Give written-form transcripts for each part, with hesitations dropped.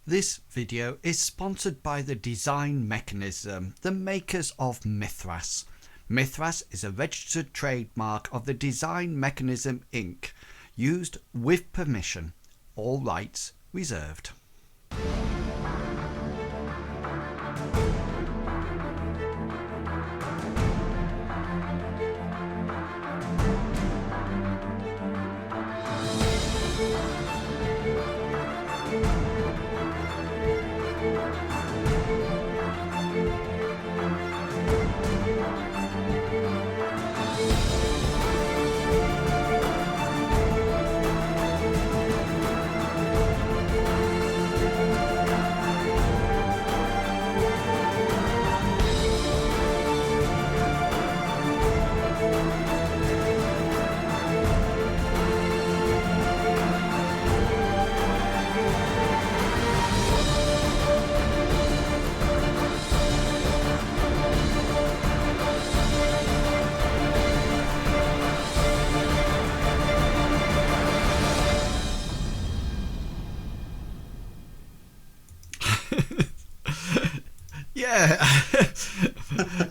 This video is sponsored by the Design Mechanism, the makers of Mythras. Mythras is a registered trademark of the Design Mechanism Inc., used with permission. All rights reserved. Yeah,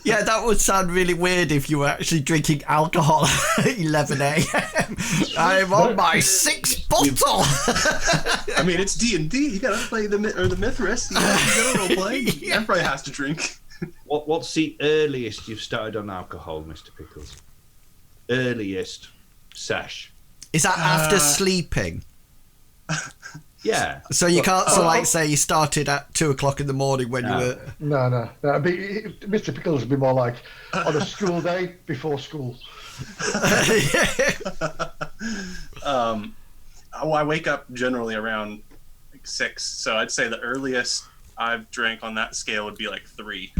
yeah, that would sound really weird if you were actually drinking alcohol at 11 a.m. I'm on my sixth bottle. I mean, it's D&D. You gotta play the Mythras. You gotta role play. Yeah. Everybody has to drink. What's the earliest you've started on alcohol, Mr. Pickles? Earliest sesh. Is that after sleeping? Yeah. So you can't, say you started at 2 o'clock in the morning when you were... No. Mr. Pickles would be more like on a school day before school. I wake up generally around like 6, so I'd say the earliest I've drank on that scale would be like 3.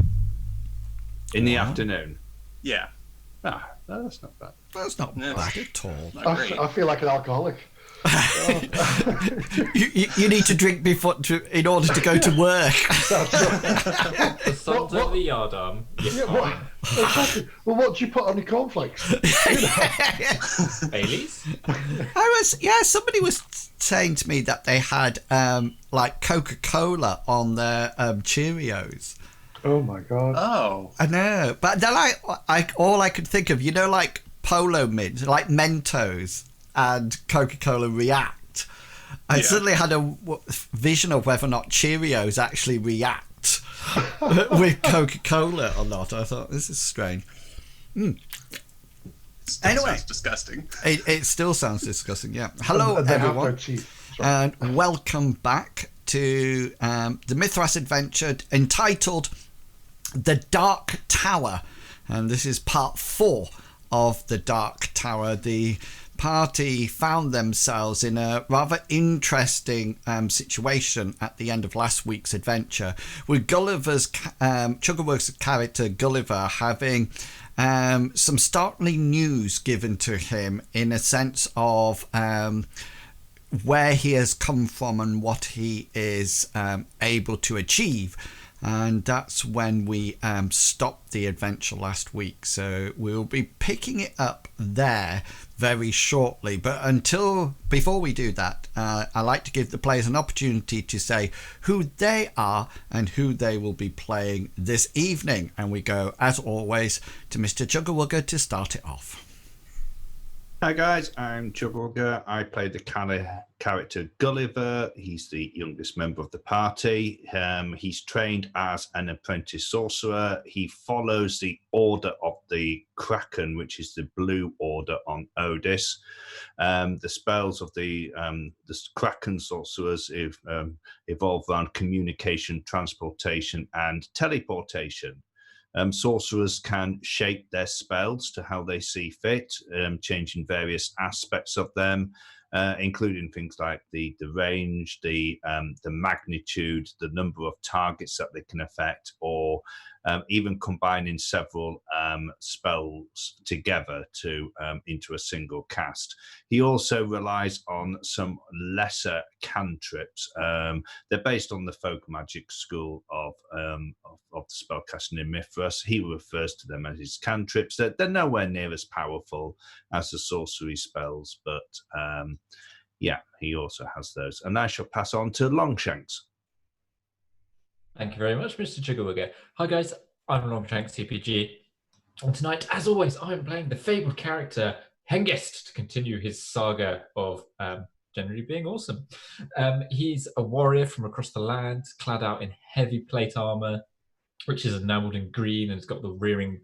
In the afternoon. Yeah. Ah, that's not bad. That's not bad at all. Not great. I feel like an alcoholic. You need to drink in order to go to work. The salt of the yardarm. Exactly. Well, what do you put on your cornflakes? Baileys? Somebody was saying to me that they had like Coca-Cola on their Cheerios. Oh my god. Oh. I know, but they're like all I could think of, like Polo Mints, like Mentos and Coca-Cola React. I suddenly had a vision of whether or not Cheerios actually react with Coca-Cola or not. I thought, this is strange. Anyway, sounds disgusting. It still sounds disgusting, yeah. Hello, everyone, and welcome back to the Mythras adventure entitled The Dark Tower. And this is part 4 of The Dark Tower. The party found themselves in a rather interesting situation at the end of last week's adventure, with Gulliver's Chuggerworks' character Gulliver having some startling news given to him in a sense of where he has come from and what he is able to achieve. And that's when we stopped the adventure last week. So we'll be picking it up there very shortly. But before we do that, I like to give the players an opportunity to say who they are and who they will be playing this evening. And we go, as always, to Mr. Chuggerwugger to start it off. Hi guys, I'm Chuggerwugger. I play the character Gulliver. He's the youngest member of the party. He's trained as an apprentice sorcerer. He follows the order of the Kraken, which is the blue order on Odis. The spells of the Kraken sorcerers evolve around communication, transportation, and teleportation. Sorcerers can shape their spells to how they see fit, changing various aspects of them, including things like the range, the magnitude, the number of targets that they can affect, or even combining several spells together into a single cast. He also relies on some lesser cantrips. They're based on the folk magic school of the spellcasting in Mythras. He refers to them as his cantrips. They're nowhere near as powerful as the sorcery spells, but yeah, he also has those. And I shall pass on to Longshanks. Thank you very much, Mr. Chugawugga. Hi guys, I'm Longshank CPG. And tonight, as always, I'm playing the fabled character Hengist to continue his saga of generally being awesome. He's a warrior from across the land, clad out in heavy plate armor, which is enameled in green and has got the rearing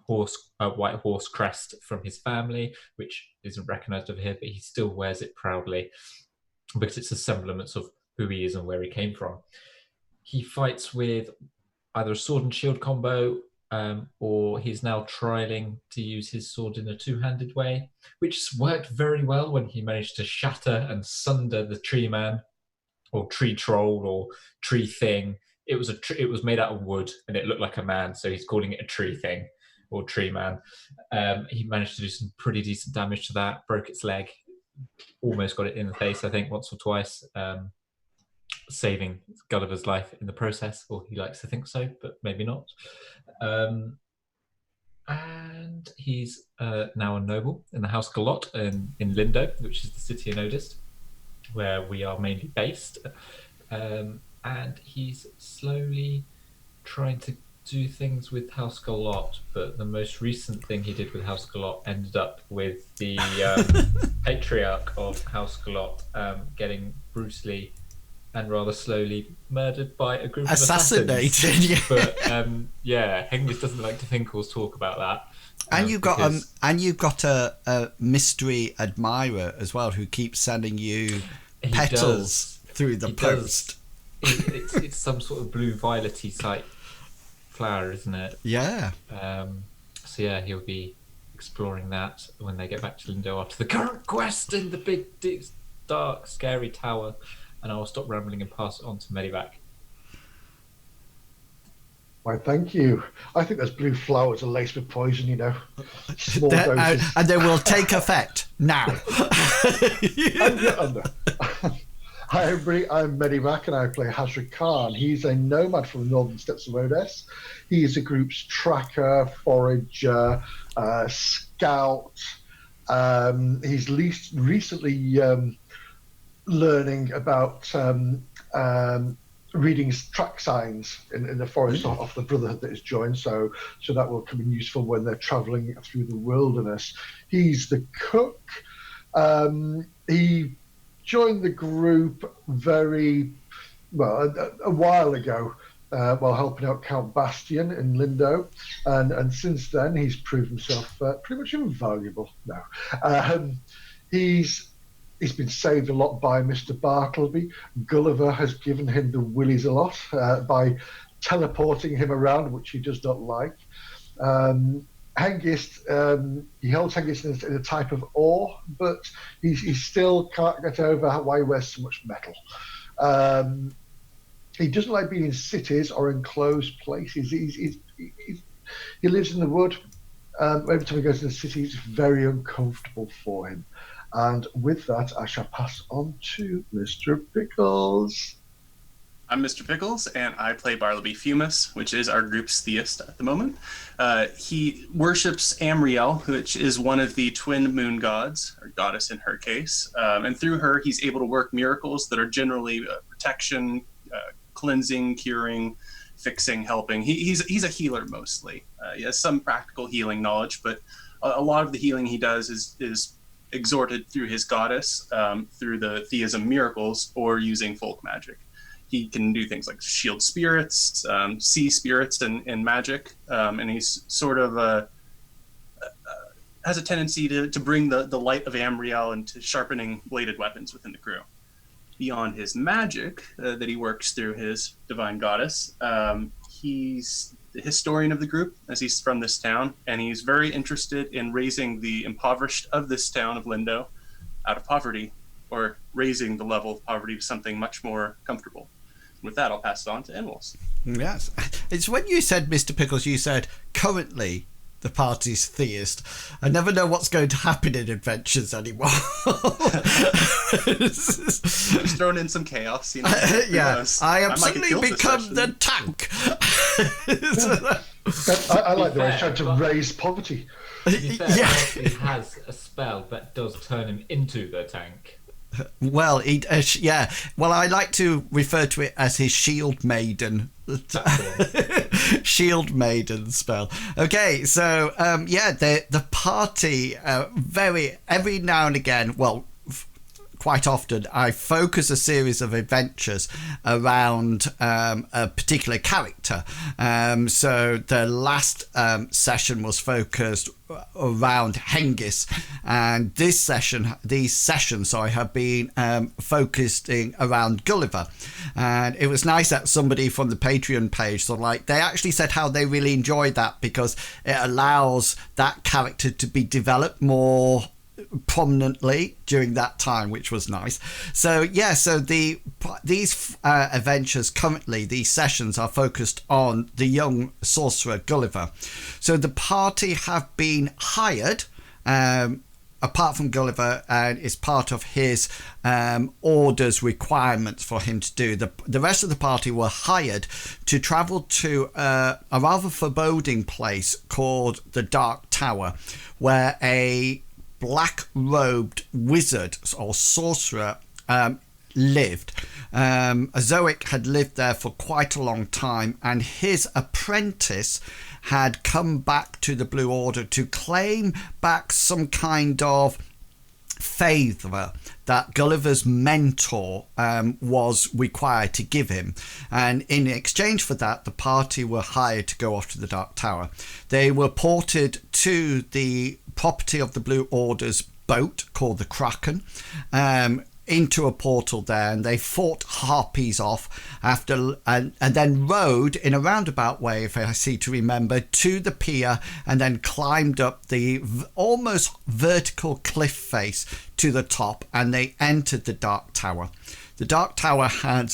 white horse crest from his family, which isn't recognized over here, but he still wears it proudly because it's a semblance of who he is and where he came from. He fights with either a sword and shield combo, or he's now trialing to use his sword in a two-handed way, which worked very well when he managed to shatter and sunder the tree man, or tree troll, or tree thing. It was made out of wood and it looked like a man, so he's calling it a tree thing or tree man. He managed to do some pretty decent damage to that, broke its leg, almost got it in the face, I think, once or twice, saving Gulliver's life in the process, or he likes to think so, but maybe not. And he's now a noble in the House Galot in Lindo, which is the city of Nodist, where we are mainly based. And he's slowly trying to do things with House Galot, but the most recent thing he did with House Galot ended up with the patriarch of House Galot getting brutally and rather slowly murdered by a group of assassinated. Yeah. But Hengist doesn't like to think or talk about that. And you've got a mystery admirer as well who keeps sending you petals through the post. It's some sort of blue violety type flower, isn't it? Yeah. So yeah, he'll be exploring that when they get back to Lindo after the current quest in the big, dark, scary tower. And I will stop rambling and pass it on to Medivac. Why, thank you. I think those blue flowers are laced with poison, you know. Small doses. And they will take effect now. I'm Medivac and I play Hazra Khan. He's a nomad from the northern steppes of Rhodes. He is the group's tracker, forager, scout. He's recently learning about reading track signs in the forest of the Brotherhood that is joined, so that will come in useful when they're traveling through the wilderness. He's the cook. He joined the group a while ago while helping out Count Bastian in Lindo, and since then he's proved himself pretty much invaluable now. He's been saved a lot by Mr. Bartleby. Gulliver has given him the willies a lot by teleporting him around, which he does not like. Hengist, he holds Hengist in a type of awe, but he still can't get over why he wears so much metal. He doesn't like being in cities or enclosed places. He lives in the wood. Every time he goes to the city, it's very uncomfortable for him. And with that, I shall pass on to Mr. Pickles. I'm Mr. Pickles, and I play Bartleby Fumus, which is our group's theist at the moment. He worships Amriel, which is one of the twin moon gods, or goddess in her case. And through her, he's able to work miracles that are generally protection, cleansing, curing, fixing, helping. He's a healer mostly. He has some practical healing knowledge, but a lot of the healing he does is exhorted through his goddess, through the theism miracles, or using folk magic. He can do things like shield spirits, sea spirits, and magic, and he's sort of has a tendency to bring the light of Amriel into sharpening bladed weapons within the crew. Beyond his magic that he works through his divine goddess, he's the historian of the group, as he's from this town, and he's very interested in raising the impoverished of this town of Lindo out of poverty, or raising the level of poverty to something much more comfortable. With that, I'll pass it on to Enwolf. Yes. It's when you said, Mr. Pickles, you said, currently the party's theist. I never know what's going to happen in adventures anymore. Just throwing in some chaos, you know. Yeah, I have suddenly become the tank. I like the way he's trying to raise poverty. To be fair, he has a spell that does turn him into the tank. Well, yeah. Well, I like to refer to it as his shield maiden. Shield maiden spell. Okay, so the party every now and again. Well, quite often, I focus a series of adventures around a particular character. So the last session was focused around Hengist, and these sessions have been focusing around Gulliver. And it was nice that somebody from the Patreon page, they actually said how they really enjoyed that, because it allows that character to be developed more prominently during that time, which was nice. So these adventures currently, these sessions are focused on the young sorcerer Gulliver. So the party have been hired, apart from Gulliver, and it's part of his orders requirements for him to do. The rest of the party were hired to travel to a rather foreboding place called the Dark Tower, where a black-robed wizard or sorcerer lived. Azoic had lived there for quite a long time, and his apprentice had come back to the Blue Order to claim back some kind of favour that Gulliver's mentor was required to give him. And in exchange for that, the party were hired to go off to the Dark Tower. They were ported to the property of the Blue Order's boat called the Kraken, into a portal there, and they fought harpies off and then rowed in a roundabout way, if I seem to remember, to the pier, and then climbed up the almost vertical cliff face to the top, and they entered the Dark Tower. The Dark Tower had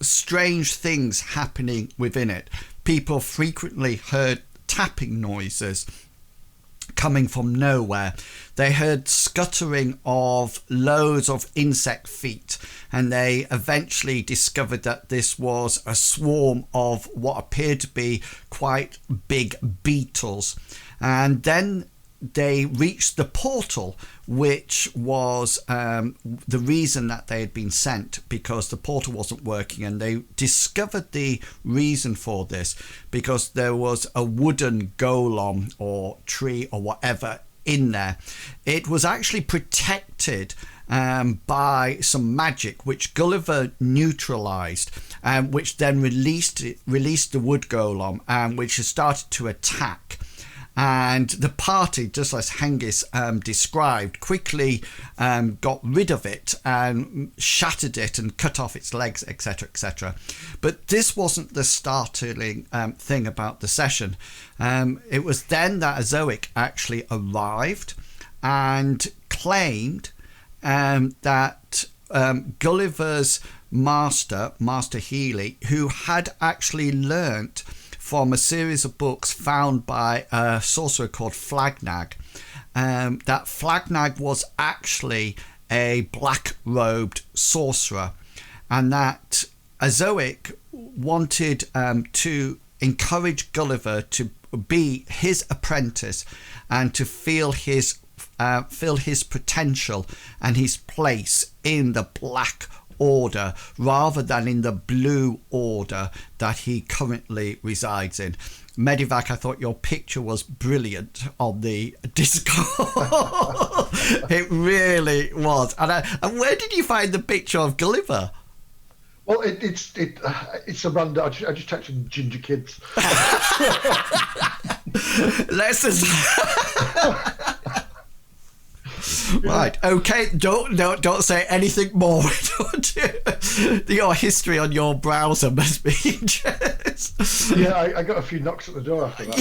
strange things happening within it. People frequently heard tapping noises coming from nowhere. They heard scuttering of loads of insect feet, and they eventually discovered that this was a swarm of what appeared to be quite big beetles. And then they reached the portal, which was the reason that they had been sent, because the portal wasn't working, and they discovered the reason for this because there was a wooden golem or tree or whatever in there. It was actually protected by some magic which Gulliver neutralized, which then released the wood golem, which has started to attack. And the party, just as Hengist described, quickly got rid of it and shattered it and cut off its legs, etc., etc. But this wasn't the startling thing about the session. It was then that Azoic actually arrived and claimed that Gulliver's Master Healy, who had actually learnt from a series of books found by a sorcerer called Flagnag, that Flagnag was actually a black-robed sorcerer, and that Azoic wanted to encourage Gulliver to be his apprentice and to feel his potential and his place in the Black Order rather than in the Blue Order that he currently resides in. Medivac, I thought your picture was brilliant on the Discord. It really was. And where did you find the picture of Gulliver? Well, it's a random. I just typed in ginger kids. Let's just. Right, okay, don't say anything more. Your history on your browser must be interesting. Yeah, I got a few knocks at the door after that.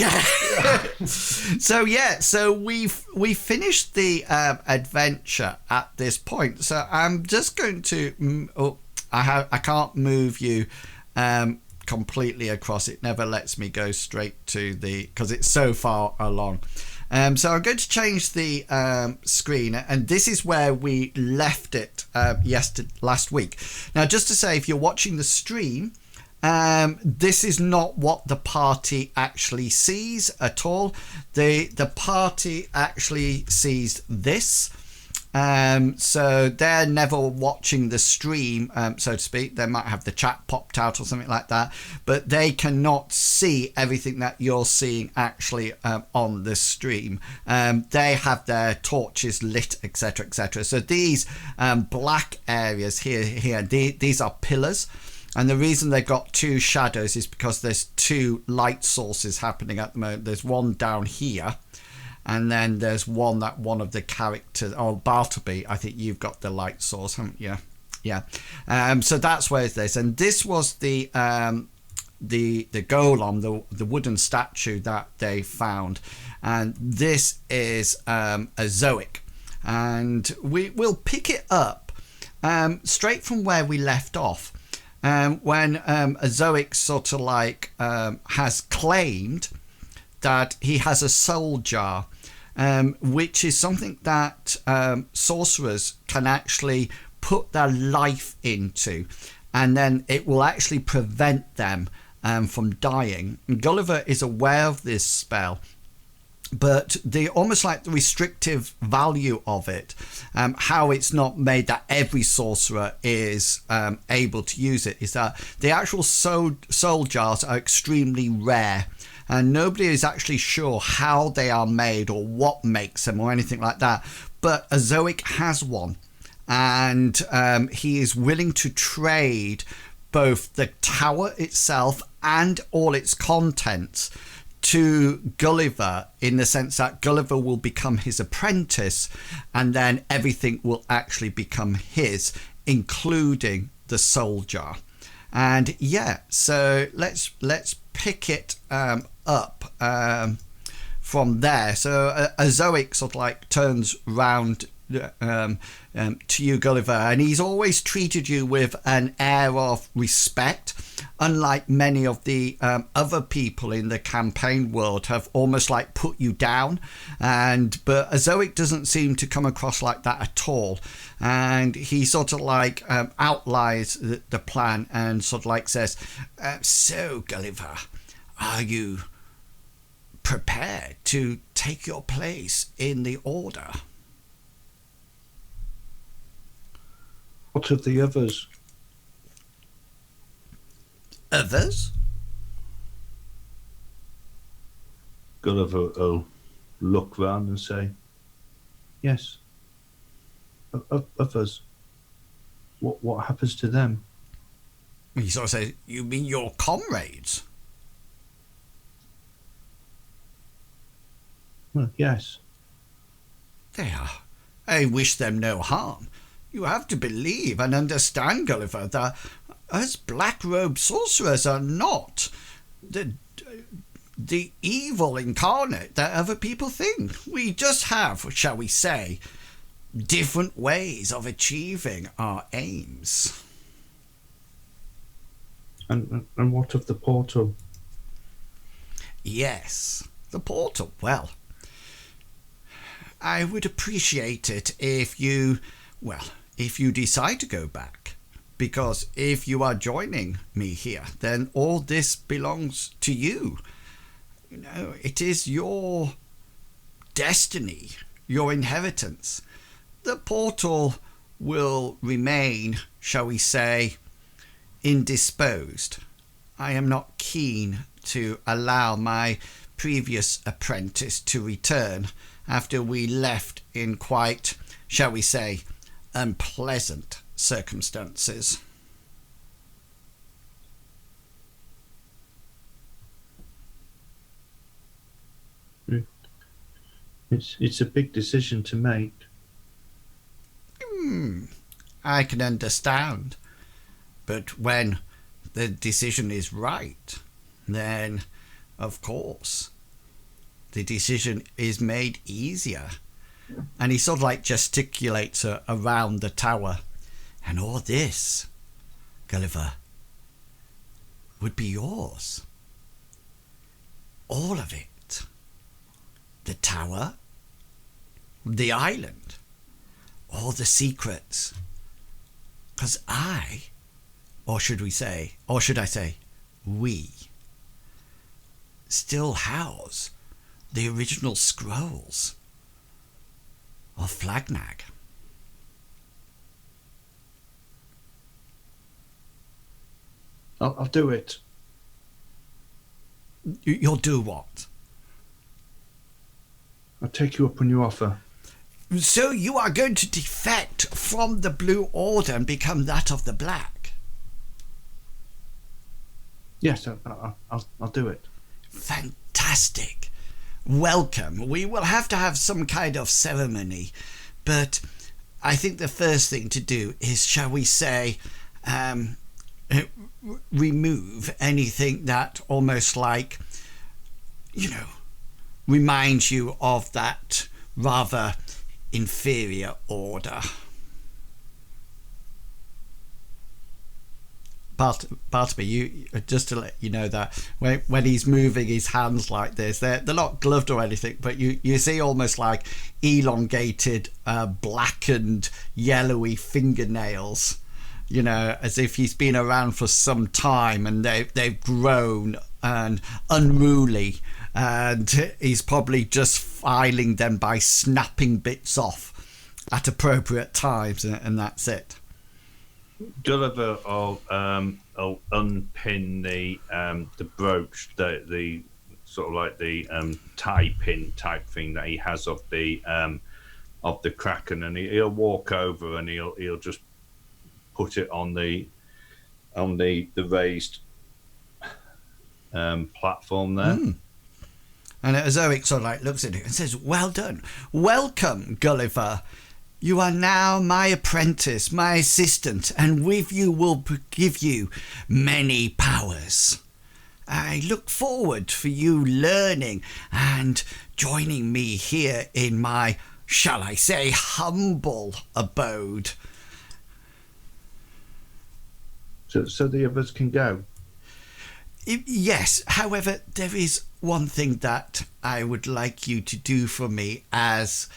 Yeah. So we finished the adventure at this point. So I'm just going to. I can't move you completely across. It never lets me go straight to because it's so far along. So I'm going to change the screen, and this is where we left it last week. Now, just to say, if you're watching the stream, this is not what the party actually sees at all. The party actually sees this. So they're never watching the stream, so to speak. They might have the chat popped out or something like that, but they cannot see everything that you're seeing actually on the stream. They have their torches lit, etc., etc. So these black areas here, these are pillars. And the reason they've got two shadows is because there's two light sources happening at the moment. There's one down here, and then there's one of the characters, Bartleby, I think you've got the light source, haven't you? Yeah. So that's where it is. And this was the golem, the wooden statue that they found. And this is Azoic. And we'll pick it up straight from where we left off. When Azoic sort of like has claimed that he has a soul jar, which is something that sorcerers can actually put their life into, and then it will actually prevent them from dying. And Gulliver is aware of this spell, but the almost like the restrictive value of it, how it's not made that every sorcerer is able to use it, is that the actual soul jars are extremely rare, and nobody is actually sure how they are made or what makes them or anything like that. But Azoic has one, and he is willing to trade both the tower itself and all its contents to Gulliver, in the sense that Gulliver will become his apprentice, and then everything will actually become his, including the soul jar. And yeah, so let's pick it up from there. So Azoic sort of like turns round to you, Gulliver, and he's always treated you with an air of respect, unlike many of the other people in the campaign world have almost like put you down. But Azoic doesn't seem to come across like that at all, and he sort of like outlines the plan and sort of like says, so Gulliver, are you prepared to take your place in the order? What of the others? Others? Gulliver will look round and say, yes, others. What happens to them? He sort of says, you mean your comrades? Well, yes. They are. I wish them no harm. You have to believe and understand, Gulliver, that us black-robed sorcerers are not the evil incarnate that other people think. We just have, shall we say, different ways of achieving our aims. And what of the portal? Yes, the portal. Well, I would appreciate it if you decide to go back, because if you are joining me here, then all this belongs to you. You know, it is your destiny, your inheritance. The portal will remain, shall we say, indisposed. I am not keen to allow my previous apprentice to return after we left in quite, shall we say, unpleasant circumstances. It's a big decision to make. I can understand. But when the decision is right, then, of course, the decision is made easier. And he sort of like gesticulates around the tower. And all this, Gulliver, would be yours. All of it. The tower, the island, all the secrets. Because should I say, we, still house the original scrolls of Flagnag. I'll do it. You'll do what? I'll take you up on your offer. So you are going to defect from the Blue Order and become that of the Black? Yes, I'll do it. Fantastic. Welcome. We will have to have some kind of ceremony, but I think the first thing to do is, shall we say, remove anything that almost like, reminds you of that rather inferior order. Bartleby, you just to let you know that when he's moving his hands like this, they're not gloved or anything, but you see almost like elongated, blackened, yellowy fingernails, as if he's been around for some time and they've grown and unruly, and he's probably just filing them by snapping bits off at appropriate times, and that's it. Gulliver will unpin the brooch, the sort of like the tie pin type thing that he has of the Kraken, and he'll walk over and he'll just put it on the raised platform there. And Azoic sort of like looks at it and says, "Well done. Welcome, Gulliver. You are now my apprentice, my assistant, and with you will give you many powers. I look forward for you learning and joining me here in my, shall I say, humble abode." So the others can go? Yes, however, there is one thing that I would like you to do for me as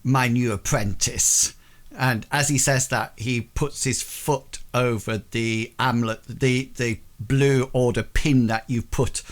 my new apprentice. And as he says that, he puts his foot over the amulet, the Blue Order pin that you put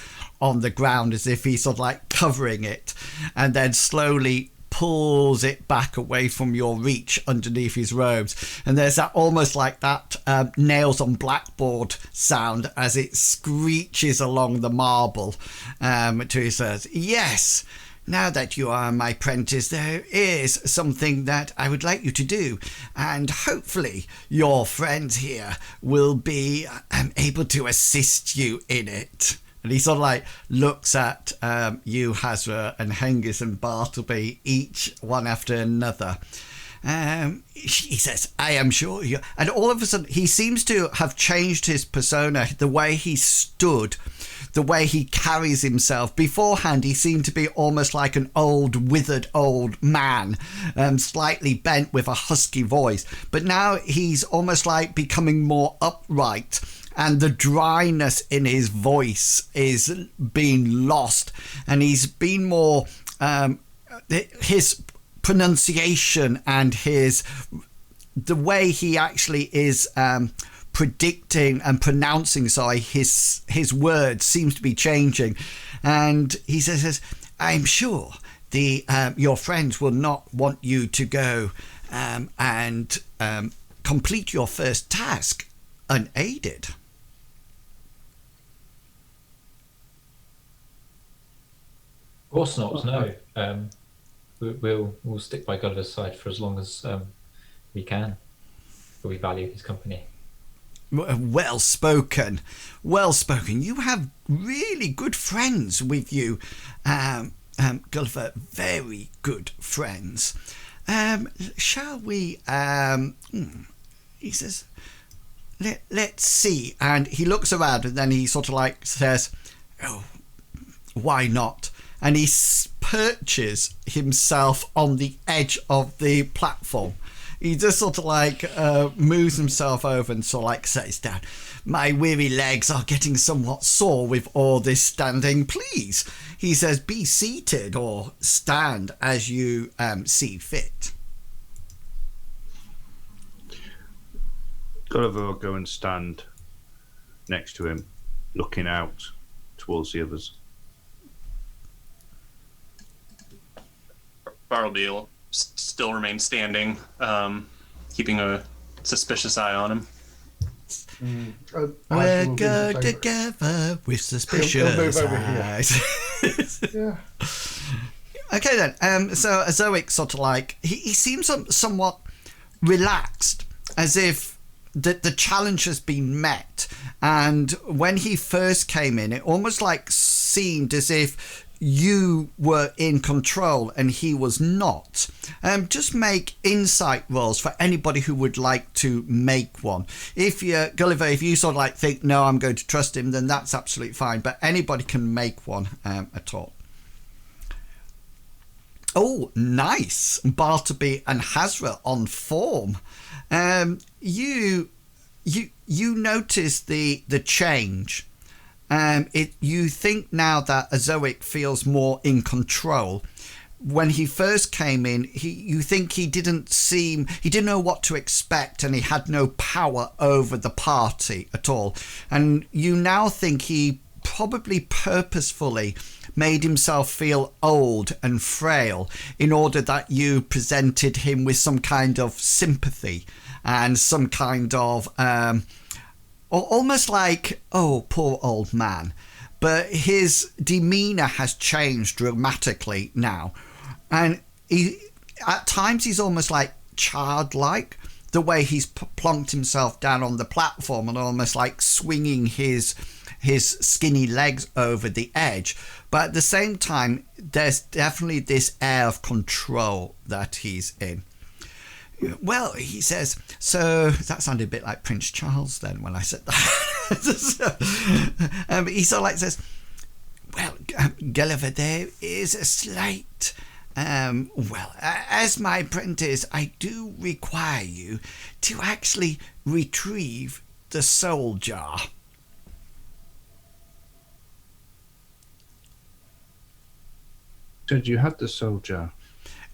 on the ground, as if he's sort of like covering it, and then slowly pulls it back away from your reach underneath his robes. And there's that almost like that nails on blackboard sound as it screeches along the marble. He says, "Yes, now that you are my apprentice, there is something that I would like you to do, and hopefully your friends here will be able to assist you in it." And he sort of like looks at you, Hazra, and Hengist and Bartleby, each one after another. He says, "I am sure you..." And all of a sudden, he seems to have changed his persona, the way he stood, the way he carries himself. Beforehand, he seemed to be almost like an old, withered old man, slightly bent with a husky voice. But now he's almost like becoming more upright, and the dryness in his voice is being lost, and he's been more... his pronunciation and the way he actually is predicting and pronouncing his words seems to be changing. And he says, "I'm sure your friends will not want you to go and complete your first task unaided." Of course not, no. We'll stick by Gulliver's side for as long as we can. But we value his company. Well spoken. Well spoken. You have really good friends with you, Gulliver. Very good friends. Shall we... he says, let's see. And he looks around and then he sort of like says, "Oh, why not?" And he perches himself on the edge of the platform. He just sort of like moves himself over and sort of like sits down. "My weary legs are getting somewhat sore with all this standing. Please," he says, "be seated or stand as you see fit." Gulliver will go and stand next to him, looking out towards the others. Bartleby will still remain standing, keeping a suspicious eye on him. We'll go together with suspicious eyes. Yeah. Okay then. So Azoic sort of like he seems somewhat relaxed, as if the challenge has been met. And when he first came in, it almost like seemed as if you were in control and he was not. Just make insight rolls for anybody who would like to make one. If you, Gulliver, if you sort of like think, no, I'm going to trust him, then that's absolutely fine. But anybody can make one at all. Oh, nice. Bartleby and Hazra on form. You notice the change. You think now that Azoic feels more in control. When he first came in, you think he didn't know what to expect, and he had no power over the party at all. And you now think he probably purposefully made himself feel old and frail in order that you presented him with some kind of sympathy and some kind of almost like, oh, poor old man. But his demeanor has changed dramatically now, and at times he's almost like childlike, the way he's plonked himself down on the platform and almost like swinging his skinny legs over the edge. But at the same time, there's definitely this air of control that he's in. Well, he says, so that sounded a bit like Prince Charles then when I said that. He sort of like says, well, Gulliver, there is a slight... as my apprentice, I do require you to actually retrieve the soul jar. Did you have the soul jar?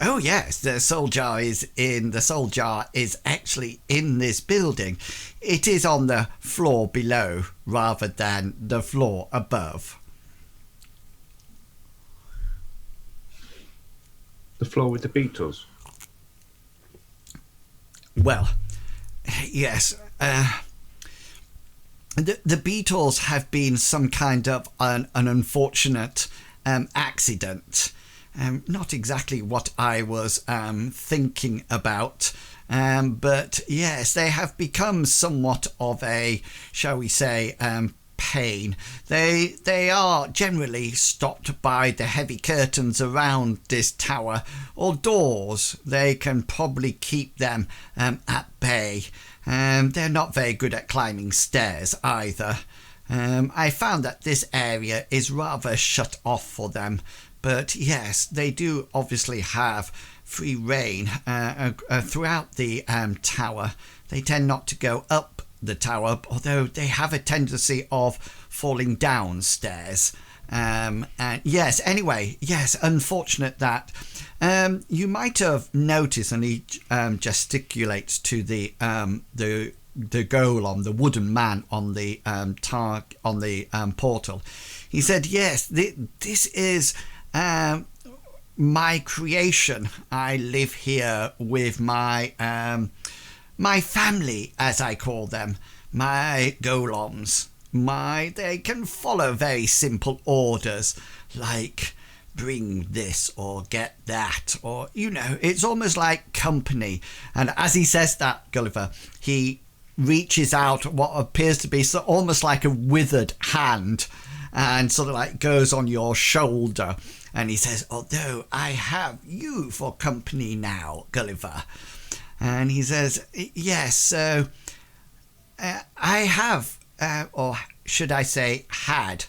Oh yes, the soul jar is actually in this building. It is on the floor below rather than the floor above. The floor with the beetles? Well, yes. The beetles have been some kind of an unfortunate accident. Not exactly what I was thinking about, but yes, they have become somewhat of a, shall we say, pain. They are generally stopped by the heavy curtains around this tower, or doors. They can probably keep them at bay. They're not very good at climbing stairs either. I found that this area is rather shut off for them. But yes, they do obviously have free reign throughout the tower. They tend not to go up the tower, although they have a tendency of falling downstairs. And yes, anyway, yes, unfortunate that. You might have noticed, and he gesticulates to the golem, the wooden man on the portal. He said, yes, this is my creation. I live here with my family, as I call them, my golems. They can follow very simple orders, like bring this or get that, or it's almost like company. And as he says that, Gulliver, he reaches out what appears to be almost like a withered hand and sort of like goes on your shoulder, and he says, although I have you for company now, Gulliver. And he says, yes, so I have, or should I say had,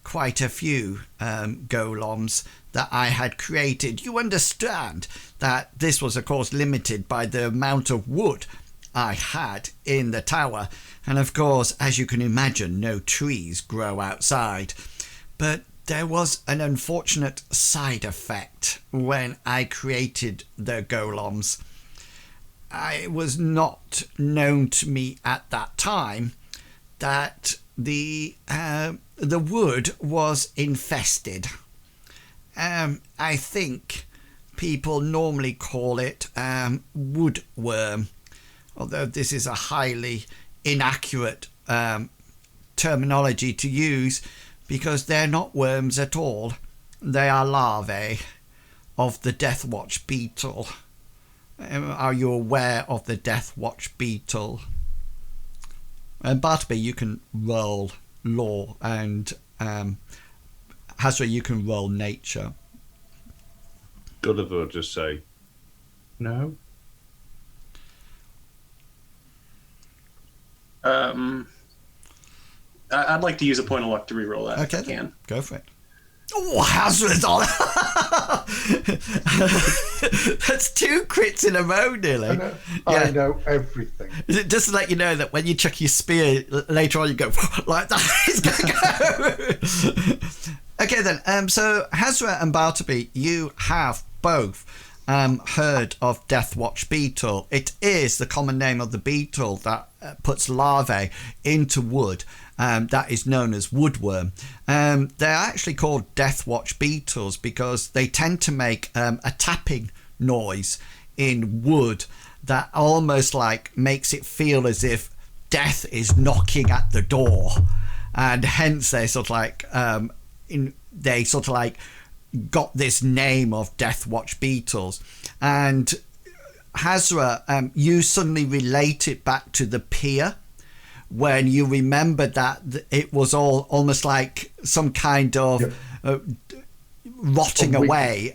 quite a few golems that I had created. You understand that this was of course limited by the amount of wood I had in the tower, and of course, as you can imagine, no trees grow outside. But there was an unfortunate side effect when I created the golems. It was not known to me at that time that the wood was infested. I think people normally call it woodworm, although this is a highly inaccurate terminology to use, because they're not worms at all. They are larvae of the deathwatch beetle. Are you aware of the deathwatch beetle? And Bartleby, you can roll law, and Hazra, you can roll nature. Gulliver will just say, no. I'd like to use a point of luck to reroll that if I can. Go for it. Oh, Hazra's on. That's 2 crits in a row, nearly. I know everything. Just to let you know that when you chuck your spear later on, you go like that. It's going to go. Okay, then. So Hazra and Bartleby, you have both heard of Deathwatch beetle. It is the common name of the beetle that puts larvae into wood. That is known as woodworm. They're actually called Deathwatch beetles because they tend to make a tapping noise in wood that almost like makes it feel as if death is knocking at the door, and hence they sort of like got this name of Deathwatch beetles. And Hazra, you suddenly relate it back to the pier, when you remember that it was all almost like some kind of rotting away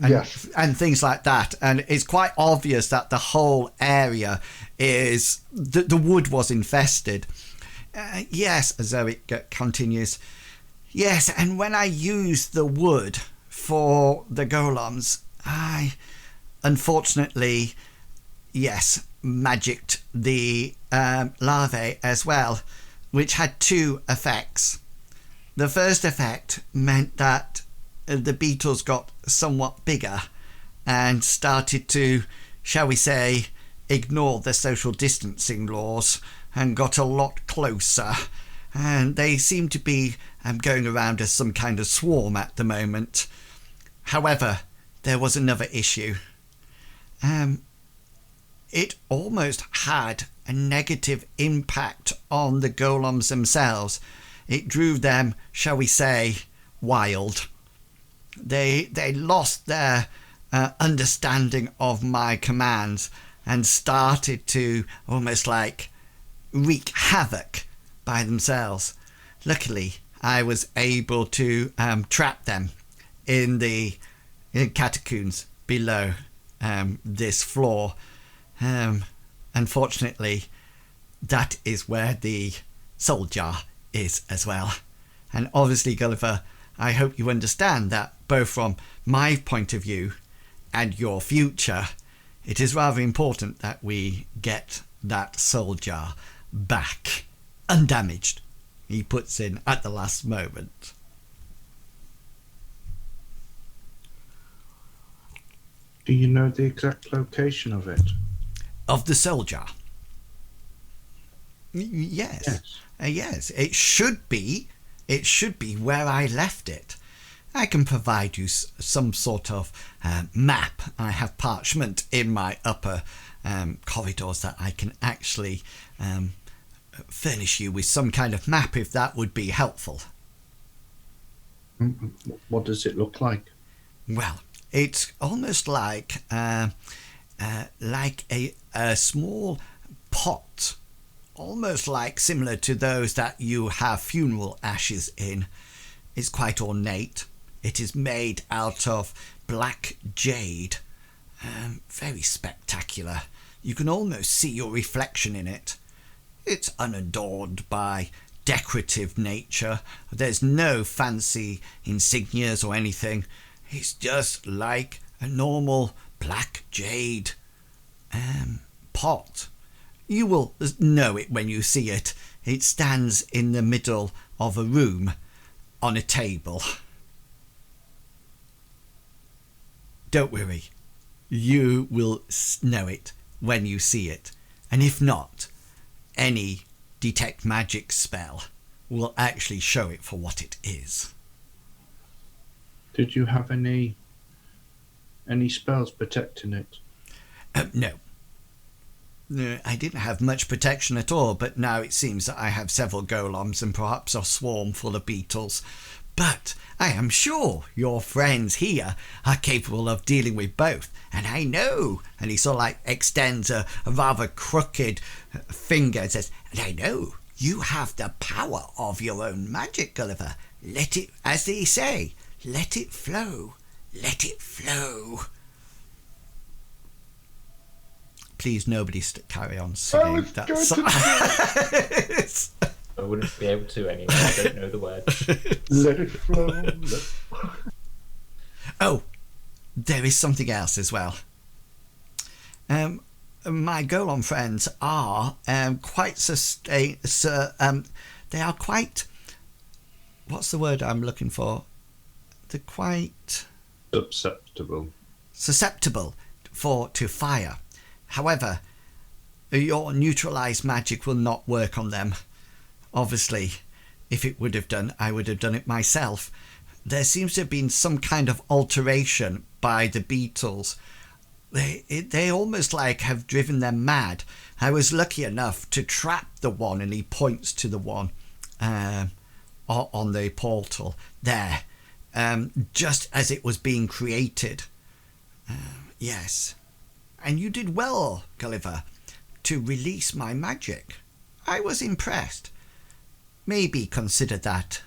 and things like that. And it's quite obvious that the whole area is the wood was infested. Yes, Azoic continues. Yes, and when I used the wood for the golems, I unfortunately, magicked the larvae as well, which had 2 effects. The first effect meant that the beetles got somewhat bigger and started to, shall we say, ignore the social distancing laws and got a lot closer. And they seem to be going around as some kind of swarm at the moment. However, there was another issue. It almost had a negative impact on the golems themselves. It drove them, shall we say, wild. They lost their understanding of my commands and started to almost like wreak havoc by themselves. Luckily, I was able to trap them in the catacombs below this floor. Unfortunately, that is where the soul jar is as well. And obviously, Gulliver, I hope you understand that both from my point of view and your future, it is rather important that we get that soul jar back undamaged, he puts in at the last moment. Do you know the exact location of it? Of the soul jar? Yes. Yes. It should be where I left it. I can provide you some sort of map. I have parchment in my upper corridors that I can actually furnish you with some kind of map, if that would be helpful. What does it look like? Well, it's almost like a small pot, almost like similar to those that you have funeral ashes in. It's quite ornate. It is made out of black jade. Very spectacular. You can almost see your reflection in it. It's unadorned by decorative nature. There's no fancy insignias or anything. It's just like a normal black jade pot. You will know it when you see it. It stands in the middle of a room on a table. Don't worry, you will know it when you see it. And if not, any detect magic spell will actually show it for what it is. Did you have any spells protecting it? No. I didn't have much protection at all, but now it seems that I have several golems and perhaps a swarm full of beetles. But I am sure your friends here are capable of dealing with both, and I know." And he sort of like extends a rather crooked finger and says, "And I know you have the power of your own magic, Gulliver. Let it, as they say, let it flow. Let it flow." Please, nobody carry on singing that song. I wouldn't be able to anyway. I don't know the words. Let it flow. Oh, there is something else as well. My golem friends are quite they are quite. What's the word I'm looking for? They're quite susceptible to fire. However, your neutralized magic will not work on them. Obviously, if it would have done, I would have done it myself. There seems to have been some kind of alteration by the beetles. They almost like have driven them mad. I was lucky enough to trap the one, and he points to the one on the portal there, just as it was being created. Yes. And you did well, Gulliver, to release my magic. I was impressed. Maybe consider that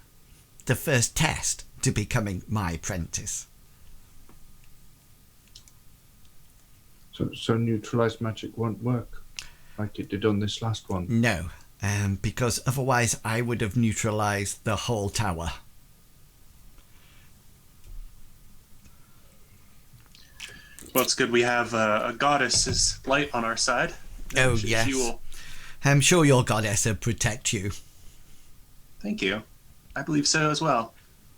the first test to becoming my apprentice. So neutralized magic won't work like it did on this last one? No, because otherwise I would have neutralized the whole tower. Well, it's good we have a goddess's light on our side. Oh, yes. I'm sure your goddess will protect you. Thank you. I believe so as well.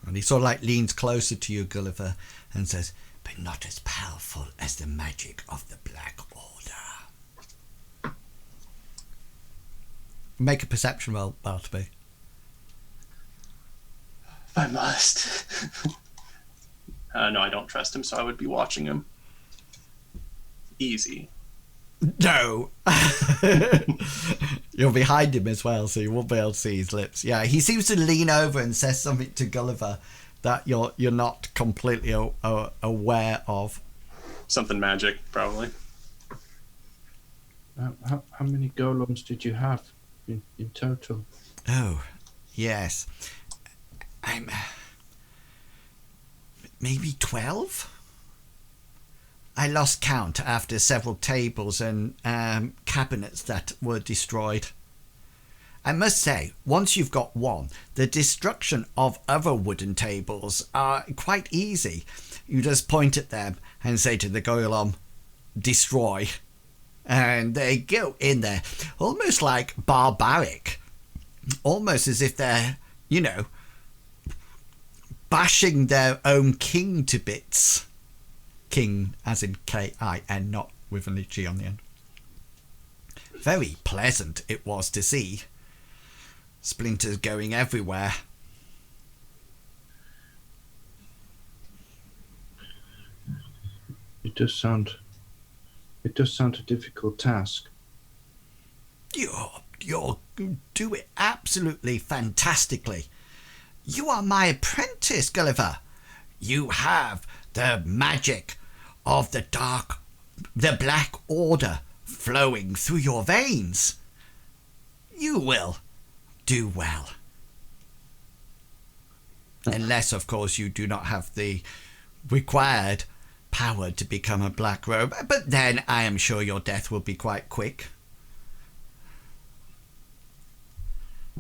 And he sort of like leans closer to you, Gulliver, and says, "But not as powerful as the magic of the Black Order." Make a perception roll, Bartleby. If I must. No, I don't trust him, so I would be watching him. Easy. No. You're behind him as well, so you won't be able to see his lips. Yeah, he seems to lean over and says something to Gulliver that you're not completely aware of. Something magic, probably. How many golems did you have in total? Oh, yes. I'm maybe 12? I lost count after several tables and cabinets that were destroyed. I must say, once you've got one, the destruction of other wooden tables are quite easy. You just point at them and say to the golem, "Destroy." And they go in there, almost like barbaric. Almost as if they're, bashing their own king to bits. King as in K-I-N, not with an G on the end. Very pleasant it was to see. Splinters going everywhere. It does sound a difficult task. You'll do it absolutely fantastically. You are my apprentice, Gulliver. You have the magic of the Black Order flowing through your veins. You will do well. Unless, of course, you do not have the required power to become a black robe. But then I am sure your death will be quite quick.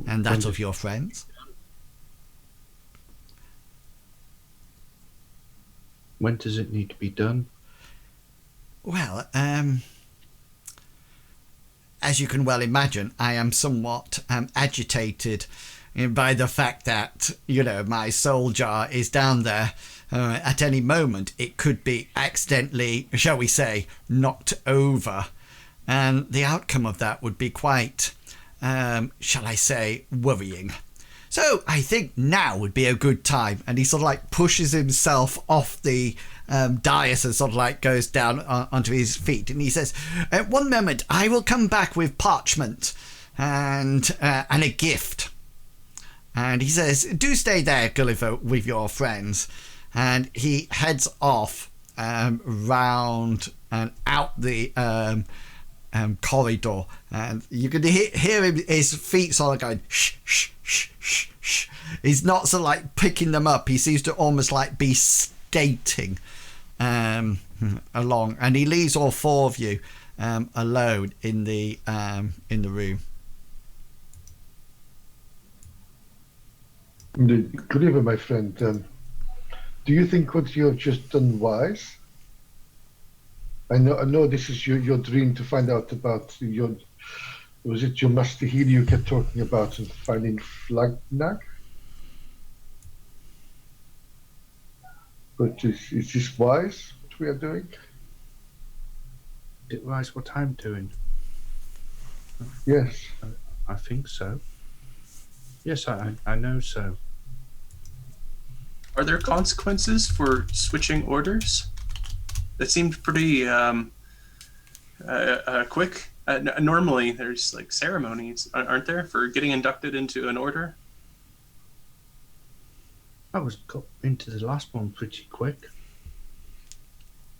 And that of your friends. When does it need to be done? Well, as you can well imagine, I am somewhat agitated by the fact that, my soul jar is down there. At any moment, it could be accidentally, shall we say, knocked over. And the outcome of that would be quite, shall I say, worrying. So I think now would be a good time. And he sort of like pushes himself off the dais and sort of like goes down onto his feet, and he says, "One moment, I will come back with parchment and a gift." And he says, "Do stay there, Gulliver, with your friends." And he heads off round and out the corridor, and you can hear him, his feet sort of going shh, shh, shh, shh, shh. He's not sort of like picking them up. He seems to almost like be skating along, and he leaves all four of you alone in the room. Gulliver, my friend, do you think what you have just done wise? I know this is your dream to find out about was it your master healer you kept talking about and finding Flagnag? But is this wise, what we are doing? Is it wise what I'm doing? Yes. I think so. Yes, I know so. Are there consequences for switching orders? That seemed pretty quick. Normally, there's like ceremonies, aren't there, for getting inducted into an order? I got into the last one pretty quick.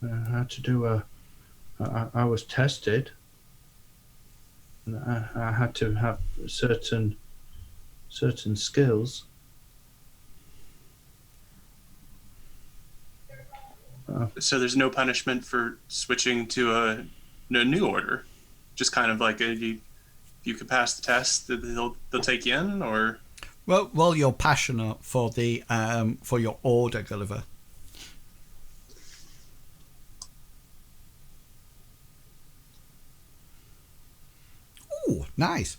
I had to do I was tested, and I had to have certain skills. So there's no punishment for switching to a new order, just kind of like if you could pass the test, they'll take you in, or. Well, you're passionate for the for your order, Gulliver. Oh, nice.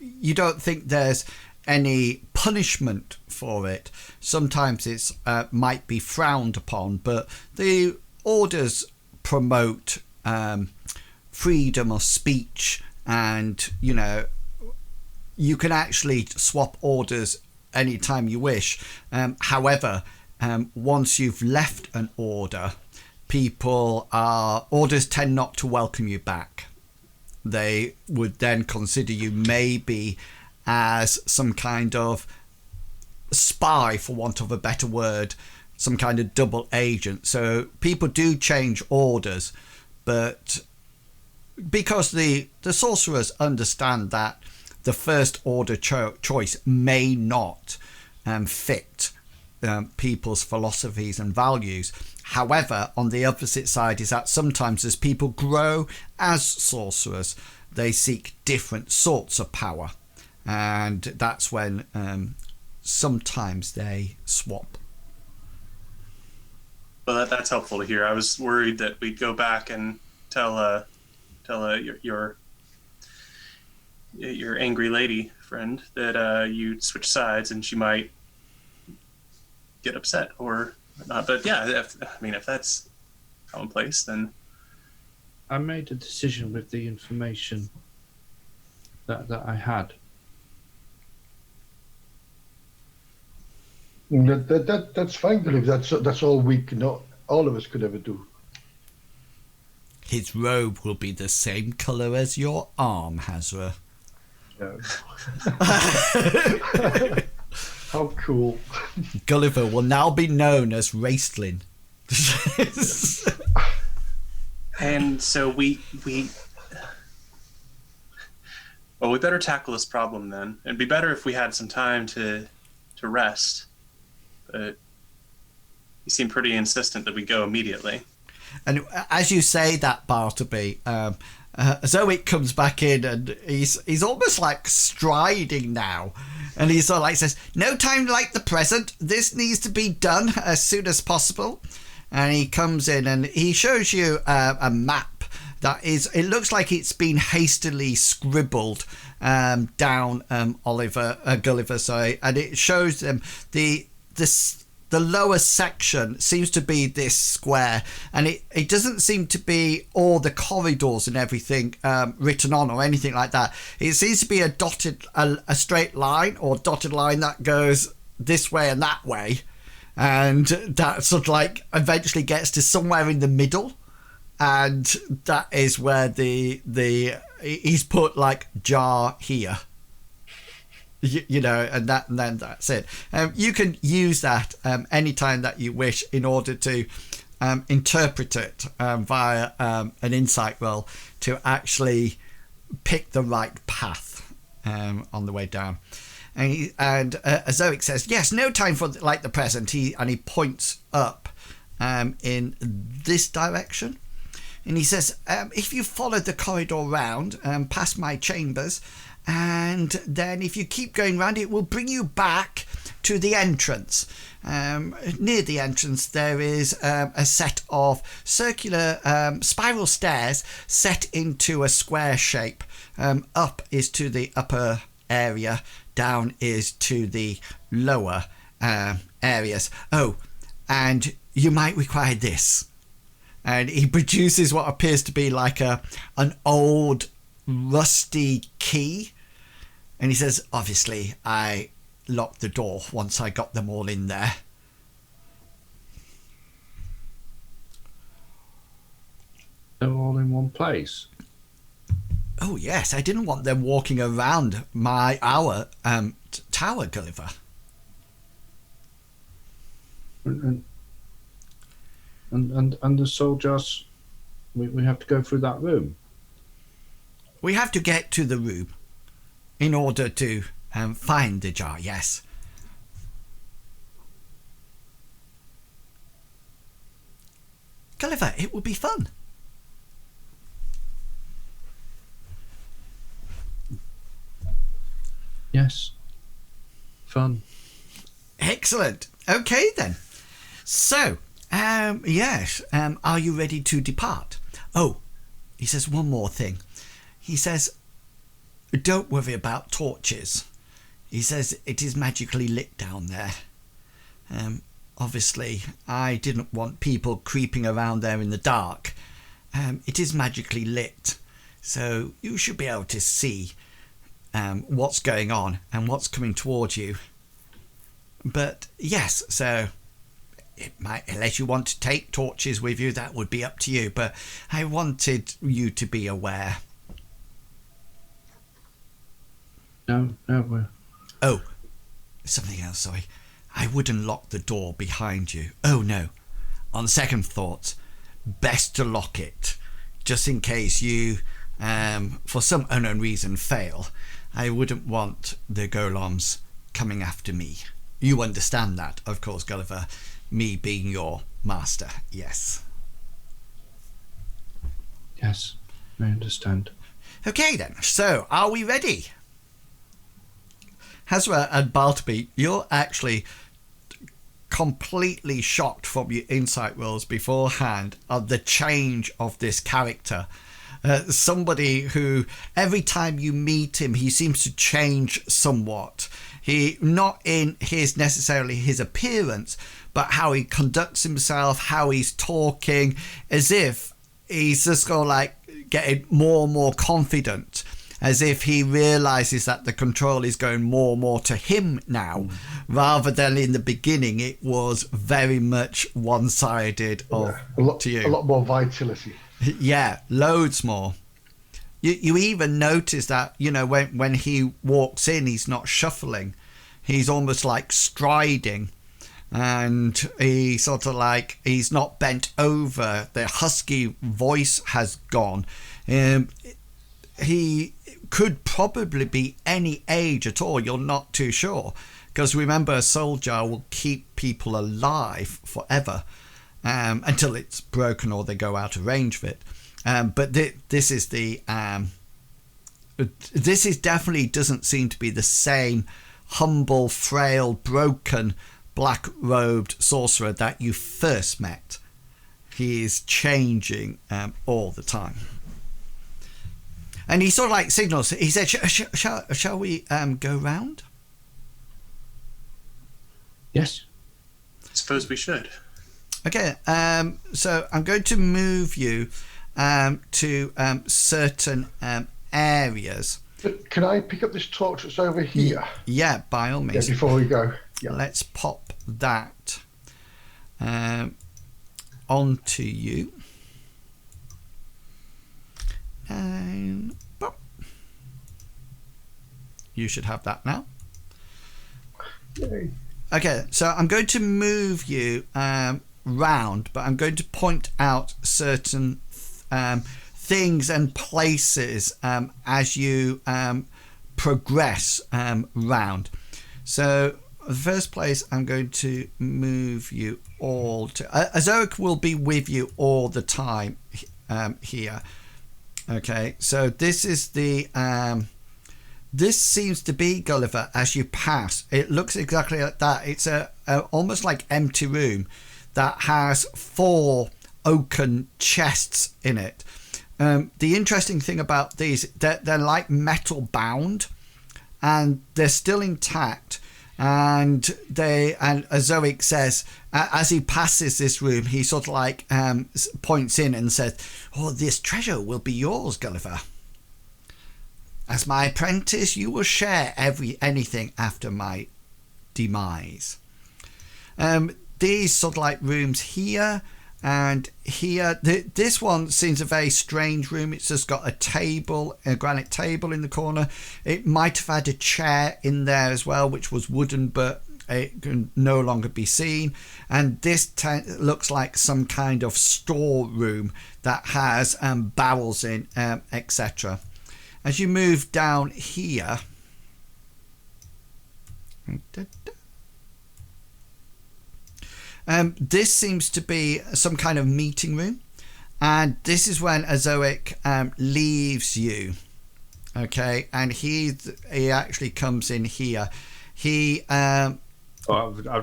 You don't think there's any punishment for it? Sometimes it's might be frowned upon, but the orders promote freedom of speech, and you can actually swap orders anytime you wish. However, once you've left an order, orders tend not to welcome you back. They would then consider you maybe as some kind of spy, for want of a better word, some kind of double agent. So people do change orders, but because the sorcerers understand that the first order choice may not fit people's philosophies and values. However, on the opposite side is that sometimes as people grow as sorcerers, they seek different sorts of power, and that's when sometimes they swap. Well, that's helpful to hear. I was worried that we'd go back and tell your angry lady friend that you switch sides, and she might get upset or not. But yeah, if that's commonplace, then I made a decision with the information that I had. That's fine, Gulliver. That's all all of us could ever do. His robe will be the same colour as your arm, Hazra. Yeah. How cool. Gulliver will now be known as Raistlin. And so we better tackle this problem then. It'd be better if we had some time to rest. But you seem pretty insistent that we go immediately. And as you say that, Bartleby, Azoic comes back in, and he's almost like striding now, and he sort of like says, "No time like the present. This needs to be done as soon as possible." And he comes in and he shows you a map that it looks like it's been hastily scribbled down Gulliver, sorry, and it shows them the lower section seems to be this square, and it doesn't seem to be all the corridors and everything written on or anything like that. It seems to be a straight line or dotted line that goes this way and that way, and that sort of like eventually gets to somewhere in the middle, and that is where the he's put like jar here. You know, and then that's it. You can use that anytime that you wish in order to interpret it via an insight roll to actually pick the right path on the way down. And Azoic says, yes, no time for like the present. He points up in this direction. And he says, if you follow the corridor round past my chambers, and then if you keep going round, it will bring you back to the entrance. Near the entrance, there is a set of circular spiral stairs set into a square shape. Up is to the upper area, down is to the lower areas. Oh, and you might require this. And he produces what appears to be like an old rusty key, and he says, obviously I locked the door once I got them all in there. They're all in one place. Oh yes, I didn't want them walking around our tower, Gulliver. And the soldiers, we have to go through that room. We have to get to the room in order to find the jar, yes. Gulliver, it will be fun. Yes. Fun. Excellent. Okay then. So, yes, are you ready to depart? Oh, he says one more thing. He says, don't worry about torches. He says it is magically lit down there. Obviously, I didn't want people creeping around there in the dark. It is magically lit, so you should be able to see what's going on and what's coming towards you. But yes, so it might, unless you want to take torches with you, that would be up to you. But I wanted you to be aware. No, we're... Oh, something else, sorry. I wouldn't lock the door behind you. Oh, no. On second thought, best to lock it, just in case you, for some unknown reason, fail. I wouldn't want the Golems coming after me. You understand that, of course, Gulliver, me being your master, yes. Yes, I understand. Okay then, so are we ready? Hazra and Bartleby, you're actually completely shocked from your insight rolls beforehand of the change of this character. Somebody who, every time you meet him, he seems to change somewhat. He, not in his necessarily his appearance, but how he conducts himself, how he's talking, as if he's just going like getting more and more confident, as if he realizes that the control is going more and more to him now, rather than in the beginning it was very much one-sided to you. A lot more vitality. Yeah, loads more. You even notice that, you know, when he walks in, he's not shuffling. He's almost like striding. And he sort of like, he's not bent over. The husky voice has gone. He could probably be any age at all. You're not too sure. Because remember, a soldier will keep people alive forever. Until it's broken or they go out of range of it. But this is the this is definitely doesn't seem to be the same humble, frail, broken, black-robed sorcerer that you first met. He is changing all the time. And he sort of like signals. He said, "Shall we go round?" Yes. I suppose we should. Okay, so I'm going to move you to certain areas. But can I pick up this torch that's over here? Yeah, by all means. Yeah, before we go. Yeah. Let's pop that onto you. And boop. You should have that now. Yay. Okay, so I'm going to move you round, but I'm going to point out certain things and places as you progress round. So the first place I'm going to move you all to. Azoic will be with you all the time here. Okay, so this is the this seems to be Gulliver as you pass. It looks exactly like that. It's a almost like empty room that has 4 oaken chests in it. The interesting thing about these, they're like metal bound, and they're still intact. And Azoic says, as he passes this room, he sort of like points in and says, "Oh, this treasure will be yours, Gulliver. As my apprentice, you will share anything after my demise." These sort of like rooms here and here. This one seems a very strange room. It's just got a table, a granite table in the corner. It might have had a chair in there as well, which was wooden, but it can no longer be seen. And this looks like some kind of storeroom that has barrels in, etc. As you move down here, this seems to be some kind of meeting room, and this is when Azoic leaves you. Okay, and he actually comes in here. He I've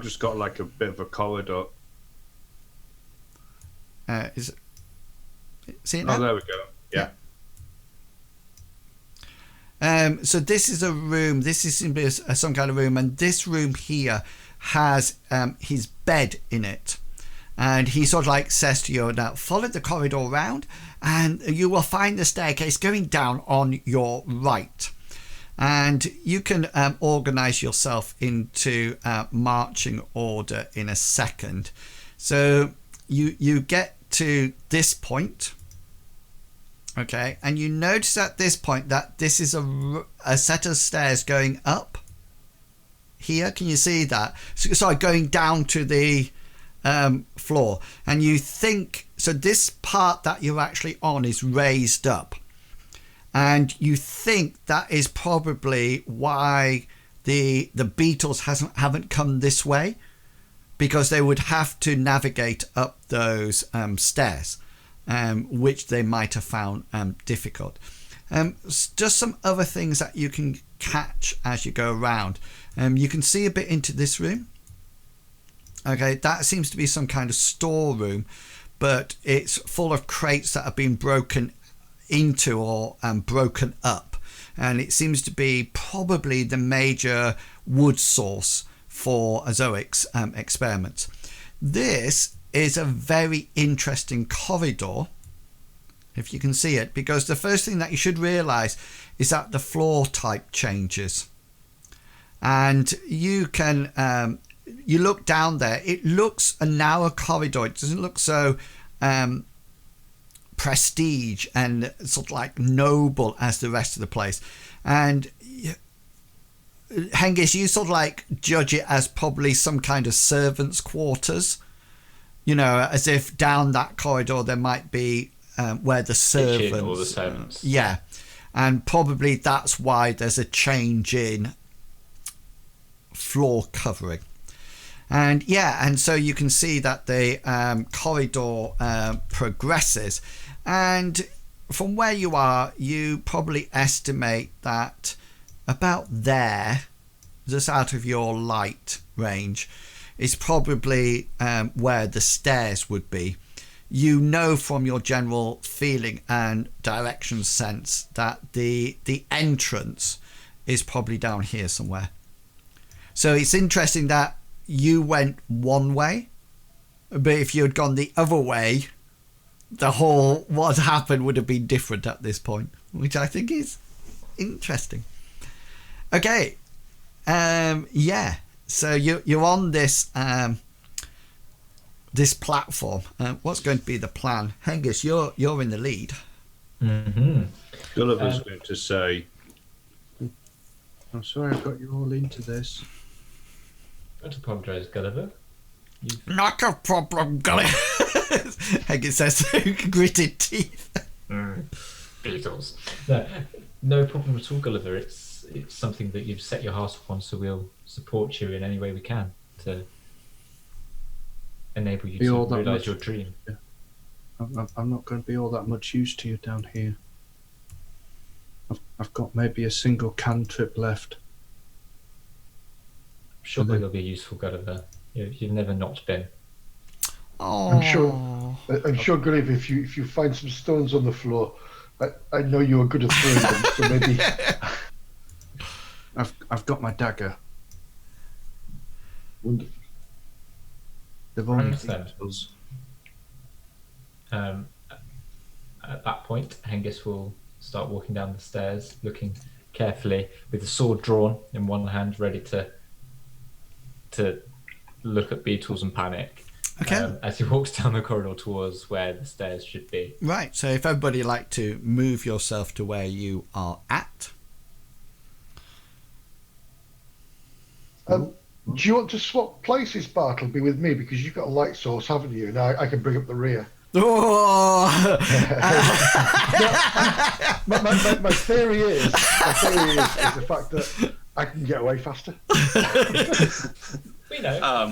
just got like a bit of a corridor. See it now? Oh, there we go. Yeah. So this is a room. This is simply some kind of room, and this room here has his bed in it, and he sort of like says to you, "Now follow the corridor round, and you will find the staircase going down on your right." And you can organize yourself into marching order in a second. So you get to this point. Okay, and you notice at this point that this is a set of stairs going up here. Can you see that? Sorry, going down to the floor. And you think, so this part that you're actually on is raised up. And you think that is probably why the beetles haven't come this way, because they would have to navigate up those stairs. Which they might have found difficult. Just some other things that you can catch as you go around. You can see a bit into this room. Okay, that seems to be some kind of storeroom, but it's full of crates that have been broken into or broken up. And it seems to be probably the major wood source for Azoic's experiments. This is a very interesting corridor, if you can see it, because the first thing that you should realize is that the floor type changes, and you can you look down there, it looks a narrow corridor. It doesn't look so prestige and sort of like noble as the rest of the place. And Hengist, you sort of like judge it as probably some kind of servants' quarters. You know, as if down that corridor there might be where the servants... or the servants. Yeah, and probably that's why there's a change in floor covering. And yeah, and so you can see that the corridor progresses. And from where you are, you probably estimate that about there, just out of your light range, is probably where the stairs would be. You know from your general feeling and direction sense that the entrance is probably down here somewhere. So it's interesting that you went one way, but if you had gone the other way, the whole what happened would have been different at this point, which I think is interesting. Okay, yeah. So you're on this this platform. What's going to be the plan? Hengist, you're in the lead. Mm-hmm. Gulliver's going to say, I'm sorry I got you all into this. Don't apologise, Gulliver. Not a problem, Gully. Hengist says through gritted teeth. Beetles. No problem at all, Gulliver. It's something that you've set your heart upon, so we'll support you in any way we can to enable you to realise your dream. Yeah. I'm not going to be all that much use to you down here. I've got maybe a single cantrip left. I'm sure you'll be useful, Gulliver. You've never not been. Oh. I'm sure, Gully, if you find some stones on the floor, I know you're good at throwing them, so maybe. I've got my dagger. Wonderful. They've only Understand. beetles. At that point, Hengist will start walking down the stairs, looking carefully, with the sword drawn in one hand, ready to look at beetles and panic. Okay. As he walks down the corridor towards where the stairs should be. Right. So if everybody like to move yourself to where you are at. Do you want to swap places, Bartleby, with me? Because you've got a light source, haven't you? And I can bring up the rear. Oh! my theory is the fact that I can get away faster. We know.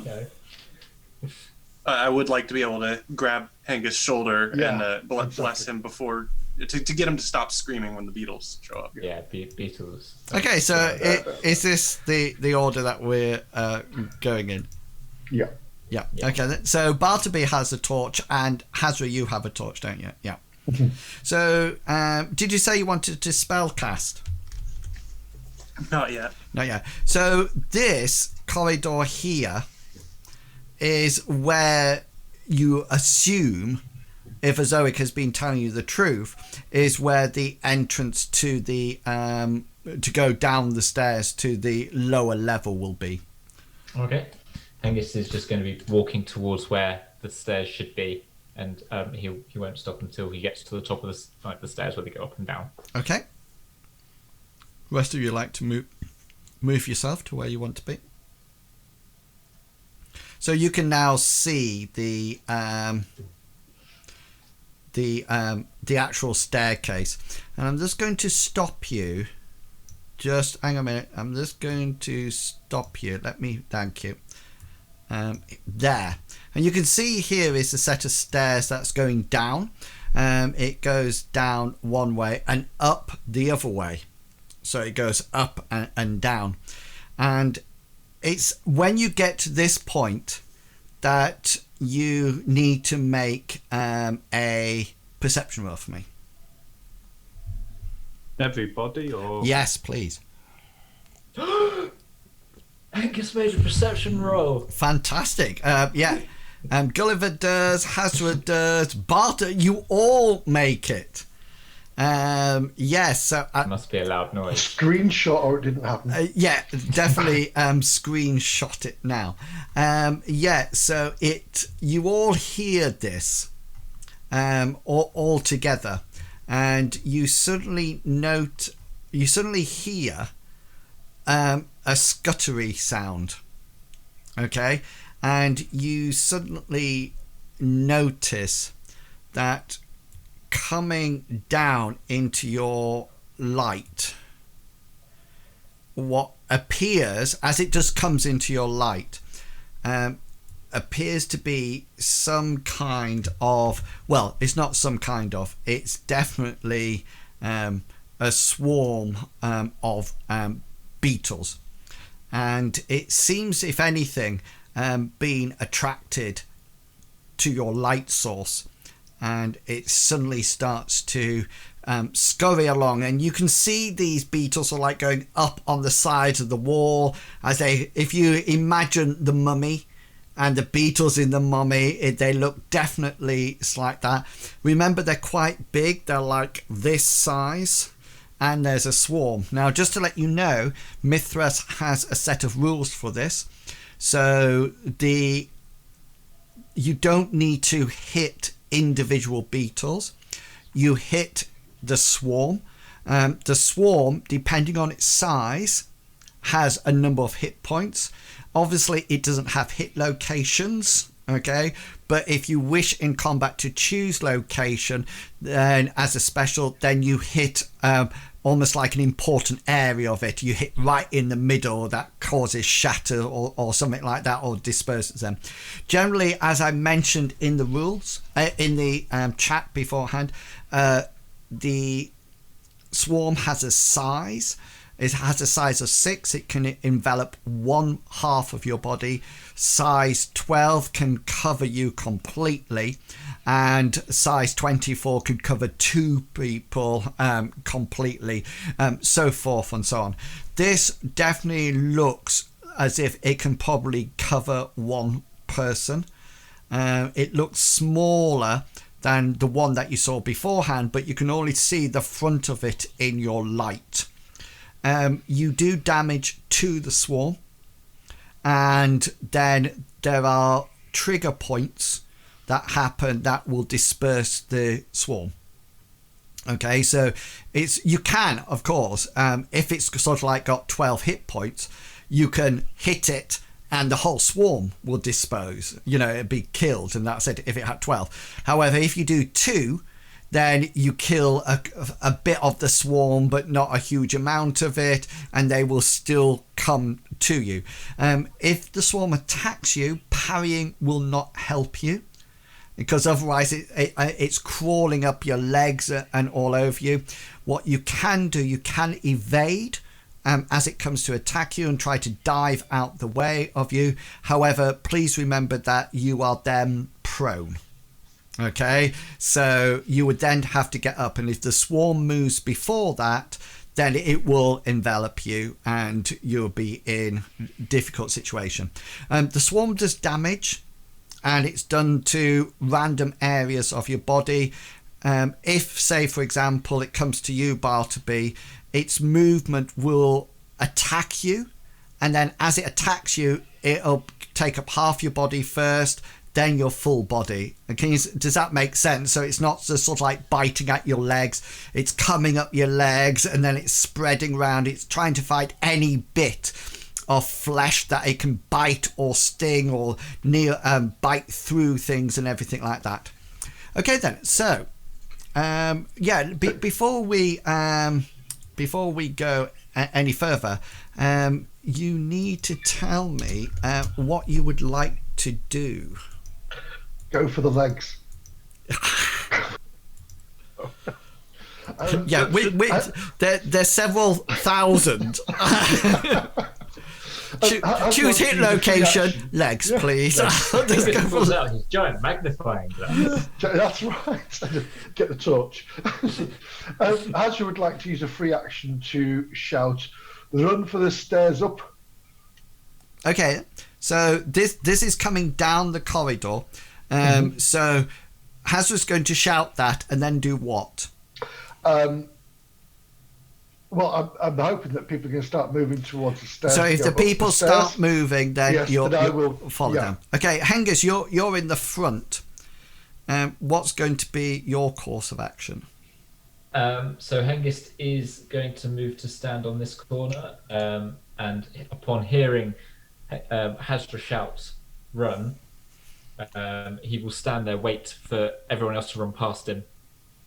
I would like to be able to grab Hengist's shoulder and bless him before to get him to stop screaming when the beetles show up. Yeah, beetles. Okay, so is this the order that we're going in? Yeah. Yeah. Okay. So Bartleby has a torch, and Hazra, you have a torch, don't you? Yeah. So, did you say you wanted to spell cast? Not yet. Not yet. So this corridor here is where you assume, if Azoic has been telling you the truth, is where the entrance to the to go down the stairs to the lower level will be. Okay. Hengist is just going to be walking towards where the stairs should be, and he won't stop until he gets to the top of the stairs where they go up and down. Okay. Rest of you like to move yourself to where you want to be. So you can now see the actual staircase, and I'm just going to stop you. Just hang on a minute. I'm just going to stop you. Thank you. There, and you can see here is a set of stairs that's going down. It goes down one way and up the other way, so it goes up and down, and it's when you get to this point that you need to make a perception roll for me. Everybody, or yes, please. Hengist made a perception roll. Fantastic. Yeah. Gulliver does, Hazra does, Barter, you all make it. Yes. So it must be a loud noise. Screenshot or it didn't happen. Yeah, definitely screenshot it now. Yeah, so you all hear this all together, and you suddenly hear a scuttery sound. Okay, and you suddenly notice that coming down into your light, what appears as it just comes into your light, appears to be some kind of, well, it's not some kind of, it's definitely a swarm of beetles, and it seems, if anything, being attracted to your light source, and it suddenly starts to scurry along, and you can see these beetles are like going up on the sides of the wall, as if you imagine the mummy and the beetles in the mummy, they look definitely like that. Remember, they're quite big, they're like this size, and there's a swarm. Now, just to let you know, Mythras has a set of rules for this. So you don't need to hit individual beetles. You hit the swarm. The swarm, depending on its size, has a number of hit points. Obviously, it doesn't have hit locations, okay? But if you wish in combat to choose location, then as a special, then you hit almost like an important area of it. You hit right in the middle that causes shatter or something like that, or disperses them. Generally, as I mentioned in the rules, in the chat beforehand, the swarm has a size. It has a size of 6. It can envelop 1/2 of your body. Size 12 can cover you completely, and size 24 can cover 2 people completely, so forth and so on. This definitely looks as if it can probably cover 1 person. It looks smaller than the one that you saw beforehand, but you can only see the front of it in your light. You do damage to the swarm, and then there are trigger points that happen that will disperse the swarm. Okay, so you can, of course, if it's sort of like got 12 hit points, you can hit it and the whole swarm will dispose. It'd be killed, and that's it if it had 12. However, if you do 2, then you kill a bit of the swarm, but not a huge amount of it, and they will still come to you. If the swarm attacks you, parrying will not help you, because otherwise it's crawling up your legs and all over you. What you can do, you can evade as it comes to attack you and try to dive out the way of you. However, please remember that you are then prone. Okay, so you would then have to get up, and if the swarm moves before that, then it will envelop you and you'll be in a difficult situation. The swarm does damage, and it's done to random areas of your body. If, say, for example, it comes to you, Bartleby, its movement will attack you, and then as it attacks you, it'll take up half your body first, then your full body. Does that make sense? So it's not just sort of like biting at your legs, it's coming up your legs and then it's spreading around. It's trying to fight any bit of flesh that it can bite or sting or bite through things and everything like that. Okay then, so before we go any further, you need to tell me what you would like to do. Go for the legs. There's several thousand. Choose hit location, legs, please. Just go for out his giant magnifying glass. That's right. Get the torch. Azure would like to use a free action to shout, "Run for the stairs up." Okay, so this is coming down the corridor. So Hazra's going to shout that and then do what? Well, I'm hoping that people are going to start moving towards the stairs. So if the people start moving, then yes, you'll will follow them. Okay, Hengus, you're in the front. What's going to be your course of action? So Hengist is going to move to stand on this corner, and upon hearing Hazra shout, "Run!" he will stand there, wait for everyone else to run past him,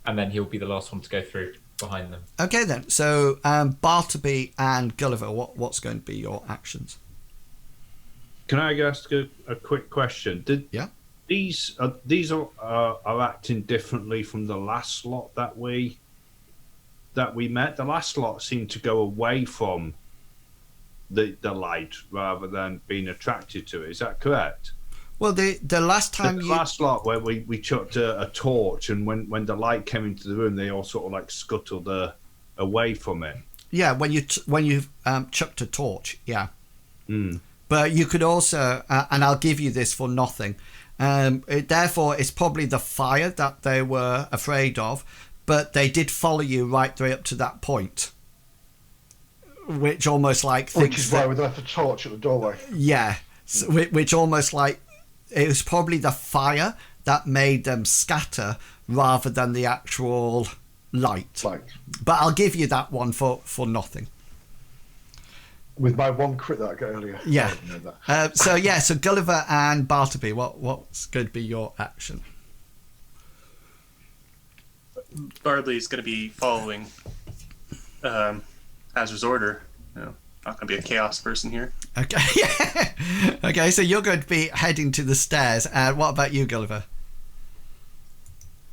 and then he'll be the last one to go through behind them. Okay then, so Bartleby and Gulliver, what's going to be your actions? Can I ask a quick question? These are acting differently from the last lot that we met? The last lot seemed to go away from the light rather than being attracted to it. Is that correct? Well, the last time last lot where we chucked a torch, and when the light came into the room, they all sort of like scuttled away from it. Yeah, when you chucked a torch, yeah. But you could also, and I'll give you this for nothing. Therefore, it's probably the fire that they were afraid of, but they did follow you right the way up to that point, which almost like which is why we left a torch at the doorway. Yeah, which almost like it was probably the fire that made them scatter rather than the actual light. But I'll give you that one for nothing. With my one crit that I got earlier. Yeah. So Gulliver and Bartleby, what's going to be your action? Bartley's going to be following Azra's order. Not going to be a chaos person here. Okay. Okay, so you're going to be heading to the stairs. What about you, Gulliver?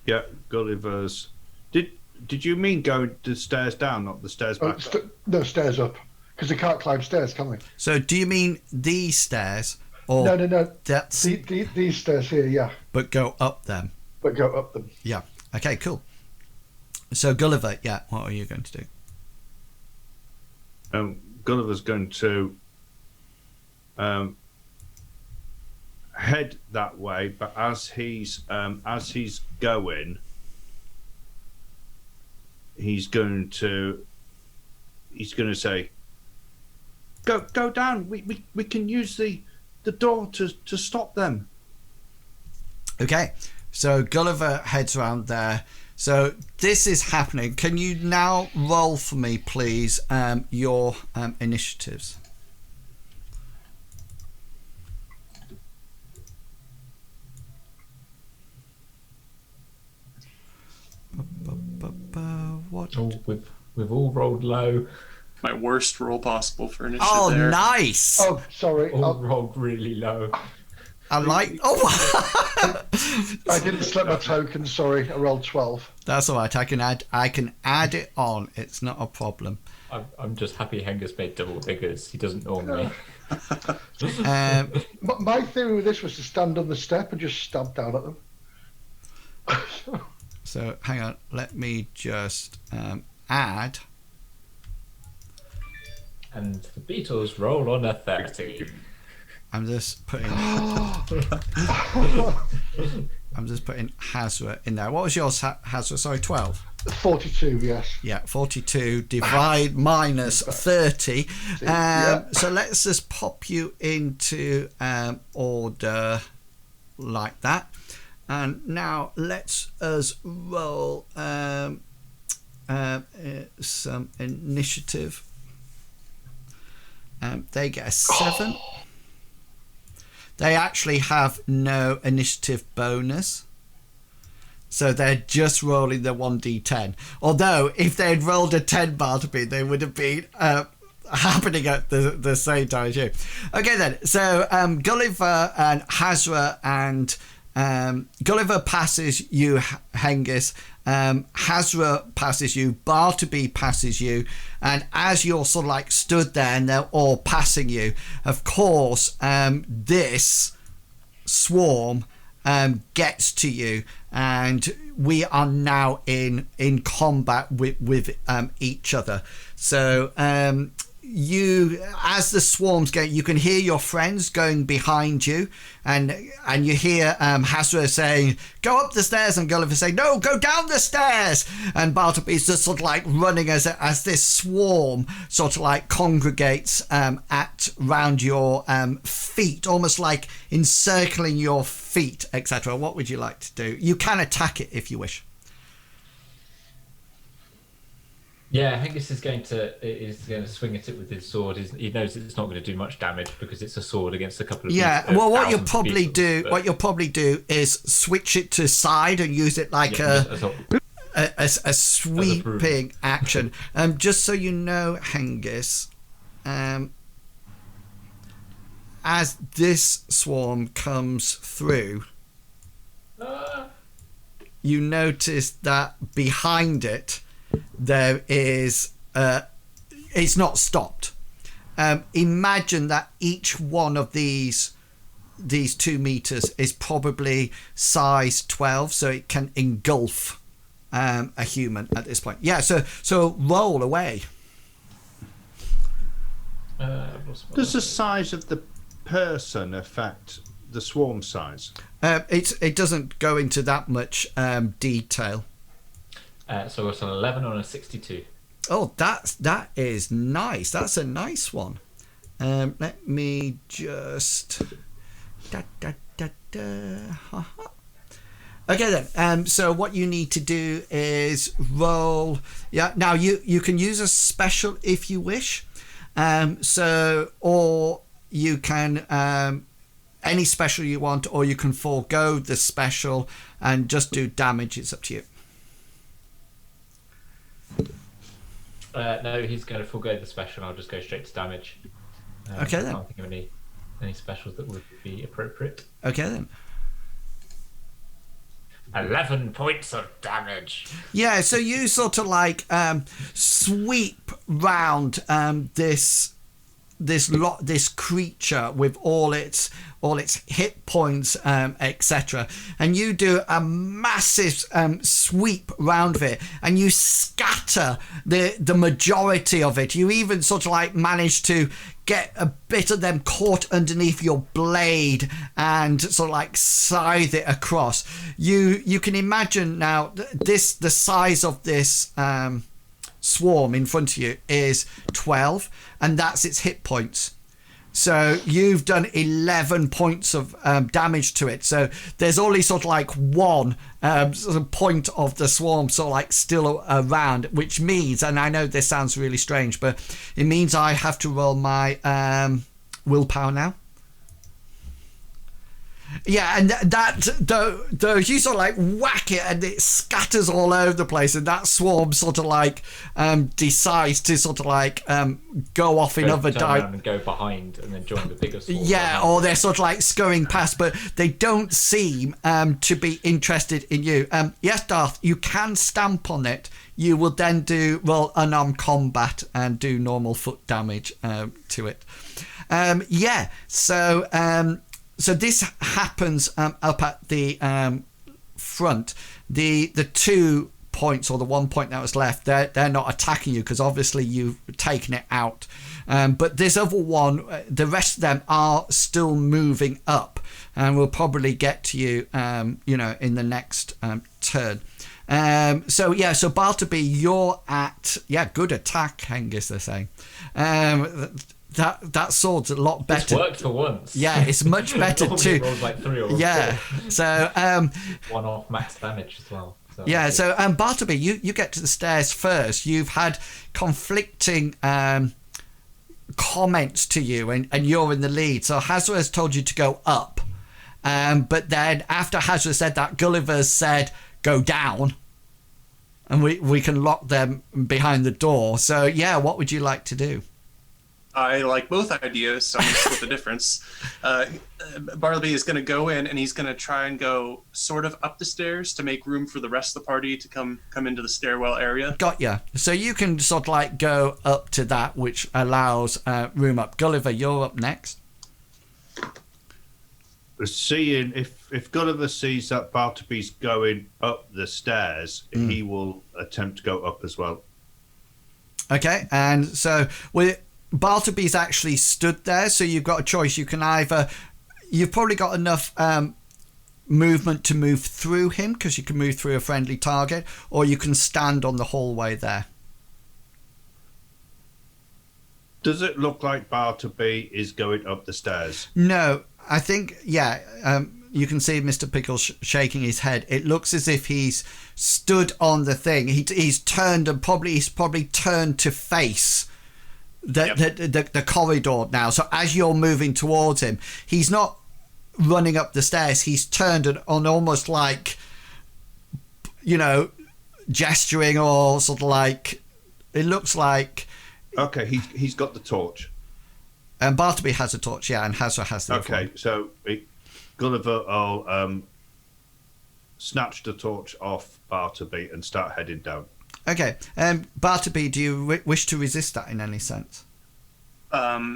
Yeah, Gulliver's. Did you mean going the stairs down, not the stairs back? No, stairs up. Because they can't climb stairs, can they? So do you mean these stairs? Or No. That's... These stairs here, yeah. But go up them. But go up them. Yeah. Okay, cool. So Gulliver, yeah, what are you going to do? Gulliver's going to head that way, but as he's going, he's going to say, Go down. We can use the door to stop them. Okay, so Gulliver heads around there. So this is happening. Can you now roll for me, please, your initiatives? What? Oh, we've all rolled low. My worst roll possible for initiative. Oh, there. nice! Oh, sorry. All rolled really low. I like. Oh, I didn't select my token. Sorry, I rolled 12. that's all right. I can add it on. It's not a problem. I'm just happy Hengist made double figures. He doesn't normally. My theory with this was to stand on the step and just stamp down at them. So hang on. Let me just add. And the beetles roll on a 30. I'm just putting Hazra in there. What was yours, Hazra? Sorry, 12. 42, yes. Yeah, 42 divide minus 30. So let's just pop you into order like that. And now let's us roll some initiative. They get a 7. They actually have no initiative bonus. So they're just rolling the 1d10. Although, if they had rolled a 10, Bartleby, they would have been happening at the same time as you. Okay then, so Gulliver and Hazra and Gulliver passes you, Hengist. Hazra passes you, Bartleby passes you, and as you're sort of like stood there and they're all passing you, of course, this swarm gets to you, and we are now in combat with each other. So you, as the swarms go, you can hear your friends going behind you, and you hear Hazra saying, "Go up the stairs," and Gulliver saying, "No, go down the stairs." And Bartleby's just sort of like running as this swarm sort of like congregates at round your feet, almost like encircling your feet, etc. What would you like to do? You can attack it if you wish. Yeah, Hengist is going to swing at it with his sword. He knows it's not going to do much damage because it's a sword against a couple of well, what you'll probably do is switch it to side and use it like a sweeping action. Just so you know, Hengist, as this swarm comes through, you notice that behind it there is it's not stopped. Imagine that each one of these 2 meters is probably size 12, so it can engulf a human at this point. Yeah, so roll away. Does the size of the person affect the swarm size? It doesn't go into that much detail. So it's an 11 on a 62. Oh, that is nice. That's a nice one. Let me just Okay then. So what you need to do is roll. Yeah. Now you can use a special if you wish. Or you can any special you want, or you can forego the special and just do damage. It's up to you. No, he's going to forego the special. I'll just go straight to damage. Okay then. I can't think of any specials that would be appropriate. Okay then. 11 points of damage. Yeah, so you sort of like sweep round this creature with all its hit points, etc., and you do a massive sweep round of it, and you scatter the majority of it. You even sort of like manage to get a bit of them caught underneath your blade and sort of like scythe it across. You can imagine now the size of this swarm in front of you is 12, and that's its hit points. So you've done 11 points of damage to it. So there's only sort of like one sort of point of the swarm sort of like still around, which means, and I know this sounds really strange, but it means I have to roll my willpower now. Yeah, and though you sort of like whack it and it scatters all over the place, and that swarm sort of like decides to sort of like go off in other directions and go behind and then join the bigger swarm. Yeah, or they're sort of like scurrying past, but they don't seem to be interested in you. Yes, Darth, you can stamp on it. You will then roll unarmed combat and do normal foot damage to it. So this happens up at the front. The 2 points, or the 1 point that was left, they're not attacking you because obviously you've taken it out. But this other one, the rest of them are still moving up, and will probably get to you, in the next turn. So Bartleby, you're at good attack, Hengist, they're saying. That sword's a lot better. It's worked for once. Yeah, it's much better too. Rolls like 3 or 4. So one off max damage as well. So Bartleby, you get to the stairs first. You've had conflicting comments to you, and you're in the lead. So Hazra has told you to go up, but then after Hazra said that, Gulliver's said go down, and we can lock them behind the door. So what would you like to do? I like both ideas, so I'm going to split the difference. Bartleby is going to go in, and he's going to try and go sort of up the stairs to make room for the rest of the party to come into the stairwell area. Got ya. So you can sort of like go up to that, which allows room up. Gulliver, you're up next. Seeing if Gulliver sees that Bartleby's going up the stairs, he will attempt to go up as well. Okay, and so Bartleby's actually stood there, so you've got a choice. You can you've probably got enough movement to move through him, because you can move through a friendly target, or you can stand on the hallway there. Does it look like Bartleby is going up the stairs? No, I think, you can see Mr. Pickles shaking his head. It looks as if he's stood on the thing. He's turned, and he's probably turned to face the corridor now. So as you're moving towards him, he's not running up the stairs. He's turned and on, almost like, gesturing, or sort of like, it looks like. Okay, he's got the torch. And Bartleby has a torch, and Hazra has the Okay, so Gulliver will snatch the torch off Bartleby and start heading down. Okay. Bartleby, do you wish to resist that in any sense? No,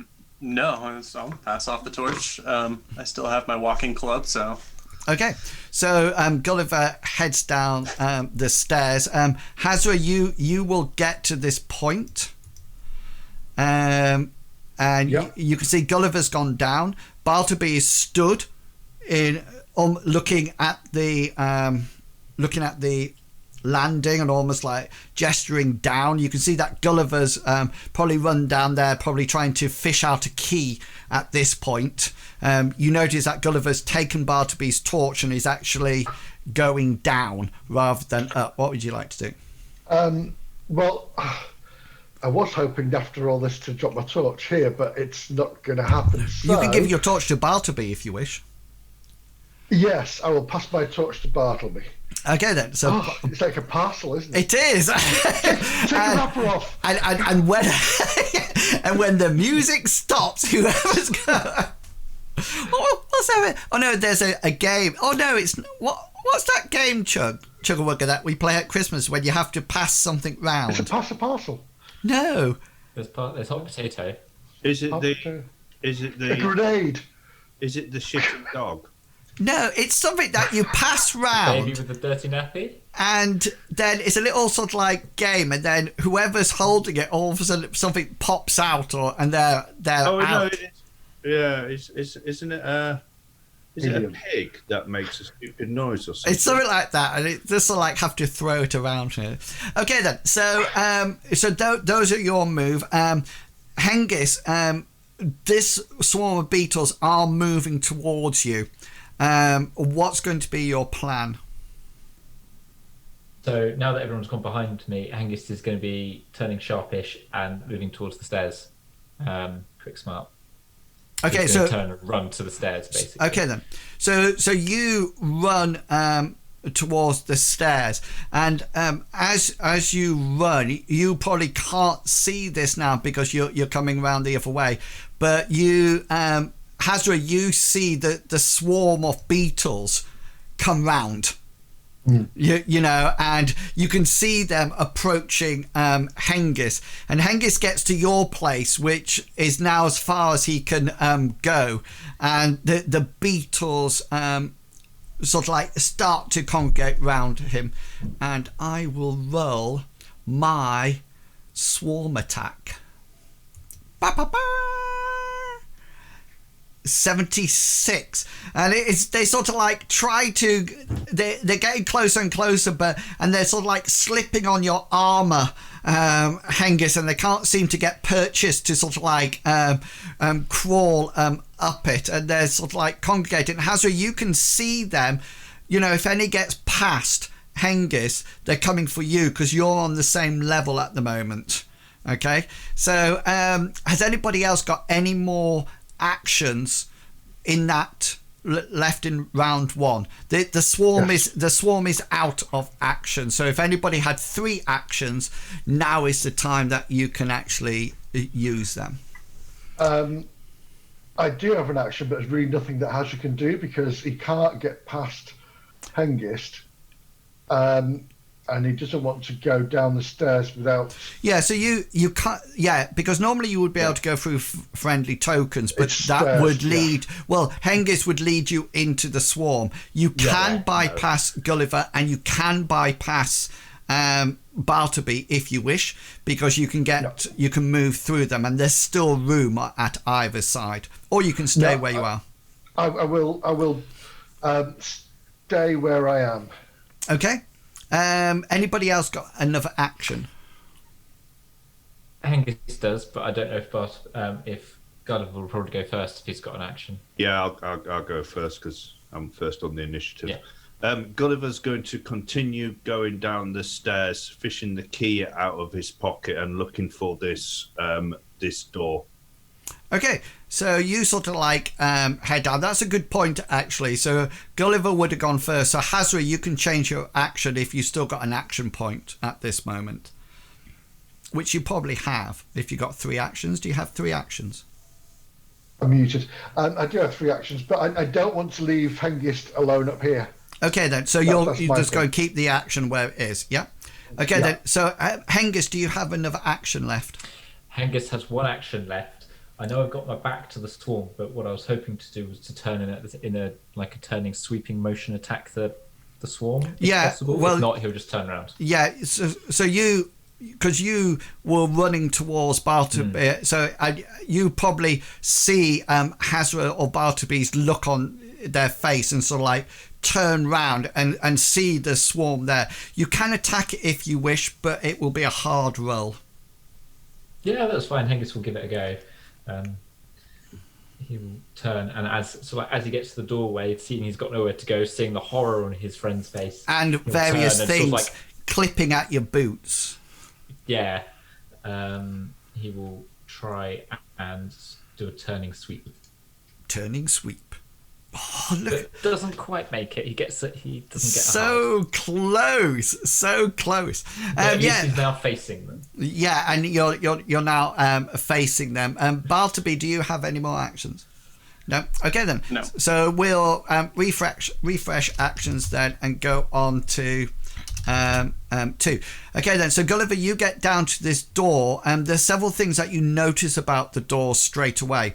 I'll pass off the torch. I still have my walking club, so. Okay, so Gulliver heads down the stairs. Hazra, you will get to this point. And you can see Gulliver's gone down. Bartleby is stood in, looking at the landing and almost like gesturing down. You can see that Gulliver's probably run down there, probably trying to fish out a key at this point. You notice that Gulliver's taken Bartleby's torch and is actually going down rather than up. What would you like to do? Well, I was hoping after all this to drop my torch here, but it's not going to happen. So, you can give your torch to Bartleby if you wish. Yes, I will pass my torch to Bartleby. Okay then. So it's like a parcel, isn't it? it is. Take the wrapper off. And when and when the music stops, whoever's going. What's that? Oh no, there's a game. Oh no, it's what's that game, Chugga-Wugga, that we play at Christmas when you have to pass something round? It's a pass a parcel. No. There's hot potato. Is it a grenade? Is it the shitting dog? No, it's something that you pass round. Baby with the dirty nappy. And then it's a little sort of like game, and then whoever's holding it, all of a sudden something pops out, and they're out. No, isn't it? Is it a pig that makes a stupid noise or something? It's something like that, and it just like have to throw it around here. Okay then, so those are your move. Hengist, this swarm of beetles are moving towards you. What's going to be your plan? So now that everyone's gone behind me, Hengist is going to be turning sharpish and moving towards the stairs. Quick smart. Okay, He's so turn and run to the stairs, basically. Okay then, so you run towards the stairs, and as you run, you probably can't see this now because you're coming around the other way, but you. Hazra, you see the swarm of beetles come round. You know, and you can see them approaching Hengist, and Hengist gets to your place, which is now as far as he can go, and the beetles sort of like start to congregate round him, and I will roll my swarm attack. Ba, ba, ba. 76, and they sort of like try to they're getting closer and closer, and they're sort of like slipping on your armor, Hengist, and they can't seem to get purchased to sort of like crawl up it, and they're sort of like congregating. Hazra, you can see them, you know, if any gets past Hengist, they're coming for you because you're on the same level at the moment. Okay, so has anybody else got any more actions in that left in round one? The swarm is out of action, so if anybody had 3 actions, now is the time that you can actually use them. I do have an action, but there's really nothing that Hazra can do because he can't get past Hengist, and he doesn't want to go down the stairs without. Yeah, so you can't. Yeah, because normally you would be able to go through friendly tokens, but It's that stairs, would lead. Well, Hengist would lead you into the swarm. You can bypass Gulliver, and you can bypass Bartleby if you wish, because you can you can move through them, and there's still room at either side, or you can stay where you are. I will stay where I am. Okay. Anybody else got another action? Hengist does, but I don't know if Gulliver will probably go first if he's got an action. Yeah, I'll go first because I'm first on the initiative. Yeah. Gulliver's going to continue going down the stairs, fishing the key out of his pocket and looking for this door. Okay, so you sort of like head down. That's a good point, actually. So Gulliver would have gone first. So Hazra, you can change your action if you still got an action point at this moment, which you probably have if you got 3 actions. Do you have 3 actions? I'm muted. I do have 3 actions, but I don't want to leave Hengist alone up here. Okay, then. So you just go and keep the action where it is. Yeah. Okay, then. So Hengist, do you have another action left? Hengist has 1 action left. I know I've got my back to the swarm, but what I was hoping to do was to turn in a turning sweeping motion attack the swarm. If possible. Well, if not, he'll just turn around. Yeah. So you, because you were running towards Bartleby, so you probably see Hazra or Bartleby's look on their face and sort of like turn round and see the swarm there. You can attack it if you wish, but it will be a hard roll. Yeah, that's fine. Hengist will give it a go. He will turn, and as he gets to the doorway, seeing he's got nowhere to go, seeing the horror on his friend's face, and various things sort of clipping at your boots. Yeah, he will try and do a turning sweep. Turning sweep. Oh, look! But doesn't quite make it. He doesn't get so close, so close. He's now facing them. Yeah, and you're now facing them. Bartleby, do you have any more actions? No. Okay then. No. So we'll refresh actions then and go on to 2. Okay then. So Gulliver, you get down to this door, and there's several things that you notice about the door straight away.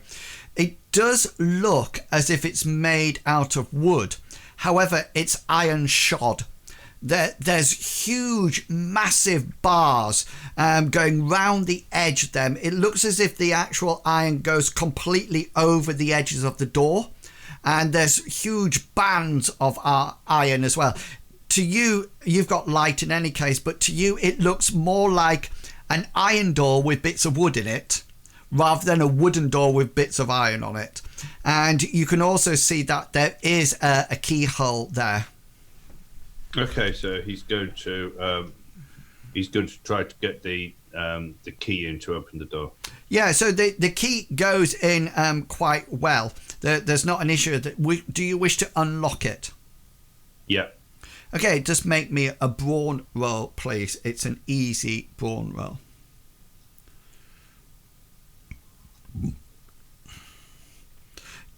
It does look as if it's made out of wood. However, it's iron shod. There's huge, massive bars going round the edge of them. It looks as if the actual iron goes completely over the edges of the door. And there's huge bands of iron as well. To you, you've got light in any case, but to you, it looks more like an iron door with bits of wood in it, rather than a wooden door with bits of iron on it. And you can also see that there is a keyhole there. Okay, so he's going to try to get the key in to open the door. Yeah, so the key goes in quite well. There's not an issue. Do you wish to unlock it? Yeah. Okay, just make me a brawn roll, please. It's an easy brawn roll.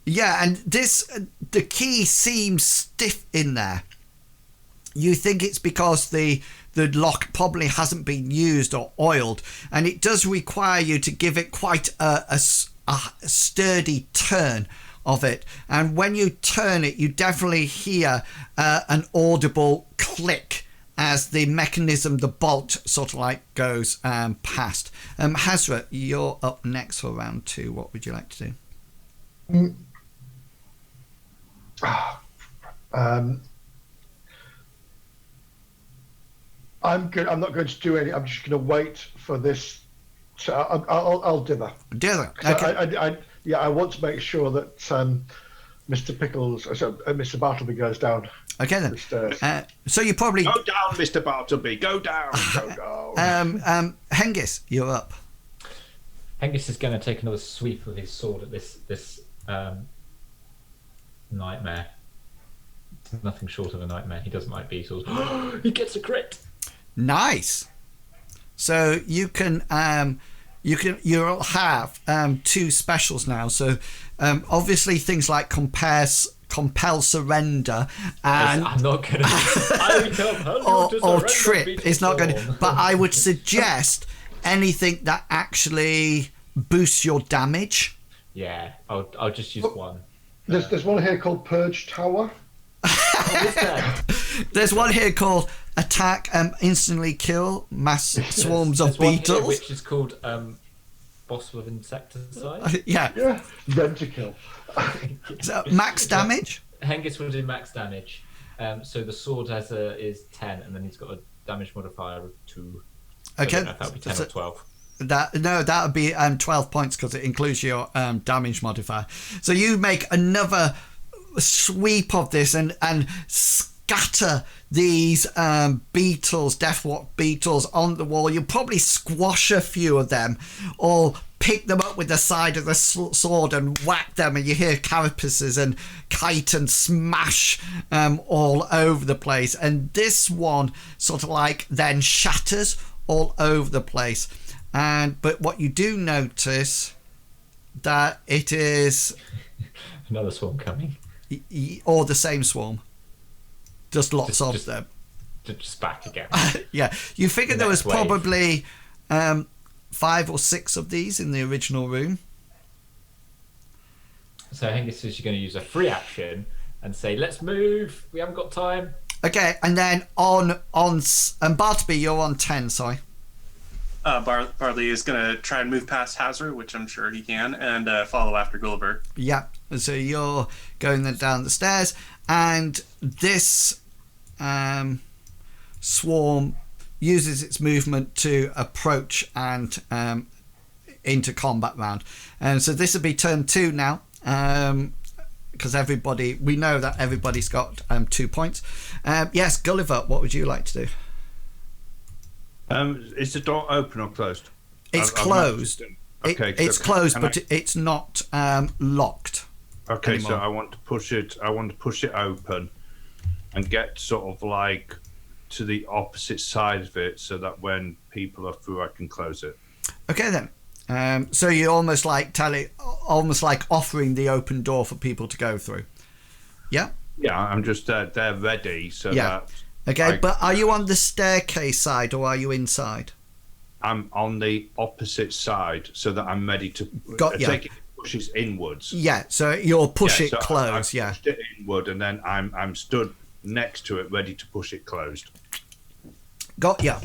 Yeah, and the key seems stiff in there. You think it's because the lock probably hasn't been used or oiled, and it does require you to give it quite a sturdy turn of it. And when you turn it, you definitely hear an audible click as the mechanism, the bolt, sort of like goes past. Hazra, you're up next for round 2. What would you like to do? I'm good. I'm not going to do any. I'm just going to wait for this. So I'll dither. Dither. Okay. I want to make sure that Mr. Pickles, Mr. Bartleby goes down. Okay then. The stairs. So you probably go down, Mr. Bartleby. Go down. Go down. Hengist, you're up. Hengist is going to take another sweep with his sword at this nightmare. Nothing short of a nightmare. He doesn't like beetles. He gets a crit. Nice. So you'll have 2 specials now. So obviously things like compel surrender and I'm not going to or trip is not going to, but I would suggest anything that actually boosts your damage. Yeah, I'll just use one. There's one here called Purge Tower. There's one here called attack instantly kill mass swarms of beetles, here which is called bottle of insecticide. Yeah. Rent-a-kill. So max damage. Hengist will do max damage. So the sword is 10, and then he's got a damage modifier of 2. So Okay, I don't know if that would be 10 or 12. That would be 12 points because it includes your damage modifier. So you make another sweep of this and scatter these beetles, deathwatch beetles, on the wall. You probably squash a few of them, or pick them up with the side of the sword and whack them, and you hear carapaces and kite and smash all over the place. And this one sort of like then shatters all over the place. But what you do notice that it is another swarm coming. Or the same swarm, just lots of them. Just back again. Yeah, you figure there was probably 5 or 6 of these in the original room. So Hengist is going to use a free action and say, "Let's move. We haven't got time." Okay, and then on Bartleby, you're on 10. Sorry. Barley is going to try and move past Hazra, which I'm sure he can, and follow after Gulliver. Yeah, so you're going then down the stairs, and this swarm uses its movement to approach and into combat round. And so this will be turn 2 now, because we know that everybody's got 2 points. Yes, Gulliver, what would you like to do? Is the door open or closed? It's closed. Okay, it's closed, but it's not locked. Okay, anymore. so I want to push it. I want to push it open, and get sort of like to the opposite side of it, so that when people are through, I can close it. Okay then. So you're almost like offering the open door for people to go through. Yeah. Yeah, I'm just they're ready, so that. Okay, but are you on the staircase side or are you inside? I'm on the opposite side, so that I'm ready to take it pushes inwards. Yeah, so you'll push it so closed. I pushed it inward, and then I'm stood next to it, ready to push it closed. Got ya.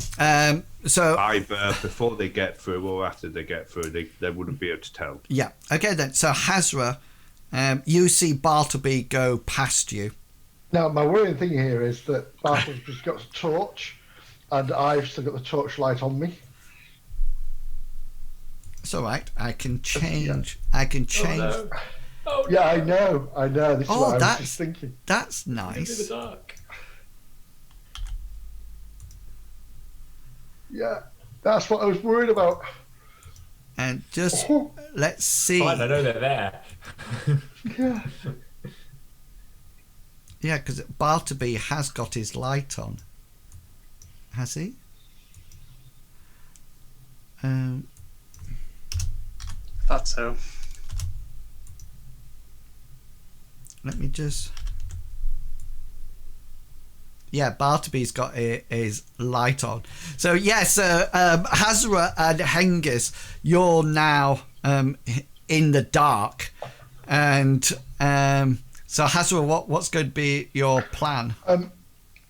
So either before they get through or after they get through, they wouldn't be able to tell. Yeah. Okay then. So Hazra, you see Bartleby go past you. Now, my worrying thing here is that Bartleby's got a torch, and I've still got the torchlight on me. It's all right. I can change. I can change. Oh, no. Oh, Yeah, no. I know. This is what I was just thinking. That's Into nice. the dark. Yeah, that's what I was worried about. And just let's see. Fine, I know they're there. Yeah. Yeah, because Bartleby has got his light on. Has he? Thought so. Let me just. Yeah, Bartleby's got his light on. So yes, Hazra and Hengist, you're now in the dark, and so Hazra, what's going to be your plan?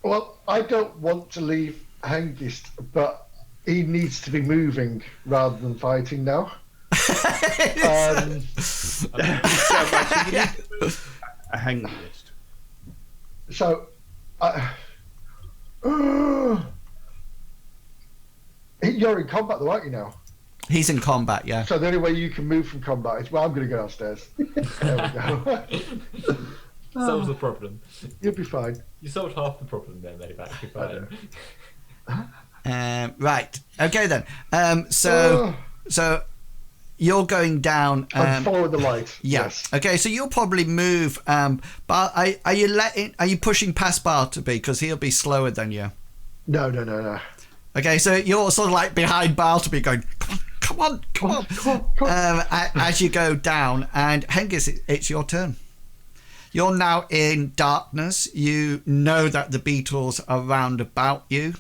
Well, I don't want to leave Hengist, but he needs to be moving rather than fighting now. A hang list. So, you're in combat though, aren't you now? He's in combat, yeah. So the only way you can move from combat is, well, I'm going to go downstairs. There we go. Solves the problem. You'll be fine. You solved half the problem there, mate. Actually, fine. Right. Okay then. So you're going down. I'm following the light. Yeah. Yes. Okay. So you'll probably move. But are you pushing past Bartleby because he'll be slower than you? No. Okay. So you're sort of like behind Bartleby, going, come on. As you go down, and Hengist, it's your turn. You're now in darkness. You know that the beetles are round about you.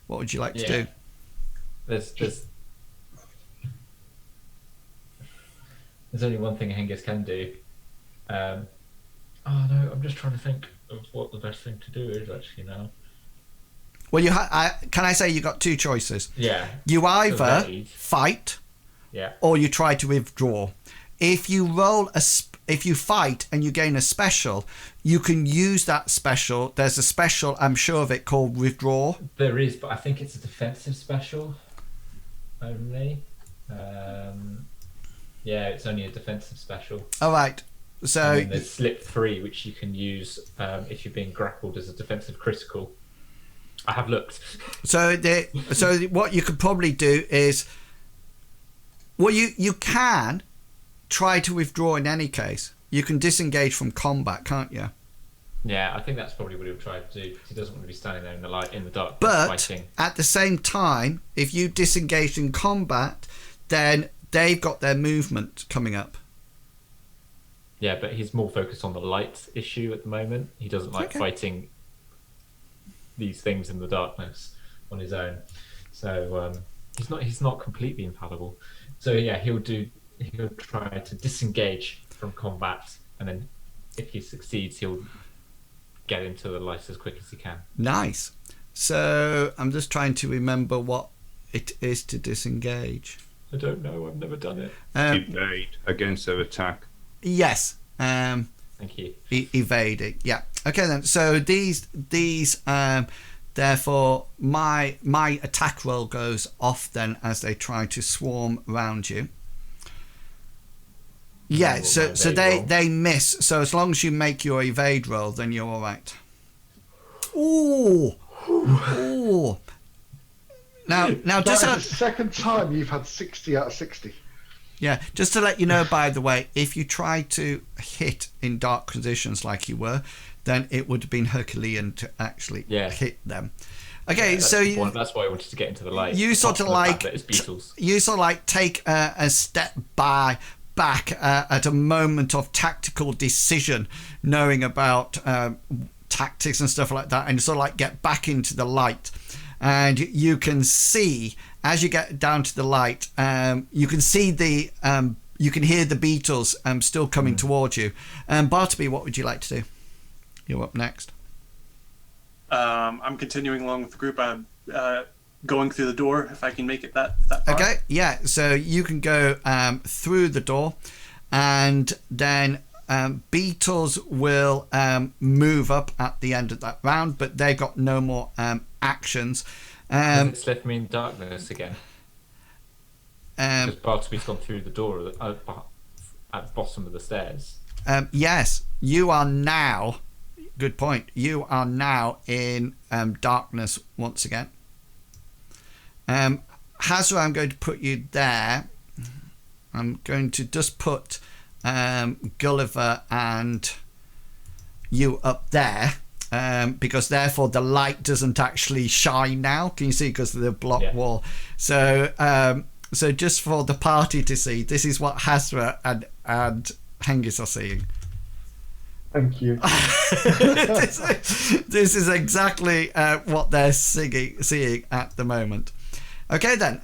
What would you like to do? There's only one thing Hengist can do. Oh no, I'm just trying to think of what the best thing to do is actually now. Well, can I say you got two choices? Yeah. You either fight, or you try to withdraw. If you fight and you gain a special, you can use that special. There's a special, I'm sure of it, called withdraw. There is, but I think it's a defensive special only. Yeah, it's only a defensive special. All right. So and then there's slip 3, which you can use if you're being grappled as a defensive critical. I have looked. So what you could probably do is, well, you can try to withdraw in any case. You can disengage from combat, can't you? Yeah, I think that's probably what he'll try to do. He doesn't want to be standing there in the light, in the dark, but fighting. At the same time, if you disengage in combat, then they've got their movement coming up. Yeah, but he's more focused on the light issue at the moment. He doesn't like fighting these things in the darkness on his own. So he's not completely infallible. So yeah, he'll try to disengage from combat, and then if he succeeds, he'll get into the light as quick as he can. Nice. So I'm just trying to remember what it is to disengage. I don't know. I've never done it. Evade against their attack. Yes. Thank you. Evading. Yeah. Okay then. So these therefore my attack roll goes off then as they try to swarm around you. Yeah. So they miss. So as long as you make your evade roll, then you're all right. Ooh. Ooh. Now That's the second time you've had 60 out of 60. Yeah, just to let you know, by the way, if you try to hit in dark conditions like you were, then it would have been Herculean to actually hit them. Okay, that's that's why I wanted to get into the light. You sort of like it's beetles. You sort of like take a step back at a moment of tactical decision, knowing about tactics and stuff like that, and sort of like get back into the light. And you can see, as you get down to the light, you can see you can hear the beetles still coming towards you. Bartleby, what would you like to do? You're up next. I'm continuing along with the group. I'm going through the door if I can make it that far. Okay, yeah. So you can go through the door, and then beetles will move up at the end of that round, but they got no more actions. It's left me in darkness again. Because Bartleby's gone through the door at the bottom of the stairs. Yes, you are now. Good point. You are now in darkness once again. Hazra, I'm going to put you there. I'm going to just put Gulliver and you up there. Because therefore the light doesn't actually shine now. Can you see? Because of the block wall. So just for the party to see, this is what Hazra and Hengist are seeing. Thank you. this is exactly what they're seeing at the moment. Okay then.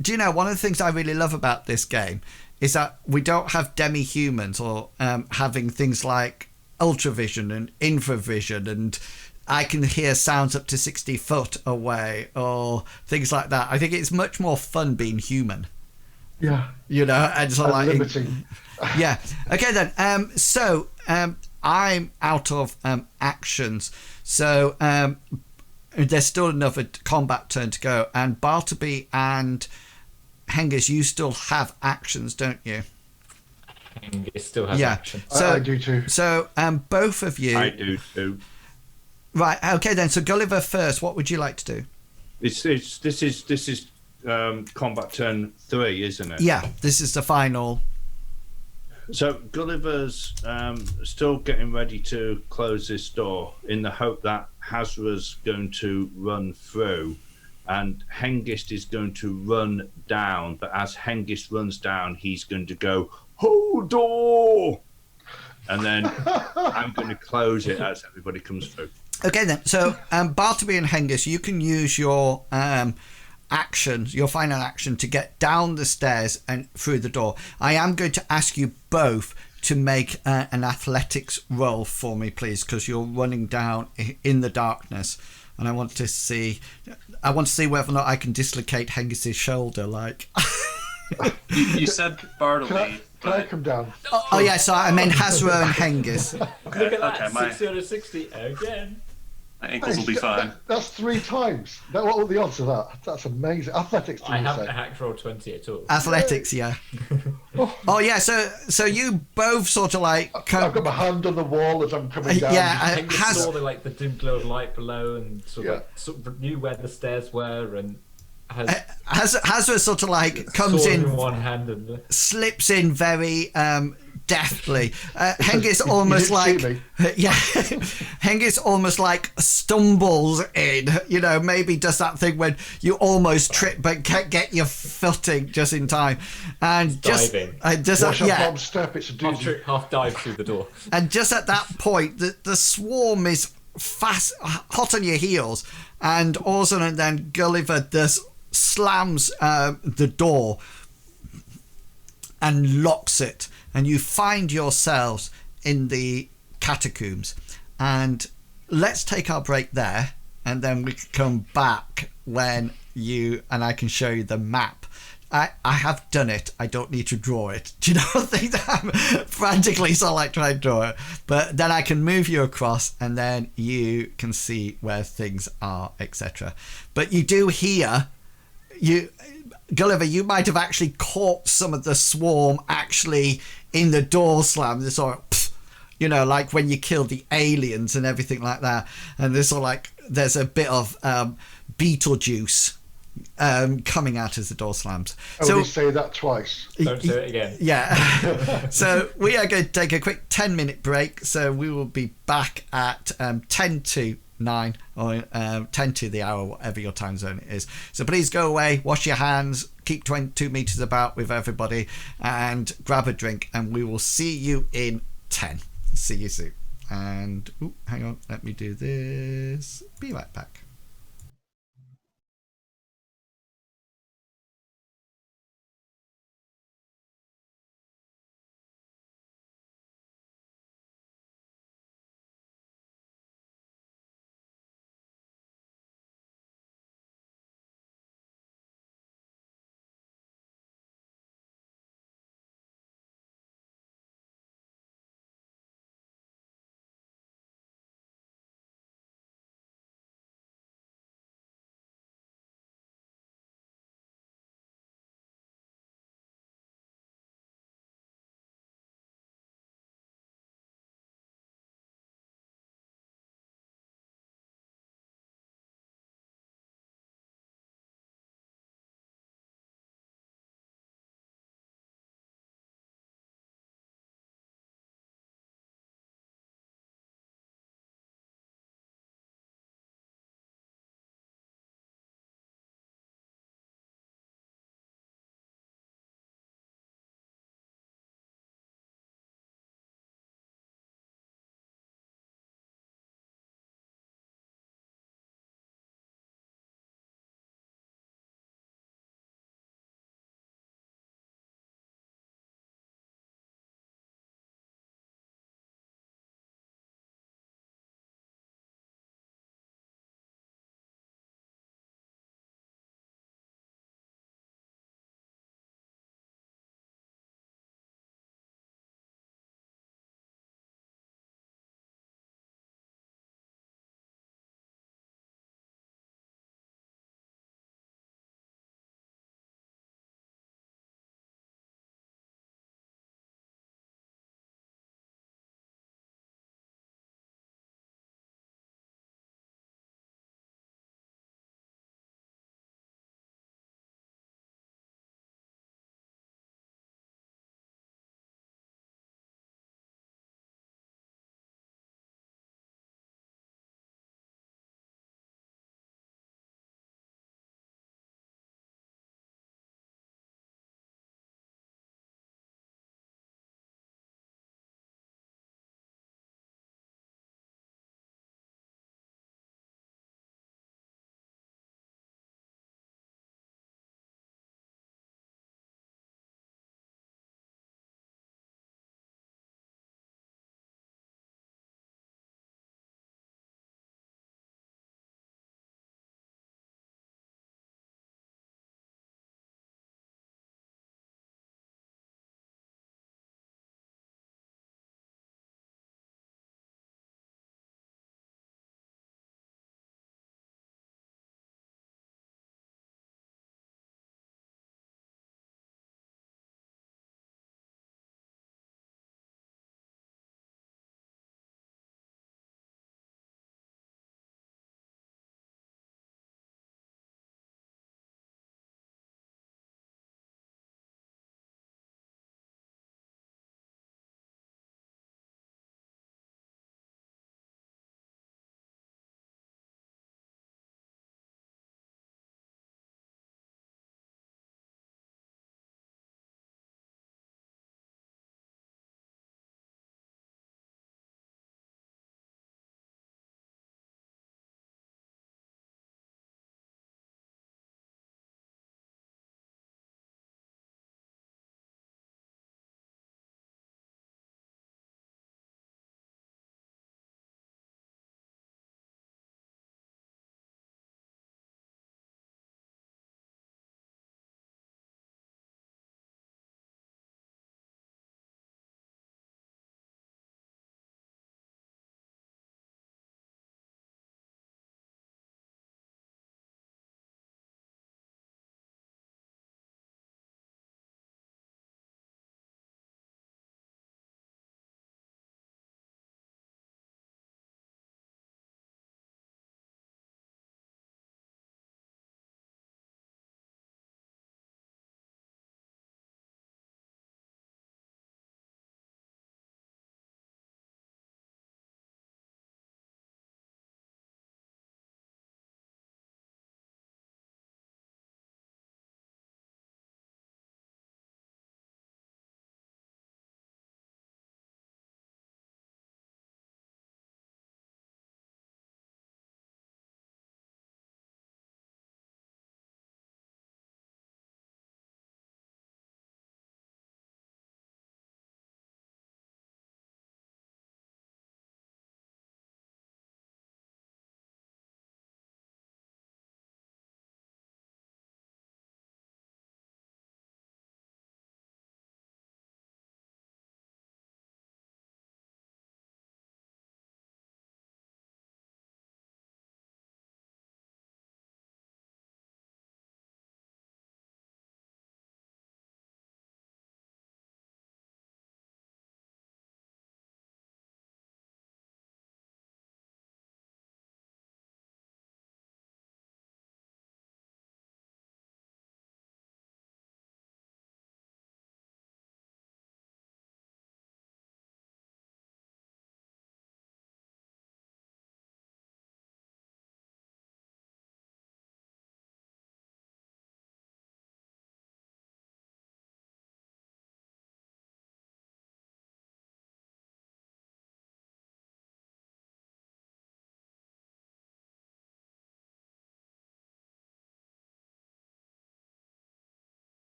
Do you know, one of the things I really love about this game is that we don't have demi-humans or having things like ultravision and infravision, and I can hear sounds up to 60 foot away or things like that. I think it's much more fun being human. Yeah. You know, and so like limiting. Yeah. Okay then. So I'm out of actions. So there's still another combat turn to go, and Bartleby and Hengist, you still have actions, don't you? It still has action. So, I do too. So both of you. I do too. Right. Okay then. So Gulliver first. What would you like to do? This is combat turn 3, isn't it? Yeah. This is the final. So Gulliver's still getting ready to close this door in the hope that Hazra's going to run through, and Hengist is going to run down. But as Hengist runs down, he's going to go, "Hold door!" And then I'm going to close it as everybody comes through. Okay then. So Bartleby and Hengist, you can use your actions, your final action, to get down the stairs and through the door. I am going to ask you both to make an athletics roll for me, please, because you're running down in the darkness, and I want to see whether or not I can dislocate Hengist's shoulder. Like you said Bartleby. Can I come down? Oh yeah, so I meant Hazra and Hengist. Look at that, 660 again. My ankles will be fine. That's 3 times. What are the odds of that? That's amazing. Athletics, I haven't hacked roll 20 at all. Athletics, yeah. Oh yeah, so you both sort of like. I've got my hand on the wall as I'm coming down. Yeah, Hengist saw the dim glow of light below and sort of knew where the stairs were, and Hazra sort of like comes in one hand and slips in very deftly. Hengist almost like Hengist almost like stumbles in, you know, maybe does that thing when you almost trip but can't get your footing just in time, and diving. Step, it's a doozy. half dive through the door, and just at that point the swarm is hot on your heels, and all of a sudden then Gulliver just slams the door and locks it, and you find yourselves in the catacombs. And let's take our break there, and then we can come back when and I can show you the map. I have done it. I don't need to draw it. Do you know think that I'm frantically trying to draw it? But then I can move you across, and then you can see where things are, etc. But you do hear, Gulliver, you might have actually caught some of the swarm actually in the door slam. This sort of, like when you kill the aliens and everything like that. And this sort of there's a bit of Beetlejuice coming out as the door slams. So we say that twice. Don't say it again. Yeah. So we are going to take a quick 10-minute break. So we will be back at 10 to 9 or 10 to the hour, whatever your time zone is. So please go away, wash your hands, keep 22 meters about with everybody, and grab a drink. And we will see you in 10. See you soon. And hang on, let me do this. Be right back.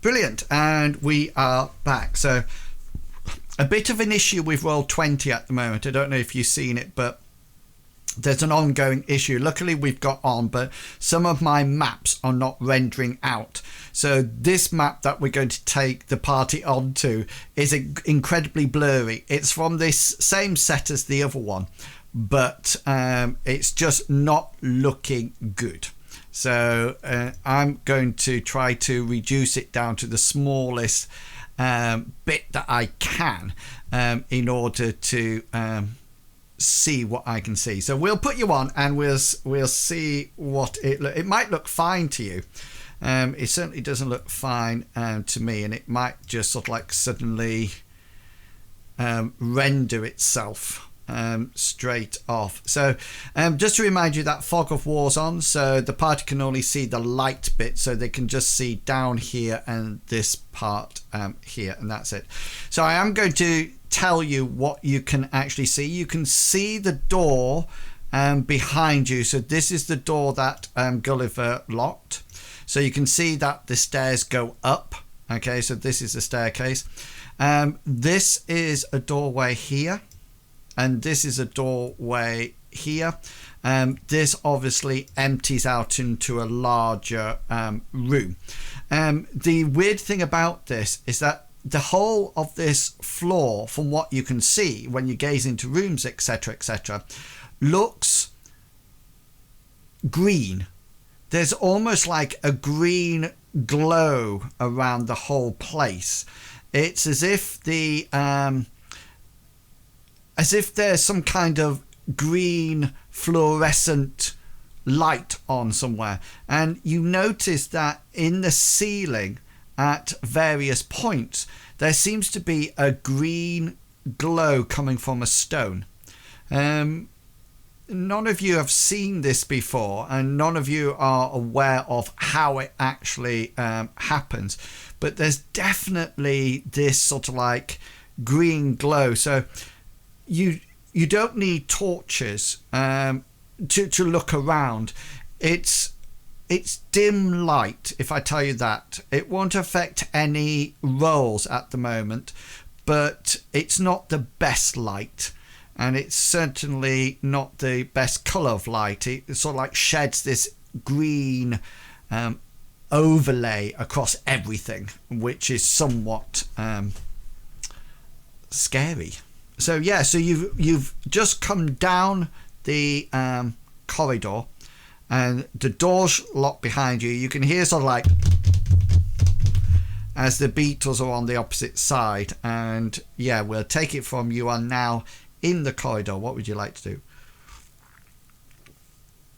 Brilliant. And we are back. So a bit of an issue with Roll20 at the moment. I don't know if you've seen it, but there's an ongoing issue. Luckily we've got on, but some of my maps are not rendering out. So this map that we're going to take the party onto is incredibly blurry. It's from this same set as the other one, but it's just not looking good. So I'm going to try to reduce it down to the smallest bit that I can in order to see what I can see. So we'll put you on and we'll see what it might look fine to you. It certainly doesn't look fine to me, and it might just sort of like suddenly render itself straight off. So just to remind you that fog of war's on, so the party can only see the light bit, so they can just see down here and this part here, and that's it. So I am going to tell you what you can actually see. You can see the door behind you. So this is the door that Gulliver locked. So you can see that the stairs go up. Okay, so this is the staircase. This is a doorway here, and this is a doorway here. This obviously empties out into a larger room. The weird thing about this is that the whole of this floor, from what you can see when you gaze into rooms, etc., looks green. There's almost like a green glow around the whole place. It's as if there's some kind of green fluorescent light on somewhere. And you notice that in the ceiling at various points there seems to be a green glow coming from a stone. None of you have seen this before, and none of you are aware of how it actually happens, but there's definitely this sort of like green glow. So you don't need torches to look around. It's dim light, if I tell you that. It won't affect any rolls at the moment, but it's not the best light, and it's certainly not the best colour of light. It sort of like sheds this green overlay across everything, which is somewhat scary. So yeah, so you've just come down the corridor, and the door's locked behind you. You can hear sort of like as the beetles are on the opposite side, and yeah, we'll take it from you are now in the corridor. What would you like to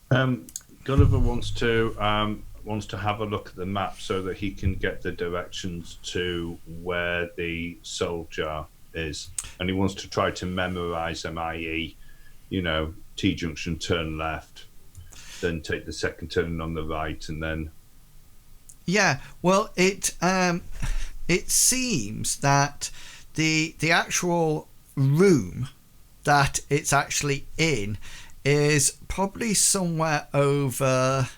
do? Gulliver wants to have a look at the map so that he can get the directions to where the soul jar is, and he wants to try to memorize them, i.e., T-junction, turn left, then take the second turn on the right, and then yeah, well, it seems that the actual room that it's actually in is probably somewhere over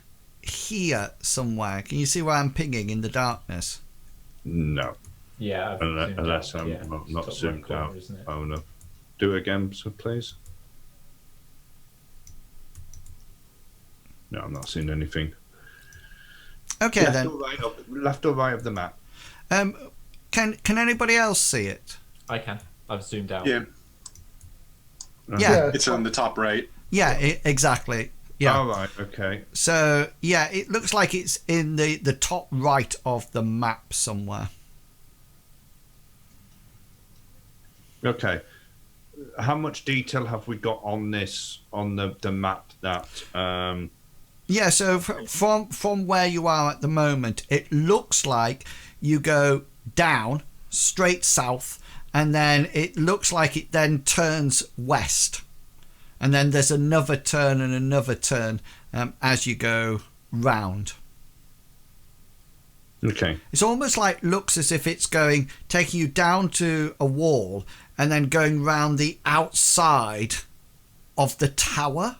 here somewhere. Can you see where I'm pinging in the darkness? No. Yeah, unless I'm not zoomed out. Oh no. Do it again, so please. No, I'm not seeing anything. Okay, left or right of the map. Can anybody else see it? I can. I've zoomed out. Yeah. Yeah. It's on the top right. Yeah, exactly. Yeah. All right. Okay. So yeah, it looks like it's in the top right of the map somewhere. Okay. How much detail have we got on this on the map that? Yeah. So from where you are at the moment, it looks like you go down straight south, and then it looks like it then turns west, and then there's another turn and another turn as you go round. Okay. It's almost like looks as if it's taking you down to a wall and then going round the outside of the tower,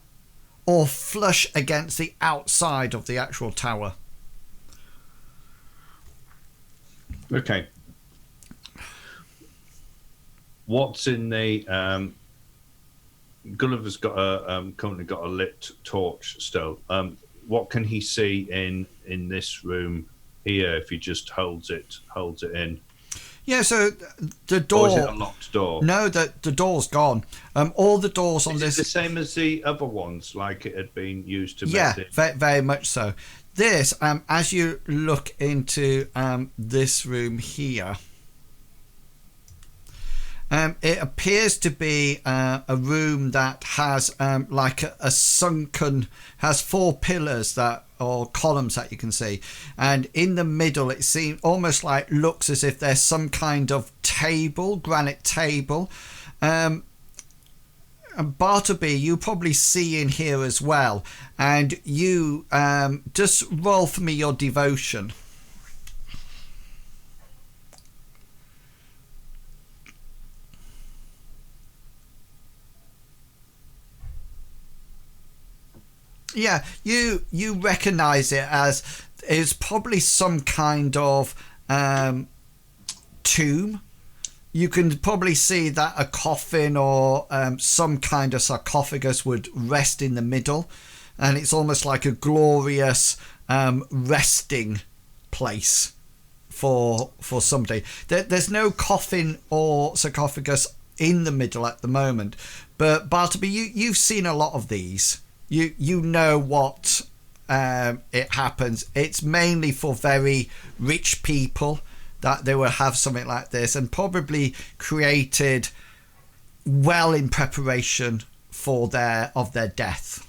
or flush against the outside of the actual tower. Okay. What's in the Gulliver's got currently got a lit torch still. What can he see in this room here if he just holds it in? Yeah, so the door. Or is it a locked door? No, the door's gone. All the doors on Is this. it the same as the other ones, like it had been used to make it? Yeah, very much so. This, as you look into this room here, it appears to be a room that has like a sunken, has 4 pillars that, or columns that you can see, and in the middle it seems almost like looks as if there's some kind of table, granite table. And Bartleby, you probably see in here as well, and you just roll for me your devotion. Yeah, you recognize it as it's probably some kind of tomb. You can probably see that a coffin or some kind of sarcophagus would rest in the middle, and it's almost like a glorious resting place for somebody. There's no coffin or sarcophagus in the middle at the moment, but Bartleby, you've seen a lot of these. You know what it happens. It's mainly for very rich people that they will have something like this, and probably created well in preparation for their death.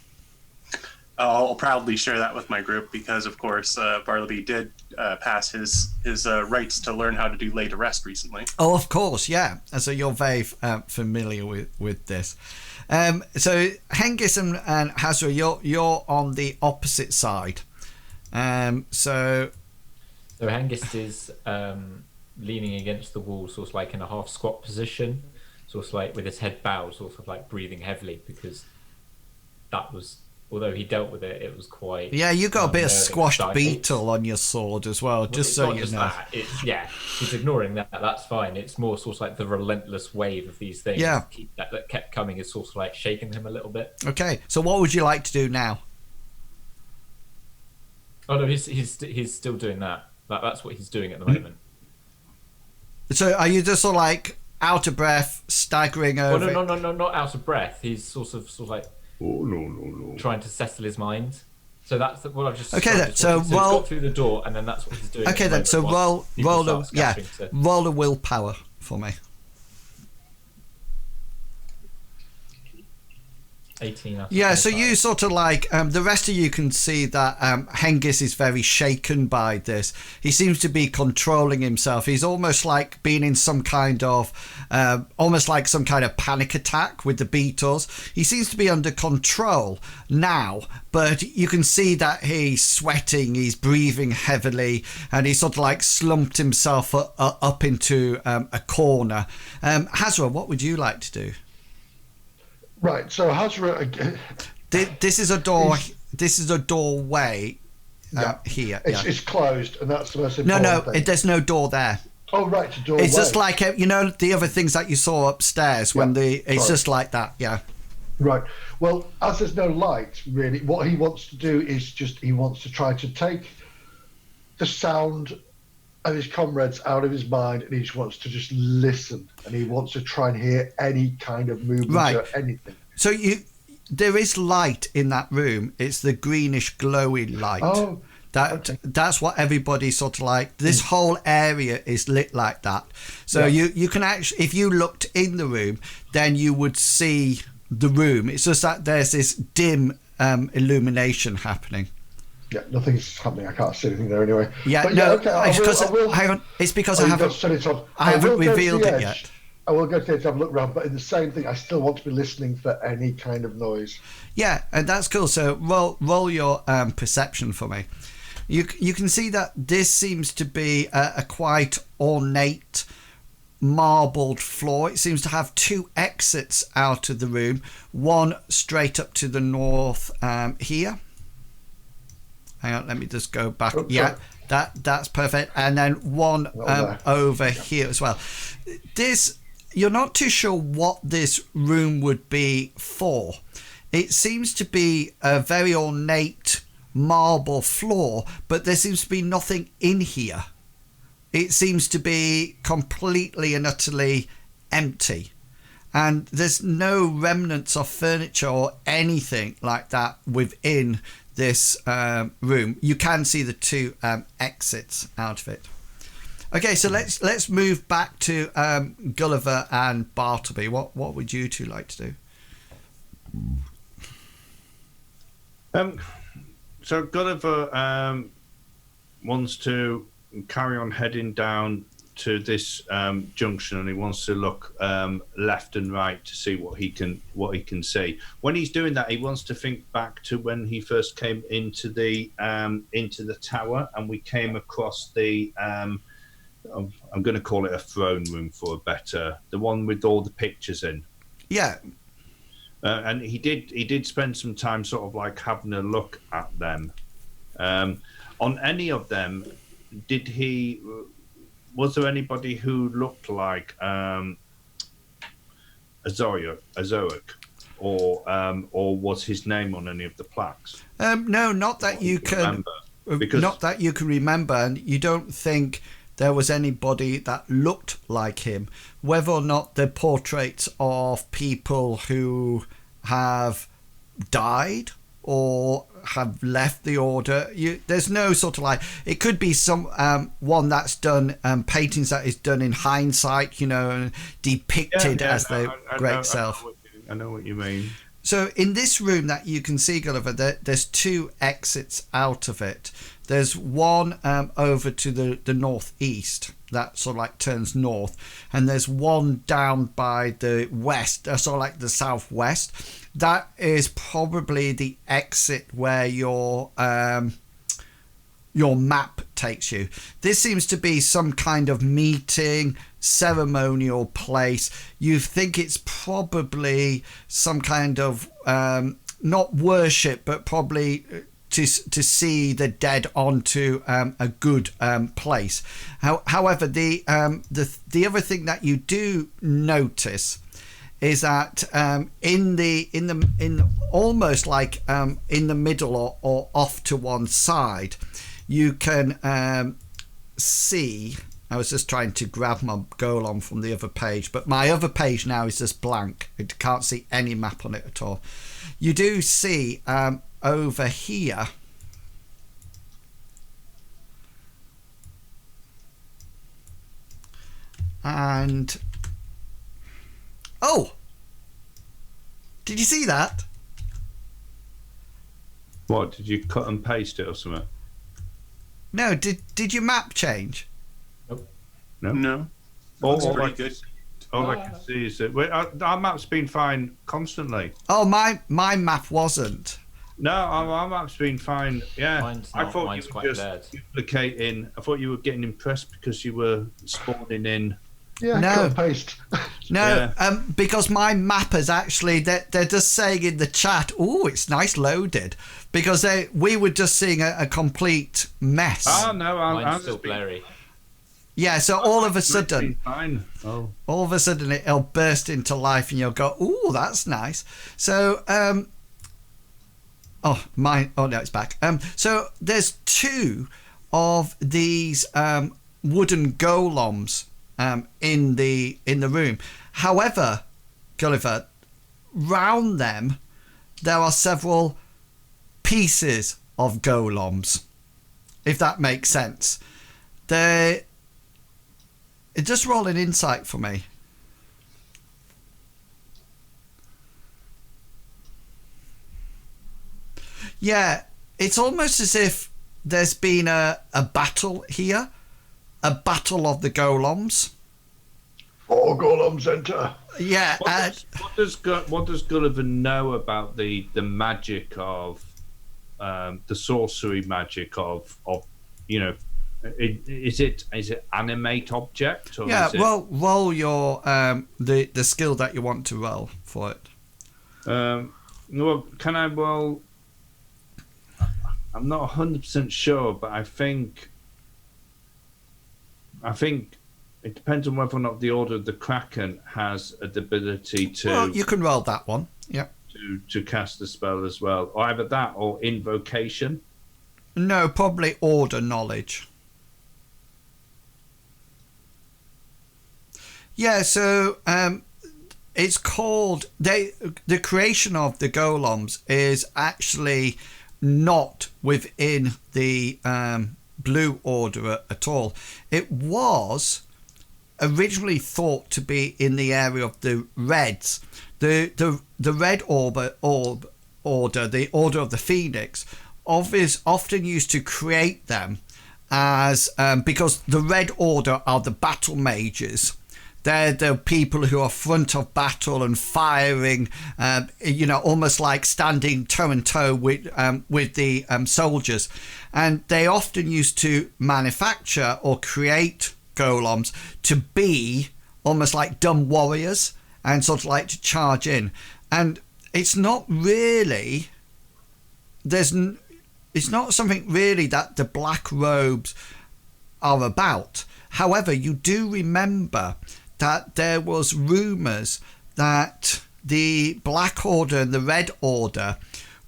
I'll proudly share that with my group because, of course, Bartleby did pass his rights to learn how to do lay to rest recently. Oh, of course, yeah. And so you're very familiar with this. So Hengist and Hazra, you're on the opposite side. So Hengist is leaning against the wall, sort of like in a half squat position, sort of like with his head bowed, sort of like breathing heavily, because that was, although he dealt with it, it was quite. Yeah, you got a bit of squashed beetle on your sword as well, just so you know. Yeah, he's ignoring that. That's fine. It's more sort of like the relentless wave of these things. Yeah. That kept coming is sort of like shaking him a little bit. Okay, so what would you like to do now? Oh no, he's still doing that. That's what he's doing at the moment. So are you just sort of like out of breath, staggering over? Oh, no, not out of breath. He's sort of like. Oh no! Trying to settle his mind. So that's what I've just. Okay, then. So he's got through the door, and then that's what he's doing. Okay, then. So roll a willpower for me. 18. Yeah, so you sort of like the rest of you can see that Hengist is very shaken by this. He seems to be controlling himself. He's almost like being in some kind of almost like some kind of panic attack with the beetles. He seems to be under control now, but you can see that he's sweating, he's breathing heavily, and he's sort of like slumped himself up into a corner. Hazra, what would you like to do? Right, so Hazra. This is a door. This is a doorway. Here. It's closed, and that's the most important thing. There's no door there. Oh, right, it's a doorway. It's just like the other things that you saw upstairs when it's just like that. Yeah. Right. Well, as there's no light, really, what he wants to do is he wants to try to take the sound of his comrades out of his mind, and he just wants to just listen, and he wants to try and hear any kind of movement or anything. So there is light in that room. It's the greenish glowing light. Oh, that's what everybody sort of like. This whole area is lit like that. So you can actually, if you looked in the room, then you would see the room. It's just that there's this dim illumination happening. Yeah, nothing's happening. I can't see anything there anyway. Yeah, but no, okay, it's because I haven't revealed it yet. I will go to the edge, have a look around, but in the same thing, I still want to be listening for any kind of noise. Yeah, and that's cool. So roll your perception for me. You can see that this seems to be a quite ornate marbled floor. It seems to have 2 exits out of the room, one straight up to the north here. Hang on, let me just go back. Oh, yeah, sorry. that's perfect. And then one over here as well. You're not too sure what this room would be for. It seems to be a very ornate marble floor, but there seems to be nothing in here. It seems to be completely and utterly empty. And there's no remnants of furniture or anything like that within this room. You can see the two exits out of it. Okay, so let's move back to Gulliver and Bartleby. What would you two like to do? So Gulliver wants to carry on heading down to this junction, and he wants to look left and right to see what he can see. When he's doing that, he wants to think back to when he first came into the tower, and we came across the I'm going to call it a throne room for the one with all the pictures in. Yeah. And he did spend some time sort of like having a look at them. On any of them, was there anybody who looked like Azoic, or was his name on any of the plaques? No, not that you can remember. Not that you can remember, and you don't think there was anybody that looked like him. Whether or not the portraits of people who have died or have left the order, there's no sort of like, it could be some one that's done paintings that is done in hindsight, and depicted as the great self. I know what you mean. So in this room that you can see, Gulliver, there's two exits out of it. There's one over to the northeast that sort of like turns north, and there's one down by the west, sort of like the southwest. That is probably the exit where your map takes you. This seems to be some kind of meeting, ceremonial place. You think it's probably some kind of not worship, but probably to see the dead onto a good place. However, the other thing that you do notice is that in almost like in the middle or off to one side, you can see. I was just trying to grab my golem from the other page, but my other page now is just blank. I can't see any map on it at all. You do see over here and oh, did you see that? What, did you cut and paste it or something? No, did your map change? No. All pretty good. I can see is that our map's been fine constantly. Oh, my map wasn't. No, our map's been fine. Yeah, Mine's I not. thought Mine's you were quite just duplicating. I thought you were getting impressed because you were spawning in. Yeah, No. cut and paste. No, Yeah. because my mappers actually, they're just saying in the chat, "Oh, it's nice loaded," because we were just seeing a complete mess. Oh no, Mine's still blurry. Yeah, so all of a sudden, fine. Oh, all of a sudden it'll burst into life, and you'll go, "Oh, that's nice." So, oh no, it's back. So there's two of these wooden golems in the room. However, Gulliver, round them there are several pieces of golems, if that makes sense. Just roll an insight for me. Yeah, it's almost as if there's been a battle here, a battle of the golems. 4 golems enter. Yeah. What does Gulliver know about the magic of the sorcery magic of is it animate object? Or Yeah. is it, roll your the skill that you want to roll for it. well, can I roll? I'm not 100% sure, but I think it depends on whether or not the Order of the Kraken has the ability to. Well, you can roll that one. Yeah. To cast the spell as well, or either that or invocation. No, probably order knowledge. Yeah, so it's called the creation of the golems is actually not within the Blue Order at all. It was originally thought to be in the area of the Reds. The Red Order, the Order of the Phoenix, is often used to create them as because the Red Order are the battle mages. They're the people who are front of battle and firing, almost like standing toe and toe with the soldiers. And they often used to manufacture or create golems to be almost like dumb warriors and sort of like to charge in. And it's not really, it's not something really that the black robes are about. However, you do remember that there was rumours that the Black Order and the Red Order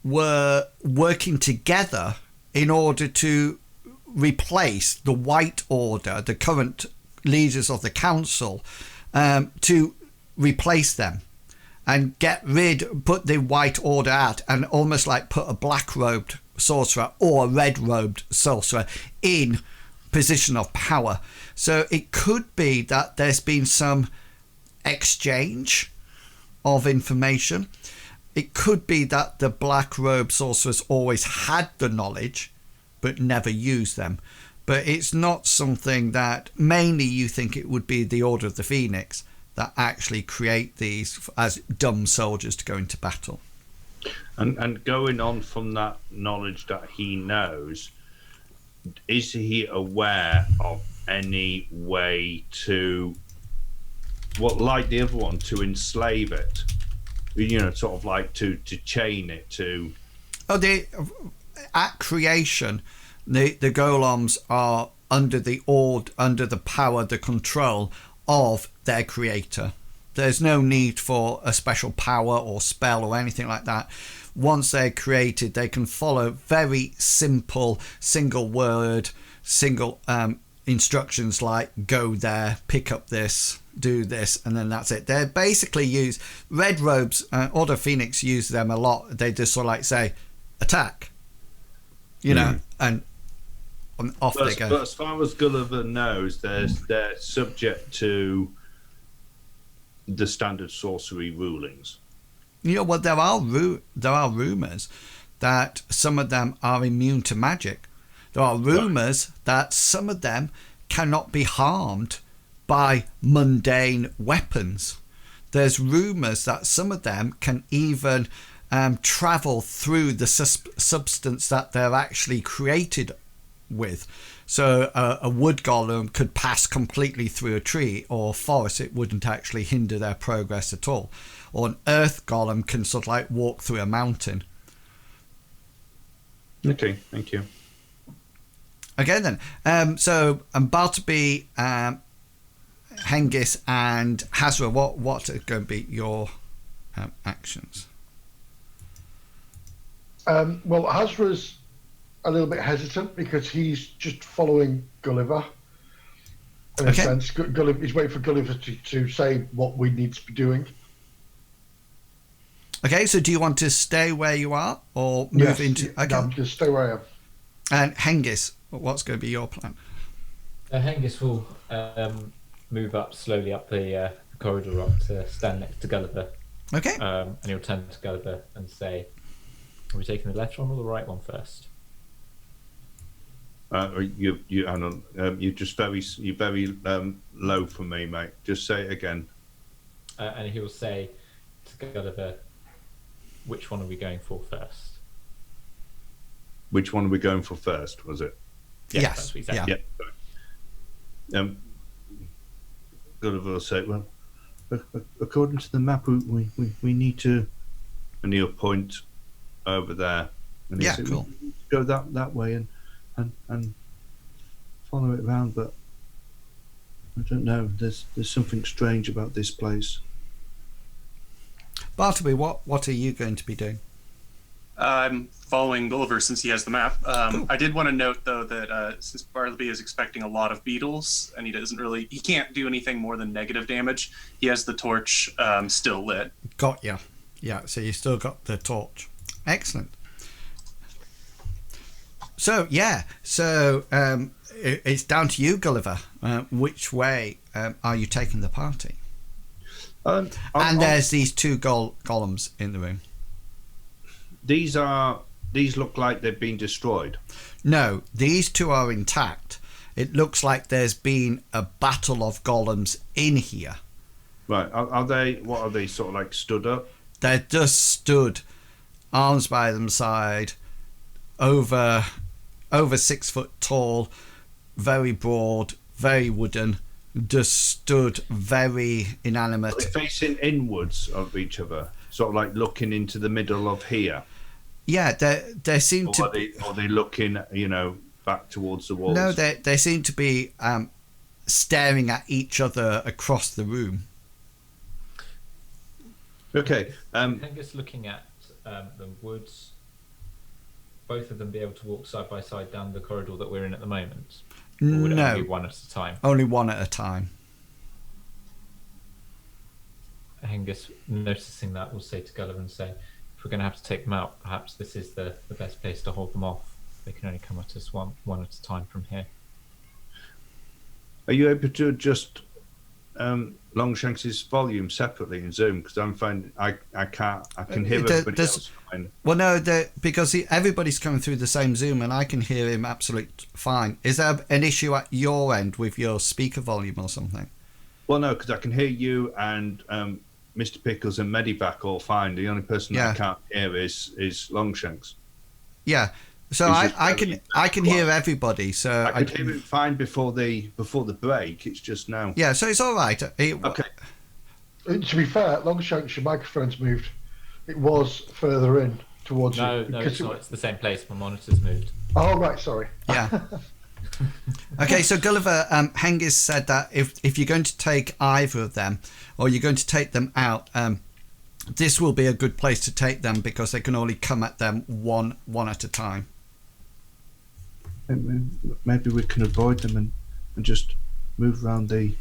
were working together in order to replace the White Order, the current leaders of the council, to replace them and put the White Order out and almost like put a black-robed sorcerer or a red-robed sorcerer in position of power. So it could be that there's been some exchange of information. It could be that the black robe sorcerers always had the knowledge but never used them. But it's not something that mainly you think it would be the Order of the Phoenix that actually create these as dumb soldiers to go into battle. And going on from that knowledge that he knows, is he aware of any way to, like the other one, to enslave it? Sort of like to chain it to. At creation, the golems are under the power, the control of their creator. There's no need for a special power or spell or anything like that. Once they're created, they can follow very simple single instructions like go there, pick up this, do this, and then that's it. They're basically used, red robes, Order of Phoenix use them a lot. They just sort of like say attack, and off they go. But as far as Gulliver knows, they're subject to the standard sorcery rulings. Well, there are rumours that some of them are immune to magic. There are rumours that some of them cannot be harmed by mundane weapons. There's rumours that some of them can even travel through the substance that they're actually created with. So a wood golem could pass completely through a tree or forest. It wouldn't actually hinder their progress at all. Or an earth golem can sort of like walk through a mountain. Okay, thank you. Okay then. So Bartleby, Hengist and Hazra, what are going to be your actions? Well, Hazra's a little bit hesitant because he's just following Gulliver. In a sense, he's waiting for Gulliver to say what we need to be doing. Okay, so do you want to stay where you are or move into? Okay, no, just stay where I am. And Hengist, what's going to be your plan? Hengist will move up slowly up the corridor up to stand next to Gulliver. Okay. And he'll turn to Gulliver and say, "Are we taking the left one or the right one first?" You're just very low for me, mate. Just say it again. And he will say to Gulliver, "Which one are we going for first?" Which one are we going for first? Was it? Yeah, yes. That's what he said. Yeah. Gulliver will say, "Well, according to the map, we need to," and he'll point over there. And he said, cool. Go that way and follow it around, but I don't know. There's something strange about this place. Bartleby, what are you going to be doing? I'm following Gulliver since he has the map. Cool. I did want to note, though, that since Bartleby is expecting a lot of beetles, and he can't do anything more than negative damage, he has the torch still lit. Got ya. Yeah, so you still got the torch. Excellent. So, it's down to you, Gulliver. Which way are you taking the party? There's these two golems in the room. These look like they've been destroyed. No, these two are intact. It looks like there's been a battle of golems in here. Right. Are they? What are they? Sort of like stood up? They're just stood, arms by them side, over 6 foot tall, very broad, very wooden, just stood very inanimate. Are they facing inwards of each other, sort of like looking into the middle of here. Yeah, they seem to. Are they looking, back towards the walls? No, they seem to be staring at each other across the room. Okay. Hengus looking at the woods. Both of them be able to walk side by side down the corridor that we're in at the moment? Or would it only be one at a time? Only one at a time. Hengus, noticing that, will say to Gulliver and say, if we're going to have to take them out, perhaps this is the best place to hold them off. They can only come at us one at a time from here. Are you able to adjust Longshanks' volume separately in Zoom? Because I'm finding I can hear everybody else fine. Well, no, because everybody's coming through the same Zoom and I can hear him absolutely fine. Is there an issue at your end with your speaker volume or something? Well, no, because I can hear you and Mr. Pickles and Medivac all fine. The only person that I can't hear is Longshanks. Yeah. So I can hear everybody. So I could hear it fine before the break. It's just now. Yeah, so it's all right. Okay. To be fair, Longshanks, your microphone's moved. It was further in towards you. No, it's not. It's the same place. My monitor's moved. Oh, right. Sorry. Yeah. Okay, so Gulliver, Hengus said that if you're going to take either of them or you're going to take them out, this will be a good place to take them because they can only come at them one at a time. Maybe we can avoid them and just move around the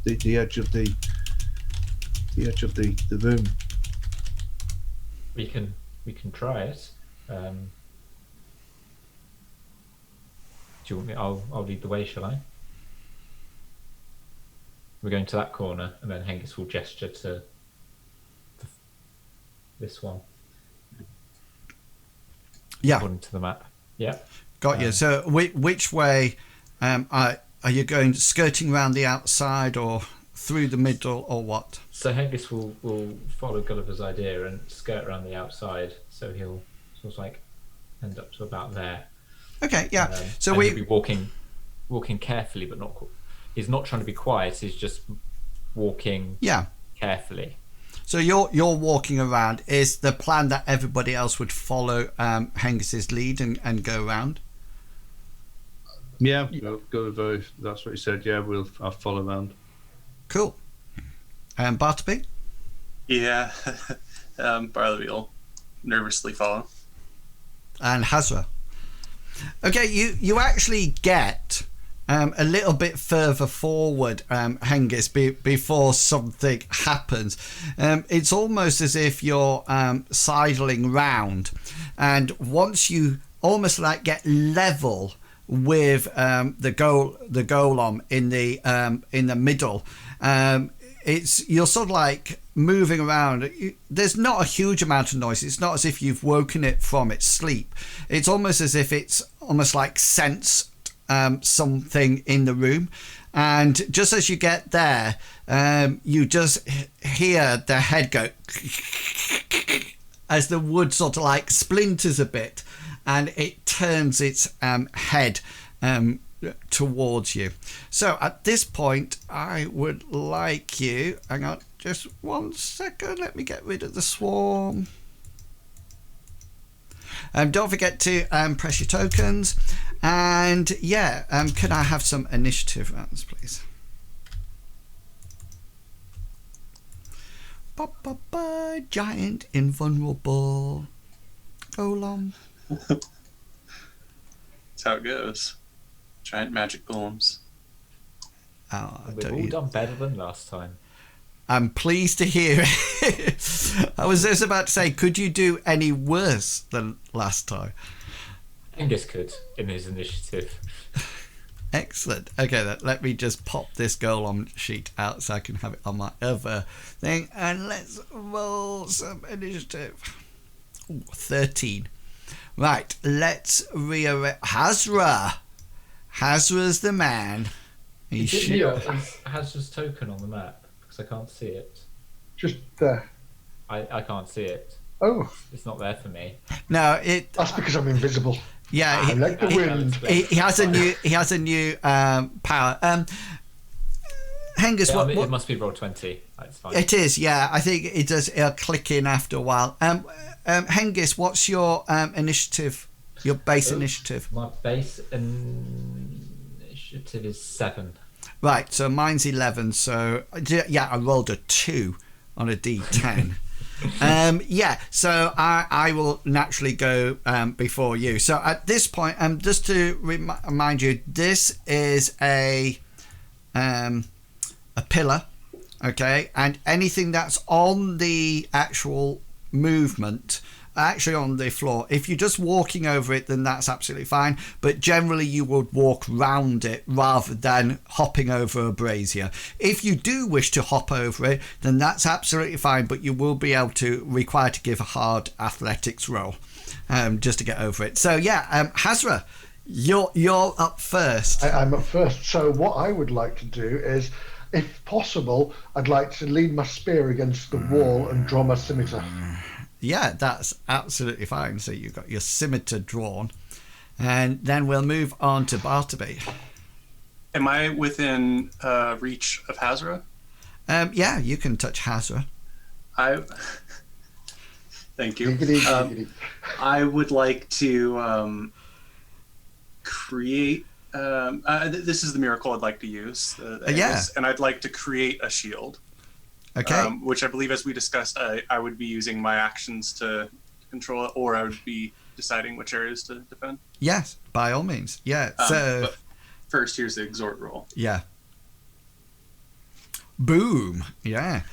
edge of the room. We can try it. Do you want me? I'll lead the way, shall I? We're going to that corner, and then Hengus will gesture to this one. Yeah. According to the map. Yeah. Got you. So which way are you going? Skirting around the outside or through the middle or what? So Hengus will follow Gulliver's idea and skirt around the outside. So he'll sort of like end up to about there. Okay. Yeah. So we'll be walking carefully, but not. He's not trying to be quiet. He's just walking. Yeah. Carefully. So you're walking around. Is the plan that everybody else would follow Hengus's lead and go around? Yeah, Gulliver, that's what he said. Yeah, I'll follow around. Cool. Bartleby? Yeah, Bartleby will nervously follow. And Hazra. Okay, you actually get a little bit further forward, Hengus, before something happens. It's almost as if you're sidling round, and once you almost like get level with the golem in the middle, you're sort of like moving around. There's not a huge amount of noise. It's not as if you've woken it from its sleep. It's almost as if it's almost like sensed something in the room, and just as you get there, you just hear the head go as the wood sort of like splinters a bit, and it turns its head towards you. So at this point, I would like you, hang on just 1 second, let me get rid of the swarm. Don't forget to press your tokens. And yeah, could I have some initiative rounds, please? Giant invulnerable golem. That's how it goes. Giant magic golems. Oh, We've all done better than last time. I'm pleased to hear it. I was just about to say, could you do any worse than last time? Angus could in his initiative. Excellent. Okay, then let me just pop this golem sheet out so I can have it on my other thing, and let's roll some initiative. Ooh, 13. Right, let's rearrange. Hazra's the man. Is Hazra's token on the map? Because I can't see it. Just there. I can't see it. Oh. It's not there for me. No, That's because I'm invisible. Yeah, I like the wind. He has a new power. Hengus, Yeah, it must be roll 20. That's fine. It is, yeah. I think it does. It'll click in after a while. Hengus, what's your initiative? Your base initiative? My base initiative is 7. Right. So mine's 11. So yeah, I rolled a 2 on a D10. Yeah. So I will naturally go before you. So at this point, just to remind you, this is a pillar, okay, and anything that's on the actual movement, actually on the floor, if you're just walking over it, then that's absolutely fine, but generally you would walk round it rather than hopping over a brazier. If you do wish to hop over it, then that's absolutely fine, but you will be able to require to give a hard athletics roll just to get over it. So yeah, Hazra, you're up first. I'm up first. So what I would like to do is, if possible, I'd like to lean my spear against the wall and draw my scimitar. Yeah, that's absolutely fine. So you've got your scimitar drawn. And then we'll move on to Bartleby. Am I within reach of Hazra? Yeah, you can touch Hazra. Thank you. I would like to create... this is the miracle I'd like to use. Yeah. And I'd like to create a shield. Okay. Which I believe, as we discussed, I would be using my actions to control it, or I would be deciding which areas to defend. Yes, by all means. Yeah. So but first, here's the exhort roll. Yeah. Boom. Yeah.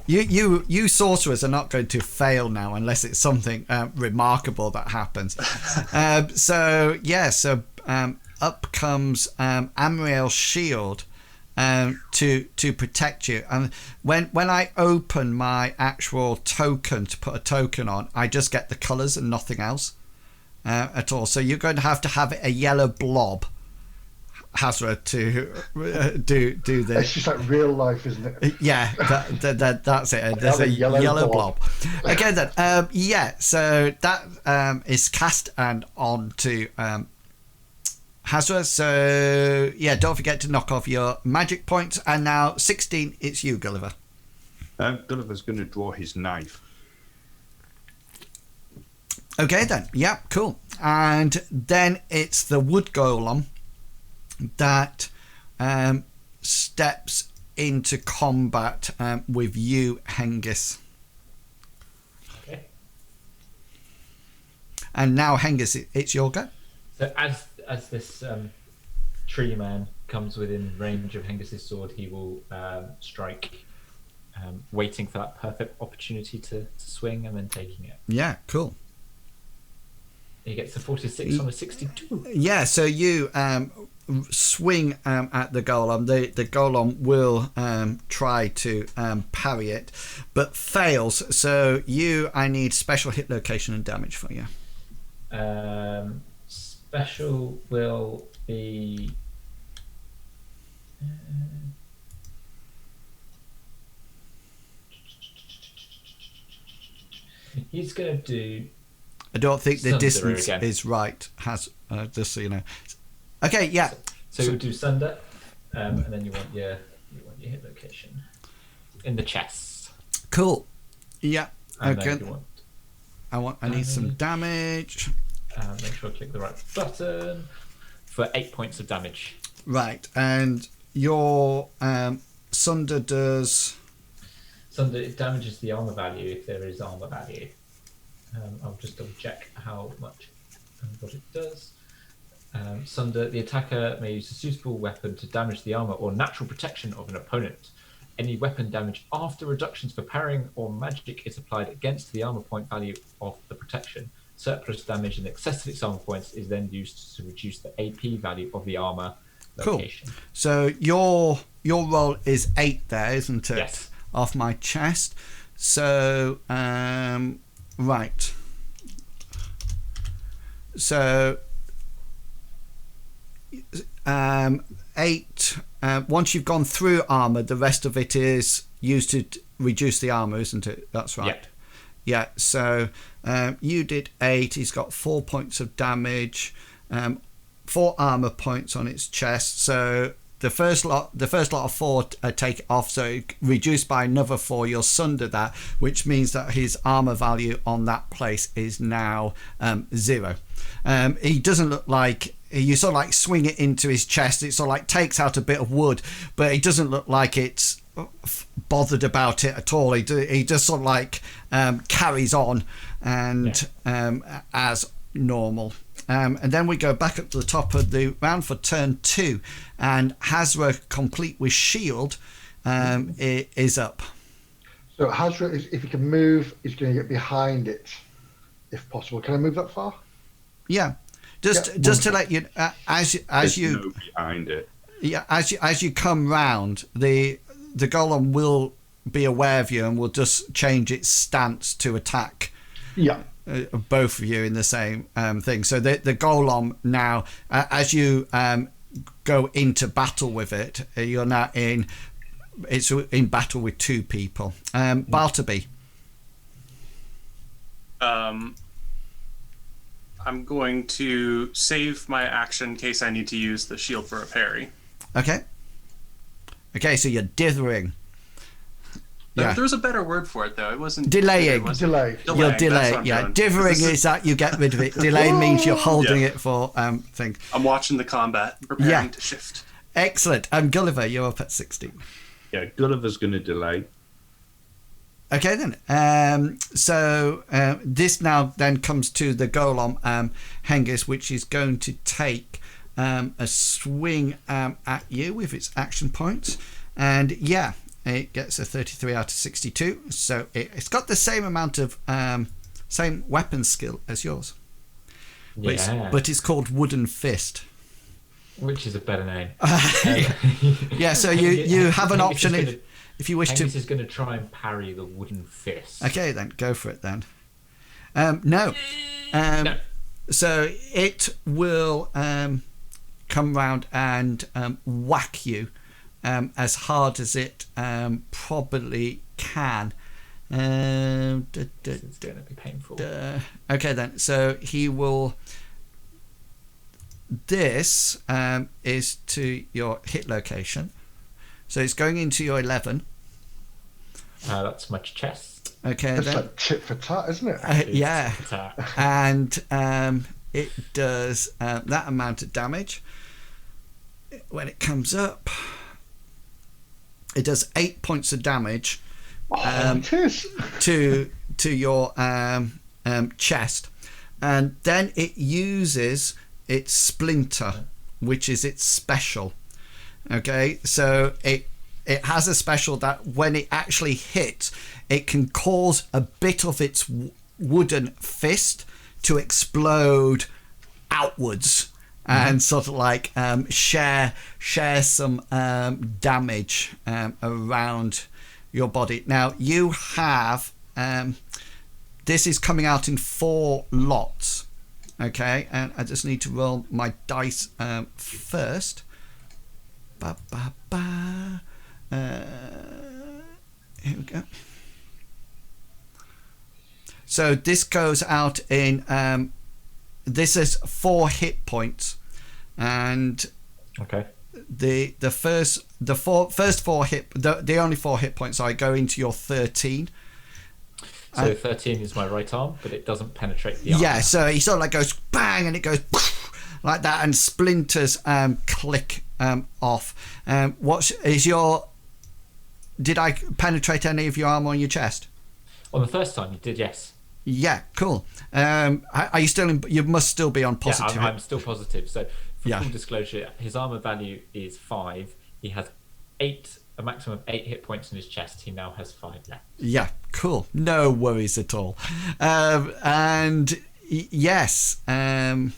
You sorcerers are not going to fail now unless it's something remarkable that happens. So up comes Amriel's shield to protect you. And when I open my actual token to put a token on, I just get the colours and nothing else at all. So you're going to have a yellow blob, Hazra, to do this. It's just like real life, isn't it? Yeah, that's it. There's a yellow blob. Okay then. So that is cast and on to Hazra. So yeah, don't forget to knock off your magic points. And now 16, it's you, Gulliver. Gulliver's going to draw his knife. Okay then. Yeah, cool. And then it's the wood golem that steps into combat with you, Hengist. Okay. And now, Hengist, it's your go. So as this tree man comes within range of Hengist's sword, he will strike, waiting for that perfect opportunity to swing and then taking it. Yeah, cool. He gets a 46 on a 62. Yeah, so you swing at the golem. The golem will try to parry it, but fails. So I need special hit location and damage for you. Special will be... he's going to do... I don't think the Sunder distance again. is right. Just so you know. Okay, yeah. So you'll do Sunder, and then you want your hit location in the chest. Cool. Yeah. And Okay. then you want I need some damage. Make sure I click the right button for 8 points of damage. Right, and your Sunder does. Sunder, it damages the armor value if there is armor value. I'll just double check how much and what it does. Sunder, the attacker may use a suitable weapon to damage the armor or natural protection of an opponent. Any weapon damage after reductions for parrying or magic is applied against the armor point value of the protection. Surplus damage in excess of its armor points is then used to reduce the AP value of the armor location. Cool. So your roll is 8 there, isn't it? Yes. Off my chest. So right. So 8. Once you've gone through armor, the rest of it is used to reduce the armor, isn't it? That's right. Yep. Yeah. So you did 8. He's got 4 points of damage, 4 armor points on its chest. So the first lot of 4 take it off. So reduced by another 4. You'll sunder that, which means that his armor value on that place is now 0. He doesn't look like. You sort of like swing it into his chest. It sort of like takes out a bit of wood, but it doesn't look like it's bothered about it at all. He just sort of like carries on and as normal. And then we go back up to the top of the round for turn 2, and Hazra, complete with shield, is up. So Hazra, if he can move, he's going to get behind it, if possible. Can I move that far? Yeah. Just to let you, as you no behind it. Yeah, as you come round, the golem will be aware of you and will just change its stance to attack. Yeah. Both of you in the same thing. So the golem now, as you go into battle with it, you're now in battle with 2 people. Bartleby. I'm going to save my action in case I need to use the shield for a parry. Okay, so you're dithering. Yeah. There was a better word for it, though. It wasn't... Delay. You're delay. Yeah, dithering is that you get rid of it. Delay means you're holding it for thing. I'm watching the combat, preparing to shift. Excellent. Gulliver, you're up at 16. Yeah, Gulliver's going to delay. Okay then. So this now then comes to the golem Hengist, which is going to take a swing at you with its action points, and it gets a 33 out of 62. So it's got the same amount of same weapon skill as yours, but it's called Wooden Fist, which is a better name. Yeah. So you have an option if you wish to. This is going to try and parry the Wooden Fist. Okay, then go for it then. No. No. So it will come round and whack you as hard as it probably can. It's going to be painful. Okay then. So he will. This is to your hit location. So it's going into your 11. That's my chest. Okay, That's then. like tit for tat, isn't it? Yeah. And it does that amount of damage. When it comes up, it does 8 points of damage to your chest. And then it uses its splinter, which is its special. Okay, so it has a special that when it actually hits, it can cause a bit of its wooden fist to explode outwards and sort of like share some damage around your body. Now you have this is coming out in 4 lots. Okay, and I just need to roll my dice first. Here we go. So this goes out in this is 4 hit points, and okay, the first 4 hit the only 4 hit points go into your 13. So 13 is my right arm, but it doesn't penetrate the arm. Yeah, so he sort of like goes bang, and it goes like that, and splinters click off. What is your? Did I penetrate any of your arm on your chest? On the first time, you did, yes. Yeah, cool. Are you still in? You must still be on positive. Yeah, I'm still positive. So, for full disclosure, his armor value is 5. He has a maximum of 8 hit points in his chest. He now has 5 left. Yeah, cool. No worries at all. Yes. And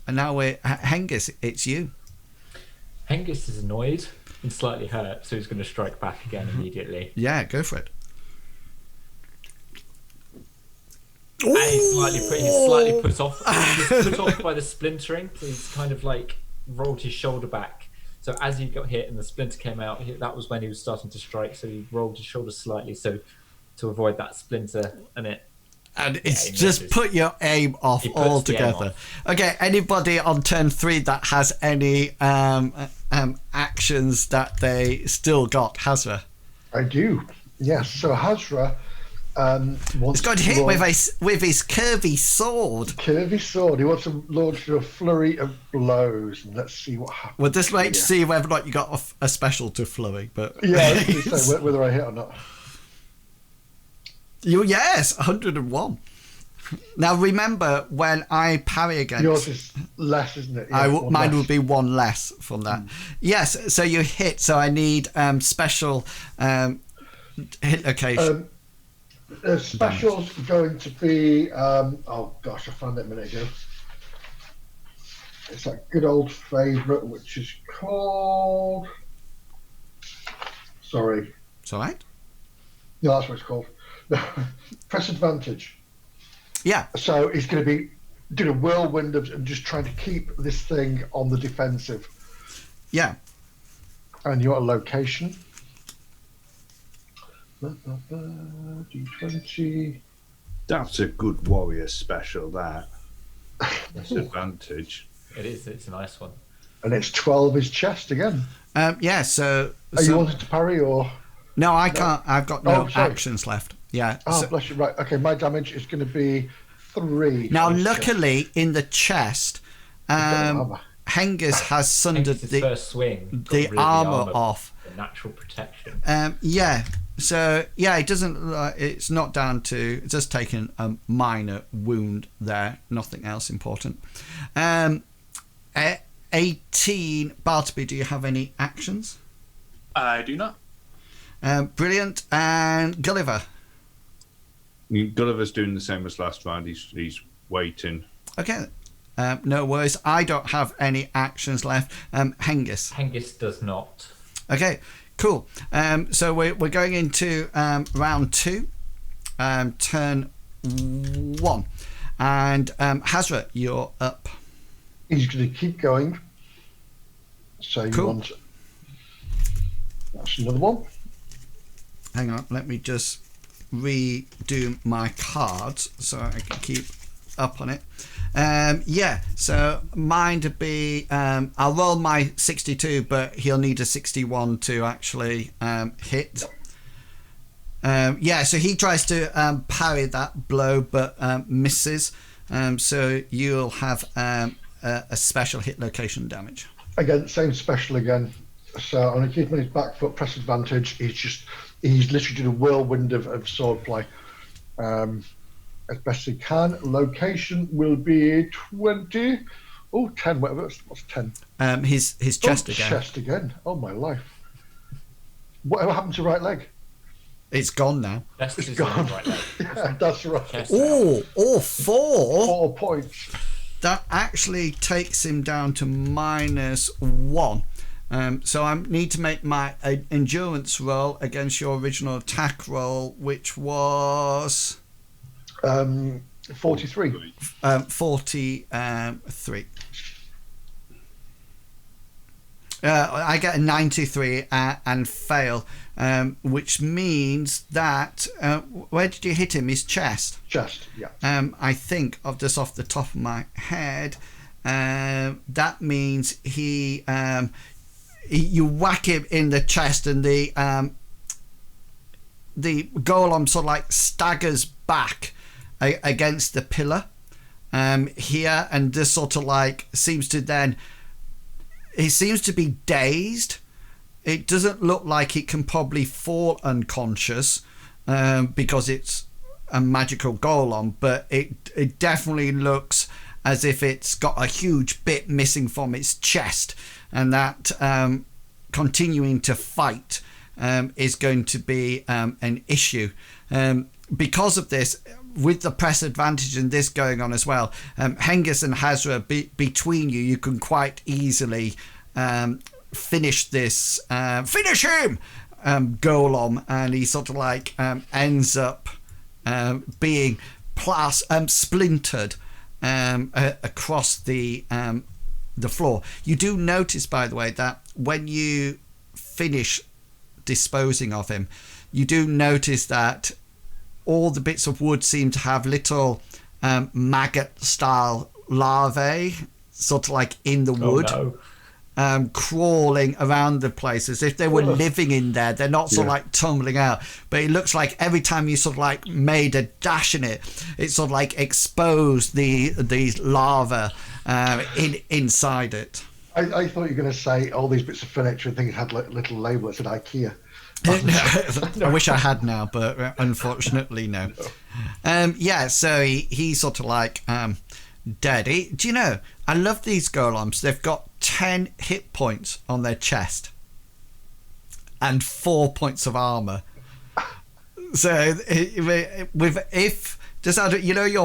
now Hengist, it's you. Hengist is annoyed and slightly hurt, so he's going to strike back again immediately. Yeah, go for it. And he's slightly put off. He's put off by the splintering, so he's kind of like rolled his shoulder back. So as he got hit and the splinter came out, that was when he was starting to strike. So he rolled his shoulder slightly, so to avoid that splinter, and it's just put your aim off altogether. Okay, anybody on turn 3 that has any actions that they still got? Hazra. I do. Yes. So Hazra. He's going to hit with his curvy sword. Curvy sword. He wants to launch a flurry of blows, and let's see what happens. We'll just wait to see whether or not you got a special to flurry. But yeah, say whether I hit or not. Yes, 101. Now remember, when I parry against yours is less, isn't it? Yeah, mine would be 1 less from that. Yes, so you hit. So I need special hit location. The special's going to be, oh gosh, I found it a minute ago. It's that good old favourite, which is called. Sorry. It's all right. No, that's what it's called. Press advantage. Yeah. So he's going to be doing a whirlwind and just trying to keep this thing on the defensive. Yeah. And you're at a location. D20. That's a good warrior special, that. That's advantage. It is. It's a nice one. And it's 12 his chest again. Yeah, so... Are you wanting to parry or...? No, I can't. I've got no actions left. Yeah. Oh, bless you. Right. Okay, my damage is going to be 3. Now, luckily, in the chest, Hengist has sundered the first swing, the armor off. The natural protection. Yeah. So yeah, it doesn't. It's not down to. It's just taken a minor wound there. Nothing else important. 18. Bartleby, do you have any actions? I do not. Brilliant. And Gulliver. Gulliver's doing the same as last round. He's waiting. Okay. No worries. I don't have any actions left. Hengist. Hengist does not. Okay. Cool. So we're going into round 2, turn 1, and Hazra, you're up. He's going to keep going. So you cool. want? That's another one. Hang on, let me just redo my cards so I can keep up on it. Yeah, so mine to be, I'll roll my 62, but he'll need a 61 to actually hit. Yeah, so he tries to parry that blow, but misses. So you'll have a special hit location damage. Again, same special again. So I'm going to keep him on his back foot, press advantage. He's literally doing a whirlwind of swordplay. As best he can. Location will be 20. Oh, 10. Whatever. What's 10? His chest again. Chest again. Oh my life. Whatever happened to right leg? It's gone now. It's gone. Right leg. Yeah, that's right. 4. 4 points. That actually takes him down to -1. So I need to make my endurance roll against your original attack roll, which was 43. 43. I get a 93 and fail, which means that where did you hit him? His chest. Chest, yeah. I think just off the top of my head, that means you whack him in the chest, and the golem sort of like staggers back against the pillar here, and this sort of like seems to be dazed. It doesn't look like it can probably fall unconscious because it's a magical golem, but it definitely looks as if it's got a huge bit missing from its chest, and that continuing to fight is going to be an issue. Because of this, with the press advantage and this going on as well, Hengist and Hazra, between you can quite easily finish this, finish him, golem, and he sort of like ends up being splintered across the floor. You do notice, by the way, that when you finish disposing of him, you do notice that all the bits of wood seem to have little maggot-style larvae, sort of like in the wood. Oh, no. Crawling around the place as if they were living in there. They're not sort of like tumbling out, but it looks like every time you sort of like made a dash in it, it sort of like exposed these larvae inside it. I thought you were going to say all these bits of furniture and things had like little labels at IKEA. I wish I had now, but unfortunately no. So he's sort of like dead. Do you know, I love these golems. They've got 10 hit points on their chest and 4 points of armor. So your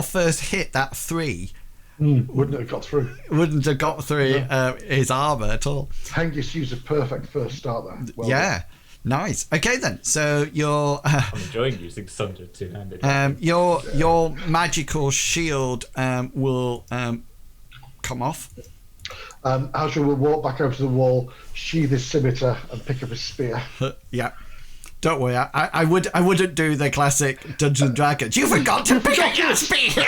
first hit, that 3 wouldn't have got through. Wouldn't have got through his armor at all. Hengist used a perfect first start there. Well done. Nice. Okay then. So I'm enjoying using Sunder two-handed. Your magical shield will come off. Hazra will walk back over to the wall, sheath his scimitar, and pick up his spear. Yeah. Don't worry. I wouldn't do the classic Dungeons and Dragons. You forgot to pick up your spear.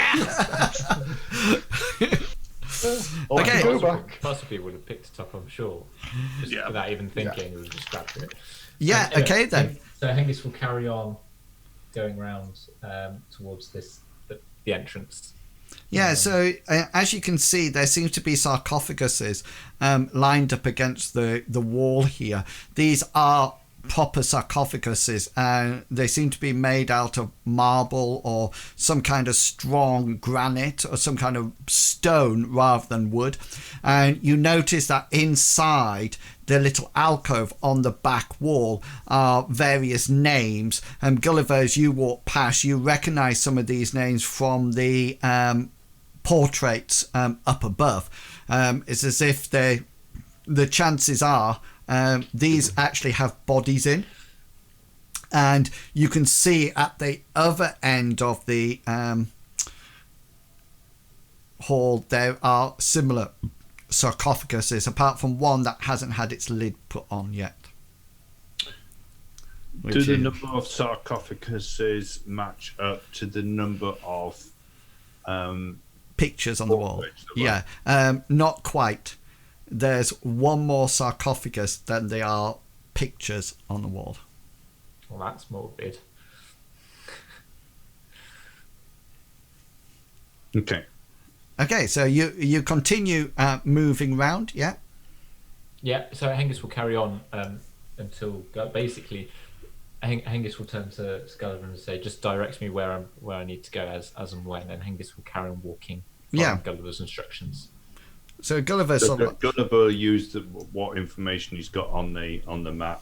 Okay. Go back. Possibly would have picked it up, I'm sure. Just without even thinking, he would have just grabbed it. Yeah, Anyway, okay then. So Hengist will carry on going round towards the entrance. Yeah, so as you can see, there seems to be sarcophaguses lined up against the wall here. These are proper sarcophaguses, and they seem to be made out of marble or some kind of strong granite or some kind of stone rather than wood. And you notice that inside the little alcove on the back wall are various names. And Gulliver, as you walk past, you recognize some of these names from the portraits up above. It's as if the chances are these actually have bodies in, and you can see at the other end of the hall there are similar sarcophaguses, apart from one that hasn't had its lid put on yet. Do the number of sarcophaguses match up to the number of pictures on the wall? Yeah, not quite. There's one more sarcophagus than there are pictures on the wall. Well, that's morbid. Okay, so you continue moving round, yeah? Yeah, so Hengist will carry on until basically Hengist will turn to Gulliver and say, just direct me where I need to go as and when, and Hengist will carry on walking following Gulliver's instructions. So Gulliver Gulliver used what information he's got on the map.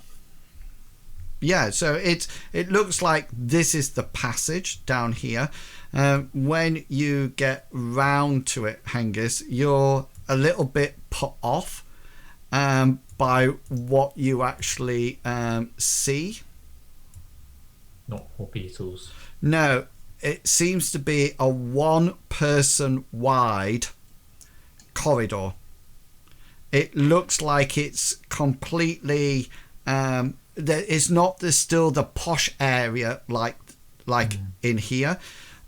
Yeah, so it looks like this is the passage down here. When you get round to it, Hengist, you're a little bit put off by what you actually see. Not more beetles. No, it seems to be a one-person wide corridor. It looks like it's completely there's still the posh area like in here,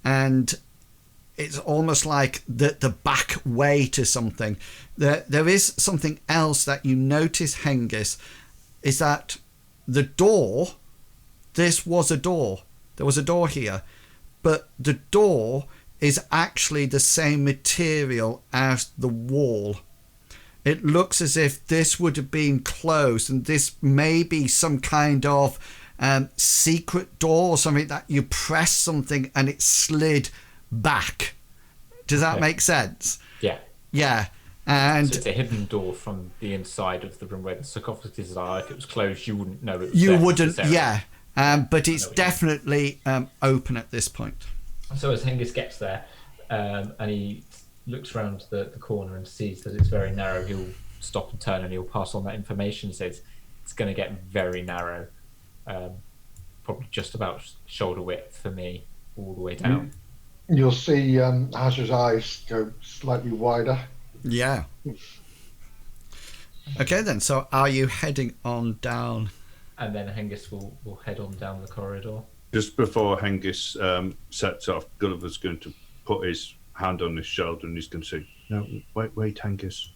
and it's almost like the back way to something. There is something else that you notice, Hengist, is that the door this was a door. There was a door here, but the door is actually the same material as the wall. It looks as if this would have been closed, and this may be some kind of secret door or something that you press something and it slid back. Does that make sense? Yeah. Yeah. And so it's a hidden door from the inside of the room where the sarcophagus are. If it was closed, you wouldn't know it was you there wouldn't, necessarily. but it's definitely open at this point. So as Hengist gets there, and he looks around the corner and sees that it's very narrow, he'll stop and turn and he'll pass on that information. He says it's going to get very narrow, probably just about shoulder width for me, all the way down. You'll see Hazard's eyes go slightly wider. Yeah. Okay then, so are you heading on down? And then Hengist will head on down the corridor. Just before Hengist sets off, Gulliver's going to put his hand on his shoulder and he's going to say, "No, wait, Hengist.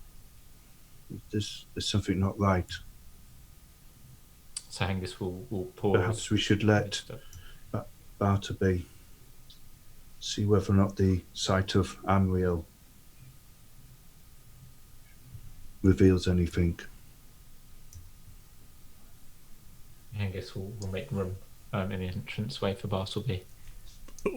There's something not right. So Hengist will pause. Perhaps we should let Bartleby see whether or not the sight of Amriel reveals anything." Hengist will make room in the entranceway for Bartleby.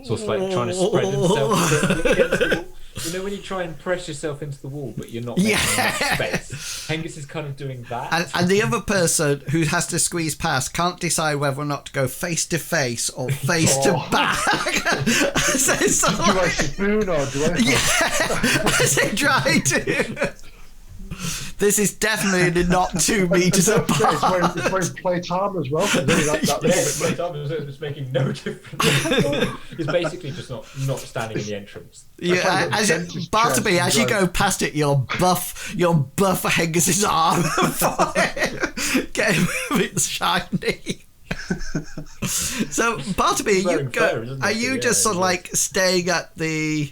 So it's like trying to spread himself against the wall. You know when you try and press yourself into the wall, but you're not making enough space? Hengist is kind of doing that. And the other person who has to squeeze past can't decide whether or not to go face to face or face to back. So it's Do I spoon or do I? Yeah, as they try to. This is definitely not 2 meters apart. It's wearing plate armor as well. Plate armor is making no difference. He's basically just not standing in the entrance. Yeah, Bartleby, as you go past it, you'll buff Hengist's arm for it. Get him a bit shiny. So Bartleby, are you just sort of like staying at the?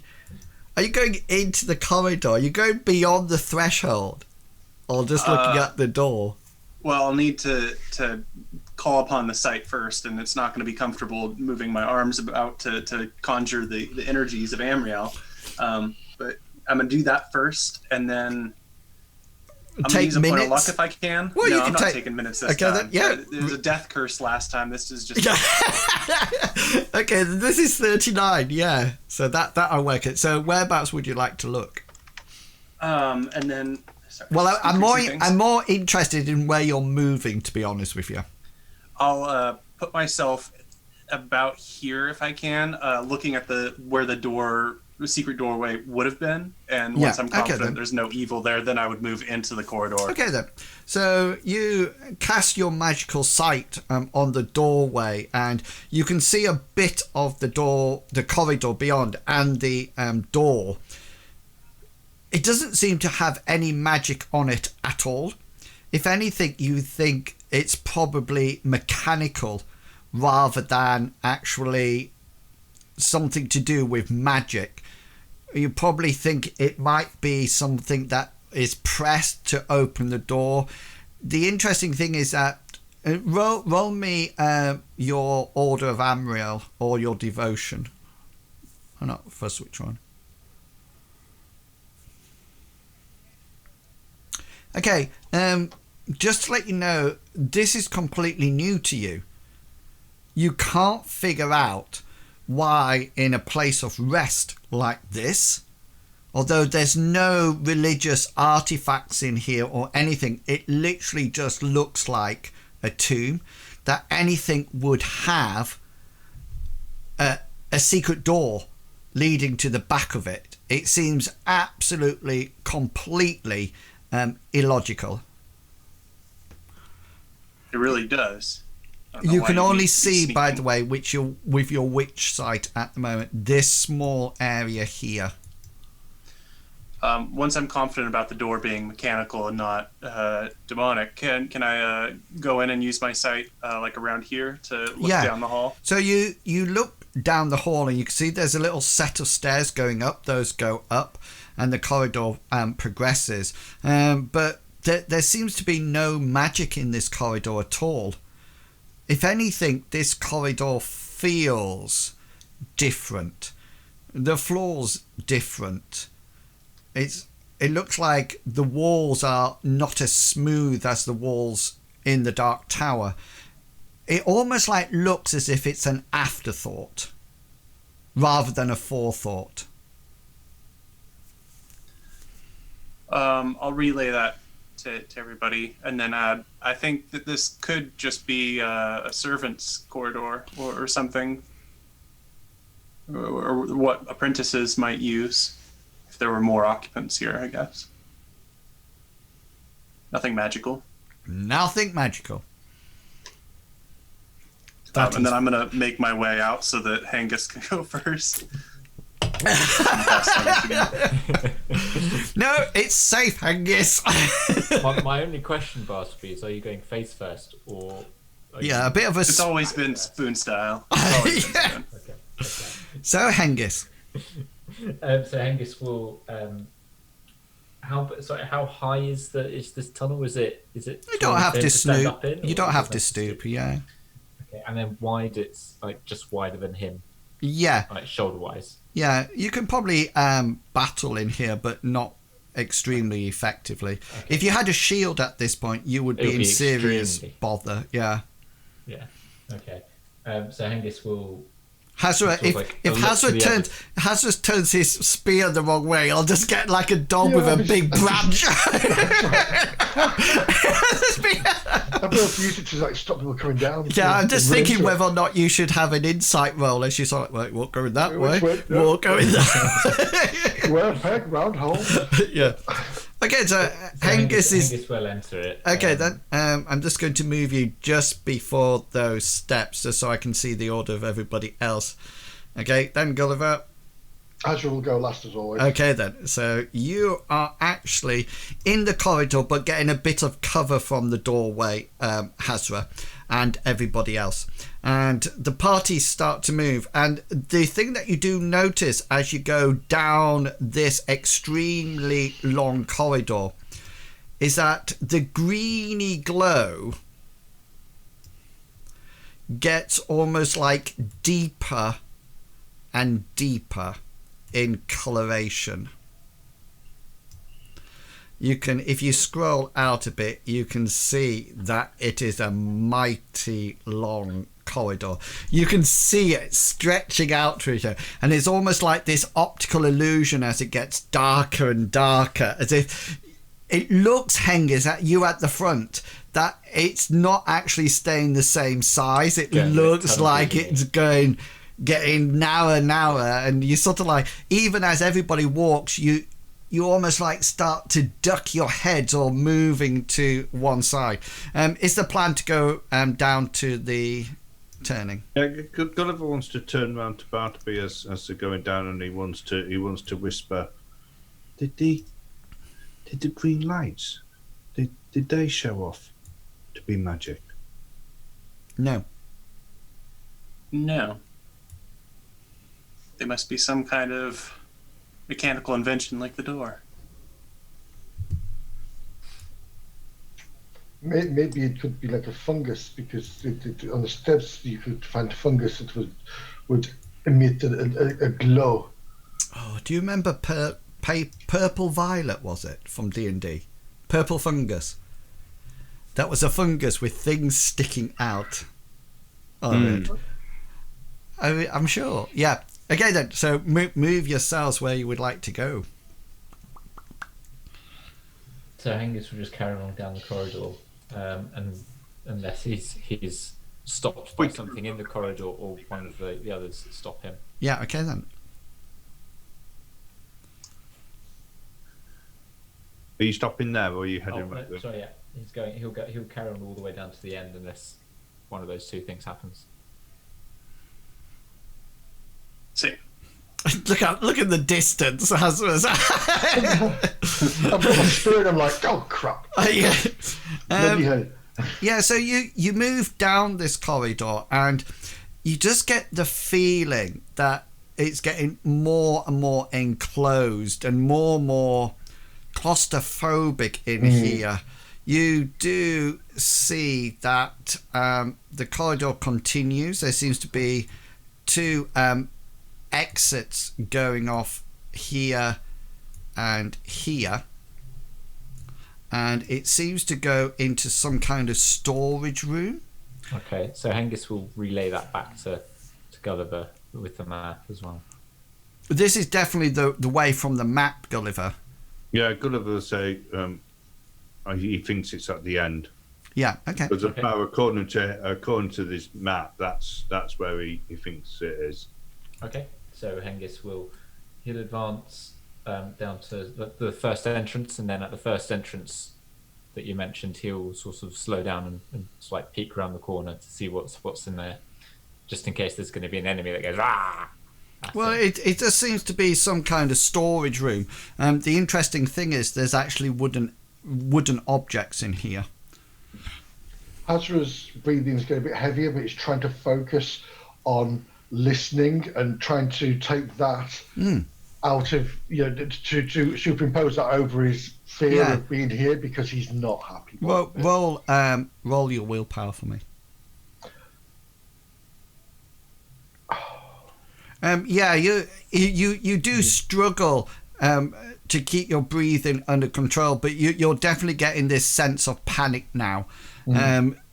Are you going into the corridor? Are you going beyond the threshold, or just looking at the door? Well, I'll need to call upon the sight first, and it's not going to be comfortable moving my arms about to conjure the energies of Amriel. But I'm going to do that first, and then I'm going to use a point of luck if I can. Well, no, I'm not taking minutes this time. There was a death curse last time. This is just... Okay, this is 39, yeah. So that'll work it. So whereabouts would you like to look? And then... Sorry, well, I'm more interested in where you're moving, to be honest with you. I'll put myself about here if I can, looking at where the secret doorway would have been, and once I'm confident there's no evil there, then I would move into the corridor. Okay then. So you cast your magical sight on the doorway, and you can see a bit of the corridor beyond, and the door. It doesn't seem to have any magic on it at all. If anything, you think it's probably mechanical rather than actually something to do with magic. You probably think it might be something that is pressed to open the door. The interesting thing is that roll me your Order of Amriel or your Devotion. Oh, not first, which one? Okay, just to let you know, this is completely new to you. You can't figure out why in a place of rest like this, although there's no religious artifacts in here or anything, it literally just looks like a tomb, that anything would have a secret door leading to the back of it. It seems absolutely, completely illogical. It really does. You can only see, by the way, with your witch sight at the moment, this small area here. Once I'm confident about the door being mechanical and not demonic, can I go in and use my sight like around here to look down the hall? So you look down the hall and you can see there's a little set of stairs going up. Those go up and the corridor progresses. But there seems to be no magic in this corridor at all. if anything, this corridor feels different. The floor's different. It looks like the walls are not as smooth as the walls in the Dark Tower. It almost like looks as if it's an afterthought rather than a forethought. I'll relay that to everybody and then add, I think that this could just be a servant's corridor or something, or what apprentices might use if there were more occupants here, I guess. Nothing magical. Nothing magical. And then I'm going to make my way out so that Hengist can go first. No, it's safe, Hengist. my only question, Bartleby, is: are you going face first, or? A bit of a. It's always been spoon style. Yeah. Okay. So Hengist. So Hengist will. How high is this tunnel? Is it? You don't have to snoop. You don't have to stoop. Yeah. Okay, and then wide. It's like just wider than him. Yeah. Like shoulder wise. Yeah, you can probably battle in here, but not extremely effectively. Okay. If you had a shield at this point, you would be in serious bother. Yeah. Yeah. Okay. So Hengist will. Hazra, if Hazra turns his spear the wrong way, I'll just get like a dog with a big branch. I'll be able to use it to like stop people coming down. Yeah, I'm just thinking whether or not you should have an insight roll. And she's like, "Wait, walk going that way, walk going that way." Square peg, round hole. Yeah. Okay, so Hengist will enter it. Okay, then I'm just going to move you just before those steps, just so I can see the order of everybody else. Okay, then Gulliver. Azure will go last as always. Okay, then. So you are actually in the corridor, but getting a bit of cover from the doorway, Hazra, and everybody else. And the parties start to move. And the thing that you do notice as you go down this extremely long corridor is that the greeny glow gets almost like deeper and deeper in coloration. You can, if you scroll out a bit, you can see that it is a mighty long corridor. You can see it stretching out through it, and it's almost like this optical illusion as it gets darker and darker, as if it looks, Hengist, at you at the front, that it's not actually staying the same size. It looks like it's getting narrower and narrower, and you sort of like, even as everybody walks, you almost like start to duck your heads or moving to one side. Is the plan to go down to the turning? Yeah, Gulliver wants to turn around to Bartleby as they're going down, and he wants to whisper, Did the green lights, did they show off to be magic? No. They must be some kind of mechanical invention like the door. Maybe it could be like a fungus, because on the steps you could find fungus that would emit a glow. Oh, do you remember Purple Violet, was it, from D&D? Purple fungus. That was a fungus with things sticking out of it. I'm sure. Yeah. Okay then, so move yourselves where you would like to go. So Hengist will just carry on down the corridor, and unless he's stopped by something in the corridor or one of the others stop him. Yeah, okay then. Are you stopping there, or are you heading back? Sorry, yeah, he's going. He'll carry on all the way down to the end unless one of those two things happens. See. Look in the distance. I've got my spirit. I'm like, oh crap. Yeah. So you move down this corridor, and you just get the feeling that it's getting more and more enclosed and more claustrophobic in here. you do see that the corridor continues. There seems to be two exits going off here and here. And it seems to go into some kind of storage room. Okay, so Hengist will relay that back to Gulliver with the map as well. This is definitely the way from the map, Gulliver. Yeah, Gulliver will say he thinks it's at the end. Yeah, okay. Because according to this map, that's where he thinks it is. Okay, so Hengist he'll advance down to the first entrance, and then at the first entrance that you mentioned, he'll sort of slow down and sort of peek around the corner to see what's in there, just in case there's going to be an enemy that goes ah. Well, it just seems to be some kind of storage room. The interesting thing is there's actually wooden objects in here. Azra's breathing is getting a bit heavier, but he's trying to focus on listening and trying to take that out of, to superimpose that over his fear of being here, because he's not happy. Well, roll your willpower for me. You do struggle to keep your breathing under control, but you're definitely getting this sense of panic now.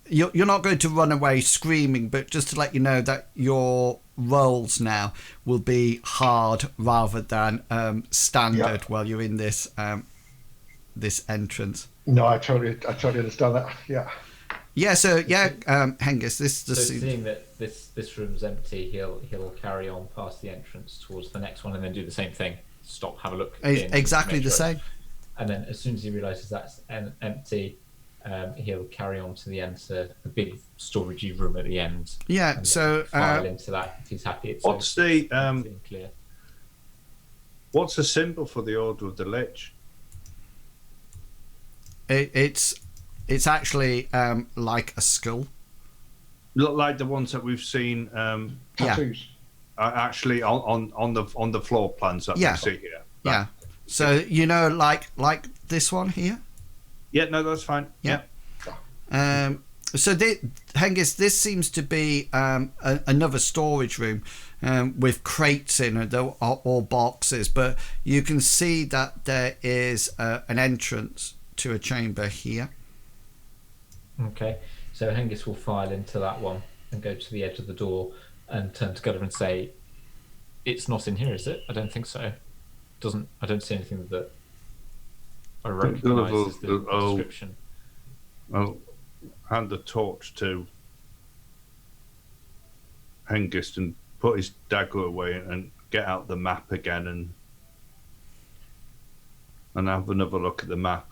You're not going to run away screaming, but just to let you know that your rolls now will be hard rather than standard while you're in this this entrance. No, I totally understand that. Yeah. Yeah. So Hengist, seeing that this room's empty, he'll carry on past the entrance towards the next one, and then do the same thing. Stop, have a look. Exactly the same. And then as soon as he realizes that's empty, he'll carry on to the end, to the big storagey room at the end. Yeah. So file into that if he's happy. What's the what's the symbol for the Order of the Lich? It's actually like a skull. Look like the ones that we've seen. Tattoos. Actually, on the floor plans that we see here. Yeah. So like this one here. Yeah. No, that's fine. Yeah. So Hengist, this seems to be another storage room with crates in it, or boxes, but you can see that there is an entrance to a chamber here. Okay, so Hengist will file into that one and go to the edge of the door and turn to Gulliver and say, "It's not in here, is it? I don't think so. I don't see anything that I recognise as the description." I'll hand the torch to Hengist and put his dagger away and get out the map again and have another look at the map.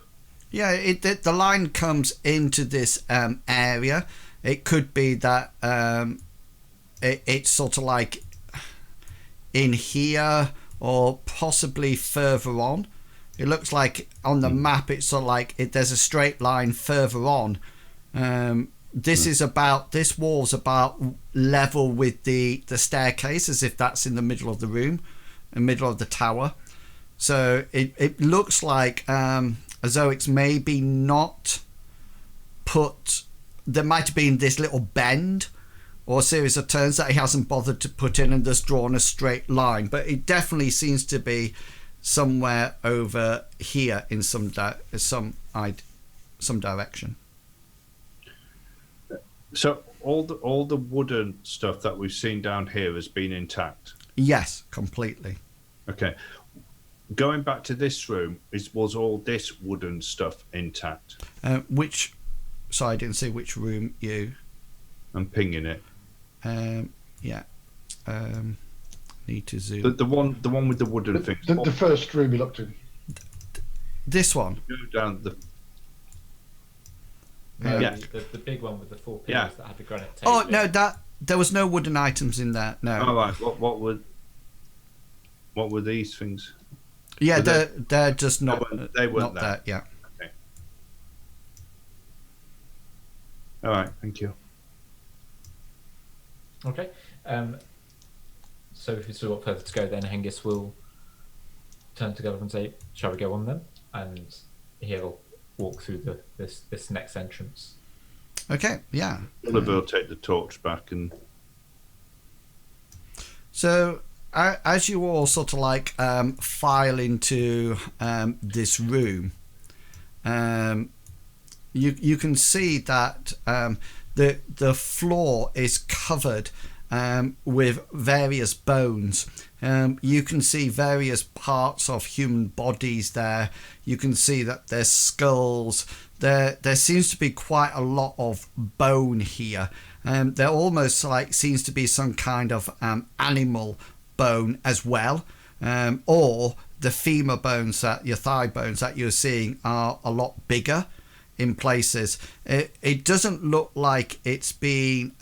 Yeah, the line comes into this area. It could be that it's sort of like in here or possibly further on. It looks like on the map it's sort of like there's a straight line further on. This wall's about level with the staircase, as if that's in the middle of the room, in the middle of the tower. So it looks like Azoic's maybe not put. There might have been this little bend or a series of turns that he hasn't bothered to put in and just drawn a straight line, but it definitely seems to be somewhere over here in some direction. So all the wooden stuff that we've seen down here has been intact? Yes, completely. Okay. Going back to this room, was all this wooden stuff intact? Sorry, I didn't see which room you... I'm pinging it. Need to zoom. The one with the wooden things. The first room you looked in. This one? Go down the... the big one with the 4 pillars that had the granite table. Oh, no, there was no wooden items in there, no. Oh, right. What were these things? Yeah, they're just not... They weren't not there, yeah. Okay. All right, thank you. Okay. So if we've still got further to go, then Hengist will turn to Gulliver and say, "Shall we go on then?" And he'll walk through this next entrance. Okay, yeah. Gulliver will take the torch back and. So as you all sort of like file into this room, you can see that the floor is covered with various bones. You can see various parts of human bodies there. You can see that there's skulls. There seems to be quite a lot of bone here. There almost like seems to be some kind of animal bone as well, or the femur bones, your thigh bones that you're seeing are a lot bigger in places. It doesn't look like it's been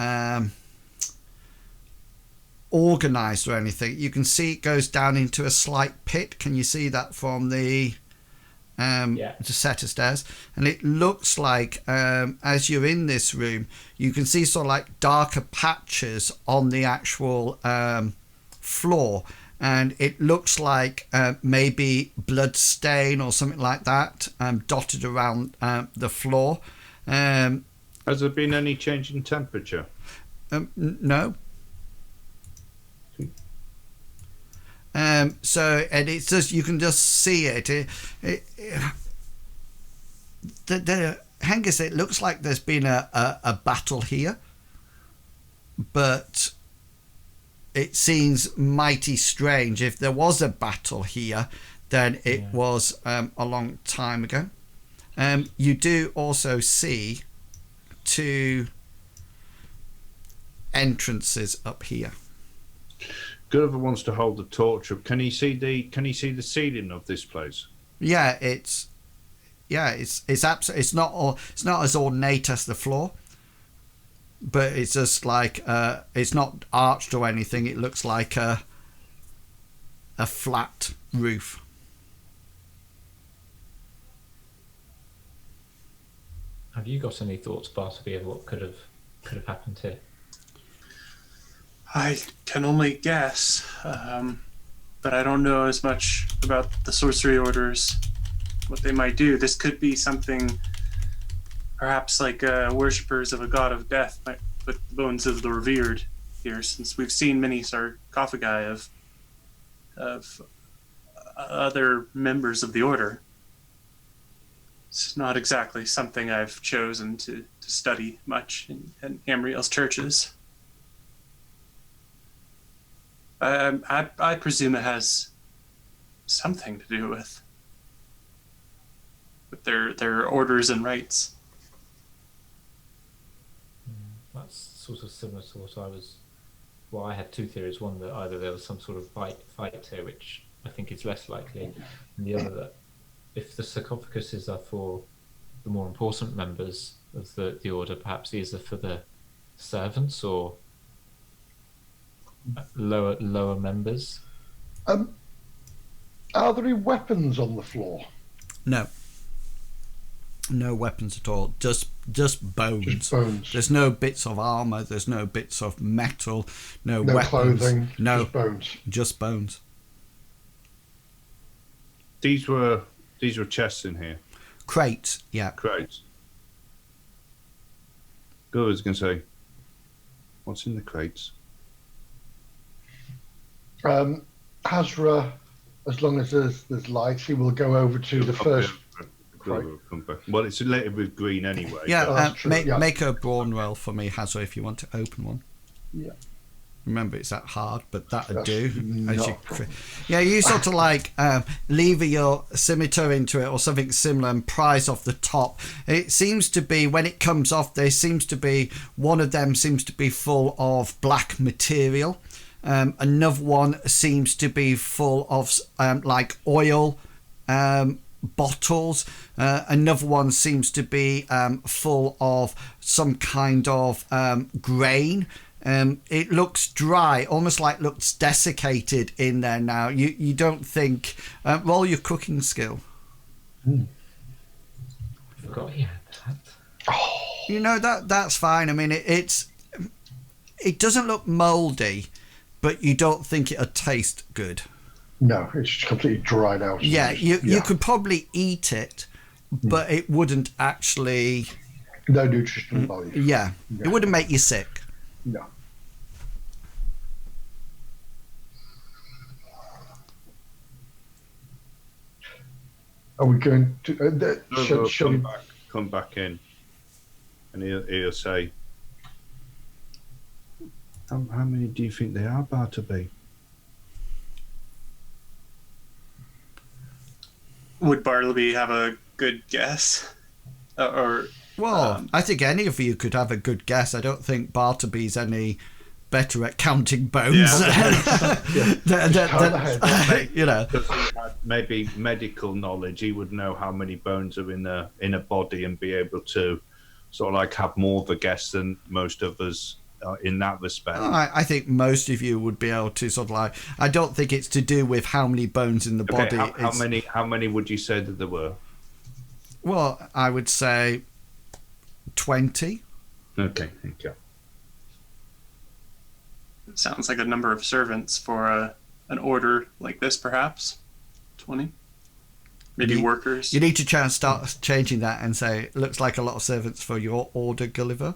organized or anything. You can see it goes down into a slight pit. Can you see that from the set of stairs? And it looks like as you're in this room, you can see sort of like darker patches on the actual floor, and it looks like maybe blood stain or something like that dotted around the floor. Has there been any change in temperature? No. So, and it's just, you can just see it. Hengist, it looks like there's been a battle here, but it seems mighty strange. If there was a battle here, then it was a long time ago. You do also see 2 entrances up here. Gulliver wants to hold the torch up. Can he see the ceiling of this place? Yeah, it's absolutely, it's not as ornate as the floor, but it's just like it's not arched or anything. It looks like a flat roof. Have you got any thoughts, Bartleby, of what could have happened here? I can only guess, but I don't know as much about the sorcery orders, what they might do. This could be something, perhaps like worshippers of a god of death might put the bones of the revered here, since we've seen many sarcophagi of other members of the order. It's not exactly something I've chosen to study much in Amriel's churches. I presume it has something to do with their orders and rites. That's sort of similar to what I was. Well, I had 2 theories. One, that either there was some sort of fight here, which I think is less likely, and the other that if the sarcophaguses are for the more important members of the order, perhaps these are for the servants or lower members. Are there any weapons on the floor? No weapons at all. Just bones. Just bones. There's no bits of armor. There's no bits of metal. No weapons. Clothing. No just bones. Just bones. These were chests in here. Crates. Yeah. Crates. Gulliver's going to say, "What's in the crates?" Hazra, as long as there's light, he will go over to the first. Come back. Well, it's related with green anyway. Yeah, make a brawn roll for me, Hazra, if you want to open one. Yeah. Remember, it's that hard, but that'd do. You sort of like lever your scimitar into it or something similar and prise off the top. It seems to be, when it comes off, one of them seems to be full of black material. Another one seems to be full of like oil bottles. Another one seems to be full of some kind of grain. It looks dry, almost like looks desiccated in there now. You don't think... roll your cooking skill. I forgot he had that. You know, that's fine. I mean, it doesn't look mouldy, but you don't think it'll taste good. No, it's completely dried out. Yeah, you could probably eat it, but it wouldn't actually. No nutritional value. Yeah, No. It wouldn't make you sick. No. Are we going to come back in, and he'll say, how many do you think they are, Bartleby? Would Bartleby have a good guess? Well, I think any of you could have a good guess. I don't think Bartleby's any better at counting bones. You know, because he had maybe medical knowledge, he would know how many bones are in a body and be able to sort of like have more of a guess than most of us in that respect. I think most of you would be able to sort of like. I don't think it's to do with how many bones in the body. How many would you say that there were? Well, I would say 20. Okay, thank you. Sounds like a number of servants for an order like this, perhaps. 20? Maybe workers. You need to start changing that and say, looks like a lot of servants for your order, Gulliver.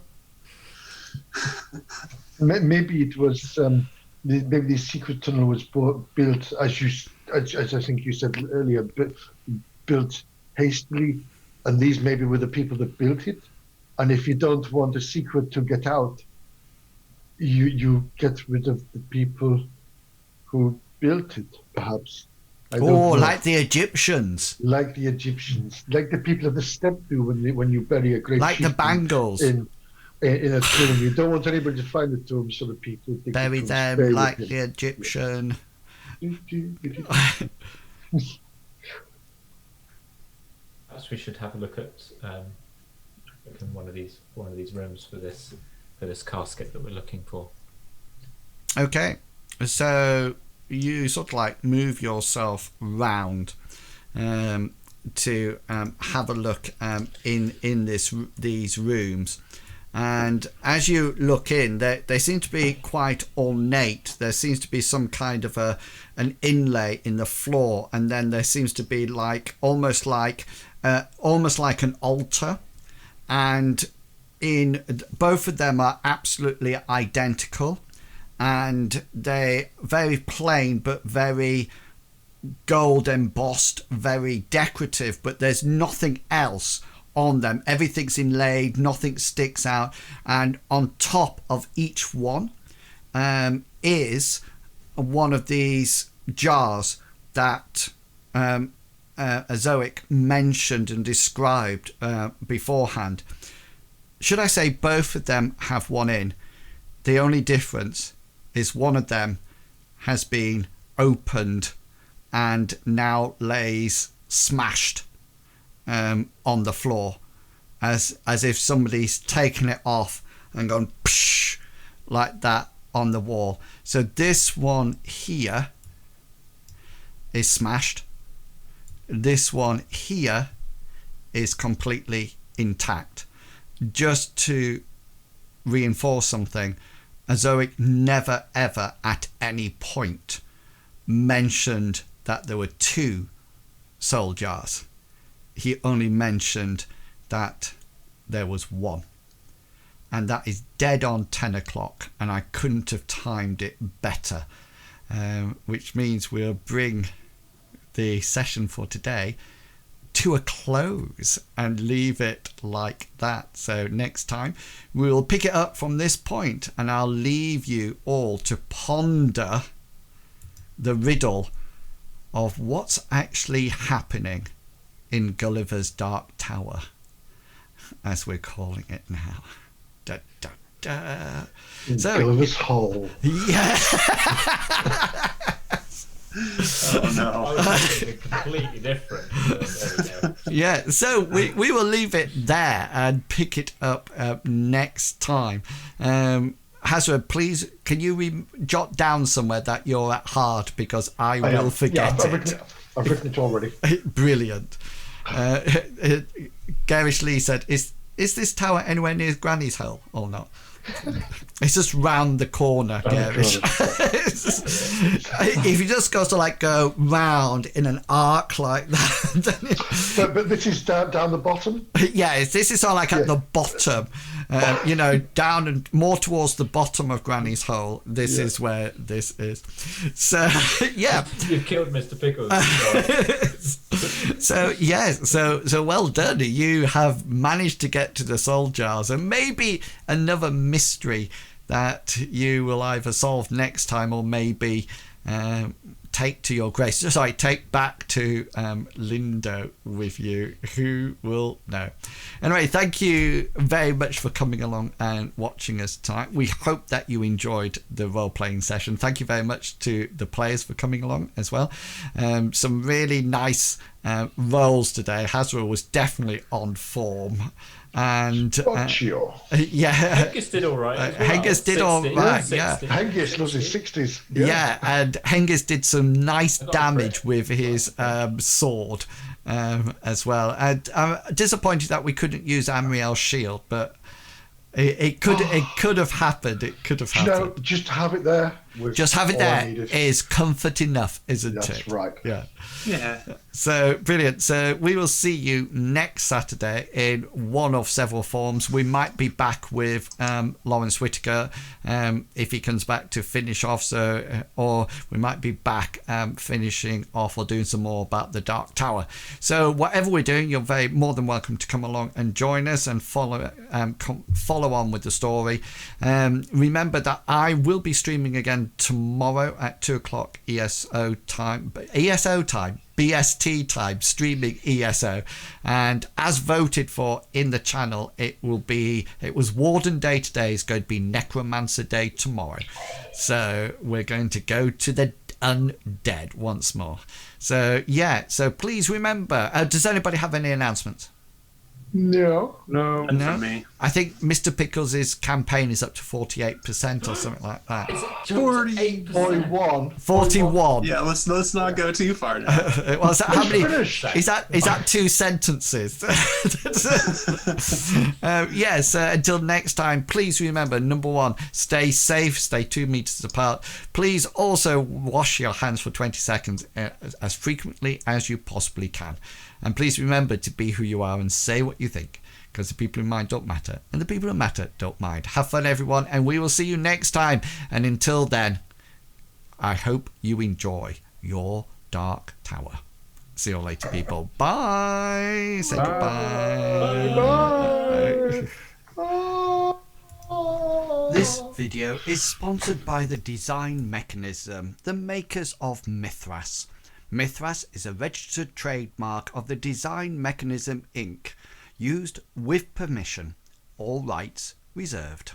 Maybe it was, maybe the secret tunnel was built, as I think you said earlier, built hastily, and these maybe were the people that built it. And if you don't want a secret to get out, you get rid of the people who built it, perhaps. Like the Egyptians. Like the Egyptians. Like the people of the steppe do when you bury a great like the Bangles. In a tomb. You don't want anybody to find the tomb, so the people bury them like the Egyptian. Perhaps we should have a look at in one of these rooms for this casket that we're looking for. Okay, so you sort of like move yourself round to have a look in these rooms, and as you look in, they seem to be quite ornate. There seems to be some kind of an inlay in the floor, and then there seems to be almost like an altar, and in both of them are absolutely identical, and they very plain but very gold embossed, very decorative, but there's nothing else on them. Everything's inlaid, nothing sticks out, and on top of each one is one of these jars that Azoic mentioned and described beforehand. Should I say both of them have one in? The only difference is one of them has been opened and now lays smashed on the floor, as if somebody's taken it off and gone psh, like that on the wall. So this one here is smashed. This one here is completely intact. Just to reinforce something, Azoic never ever at any point mentioned that there were two soul jars. He only mentioned that there was one, and that is dead on 10 o'clock, and I couldn't have timed it better, which means we'll bring the session for today to a close and leave it like that. So next time we'll pick it up from this point, and I'll leave you all to ponder the riddle of what's actually happening in Gulliver's Dark Tower, as we're calling it now. Da, da, da. So, Gulliver's Hole. Yeah. Oh no. Completely different. There we go. Yeah, so we will leave it there and pick it up next time. Hazard, please, can you jot down somewhere that you're at hard, because I will forget it. I've written it already. Brilliant. Garish Lee said, is this tower anywhere near Granny's Hole or not? It's just round the corner, Garish. If you just got to like go round in an arc like that. But this is down the bottom? Yeah, this is all like at the bottom. Down and more towards the bottom of Granny's hole. This is where this is. So, yeah. You've killed Mr. Pickles. So well done. You have managed to get to the soul jars, and maybe another mystery that you will either solve next time or maybe take back to Lindo with you. Who will know? Anyway, thank you very much for coming along and watching us tonight. We hope that you enjoyed the role-playing session. Thank you very much to the players for coming along as well. Some really nice roles today. Hazra was definitely on form. And Hengist did all right. Hengist did all right. Yeah, Hengist was his 60s. Yeah, and Hengist did some nice damage with his sword as well. And I'm disappointed that we couldn't use Amriel's shield, but it could have happened. It could have happened. Just have it there. Just have it there is comfort enough, isn't it? That's right. Yeah. Yeah. So brilliant. So we will see you next Saturday in one of several forms. We might be back with Lawrence Whitaker if he comes back to finish off. Or we might be back finishing off or doing some more about the Dark Tower. So whatever we're doing, you're more than welcome to come along and join us and follow on with the story. Remember that I will be streaming again tomorrow at 2:00 BST time, streaming ESO, and as voted for in the channel, it was Warden Day today, is going to be Necromancer Day tomorrow. So we're going to go to the undead once more. So please remember, does anybody have any announcements? No. None from me. I think Mr. Pickles' campaign is up to 48% or something like that. 41. Yeah, let's not go too far now. Well, so how many? Is that 2 sentences? Yes. Until next time, please remember: number 1, stay safe, stay 2 meters apart. Please also wash your hands for 20 seconds as frequently as you possibly can. And please remember to be who you are and say what you think, because the people who mind don't matter, and the people who matter don't mind. Have fun, everyone, and we will see you next time. And until then, I hope you enjoy your Dark Tower. See you later, people. Bye. Say goodbye. Bye. This video is sponsored by the Design Mechanism, the makers of Mythras. Mythras is a registered trademark of the Design Mechanism Inc., used with permission. All rights reserved.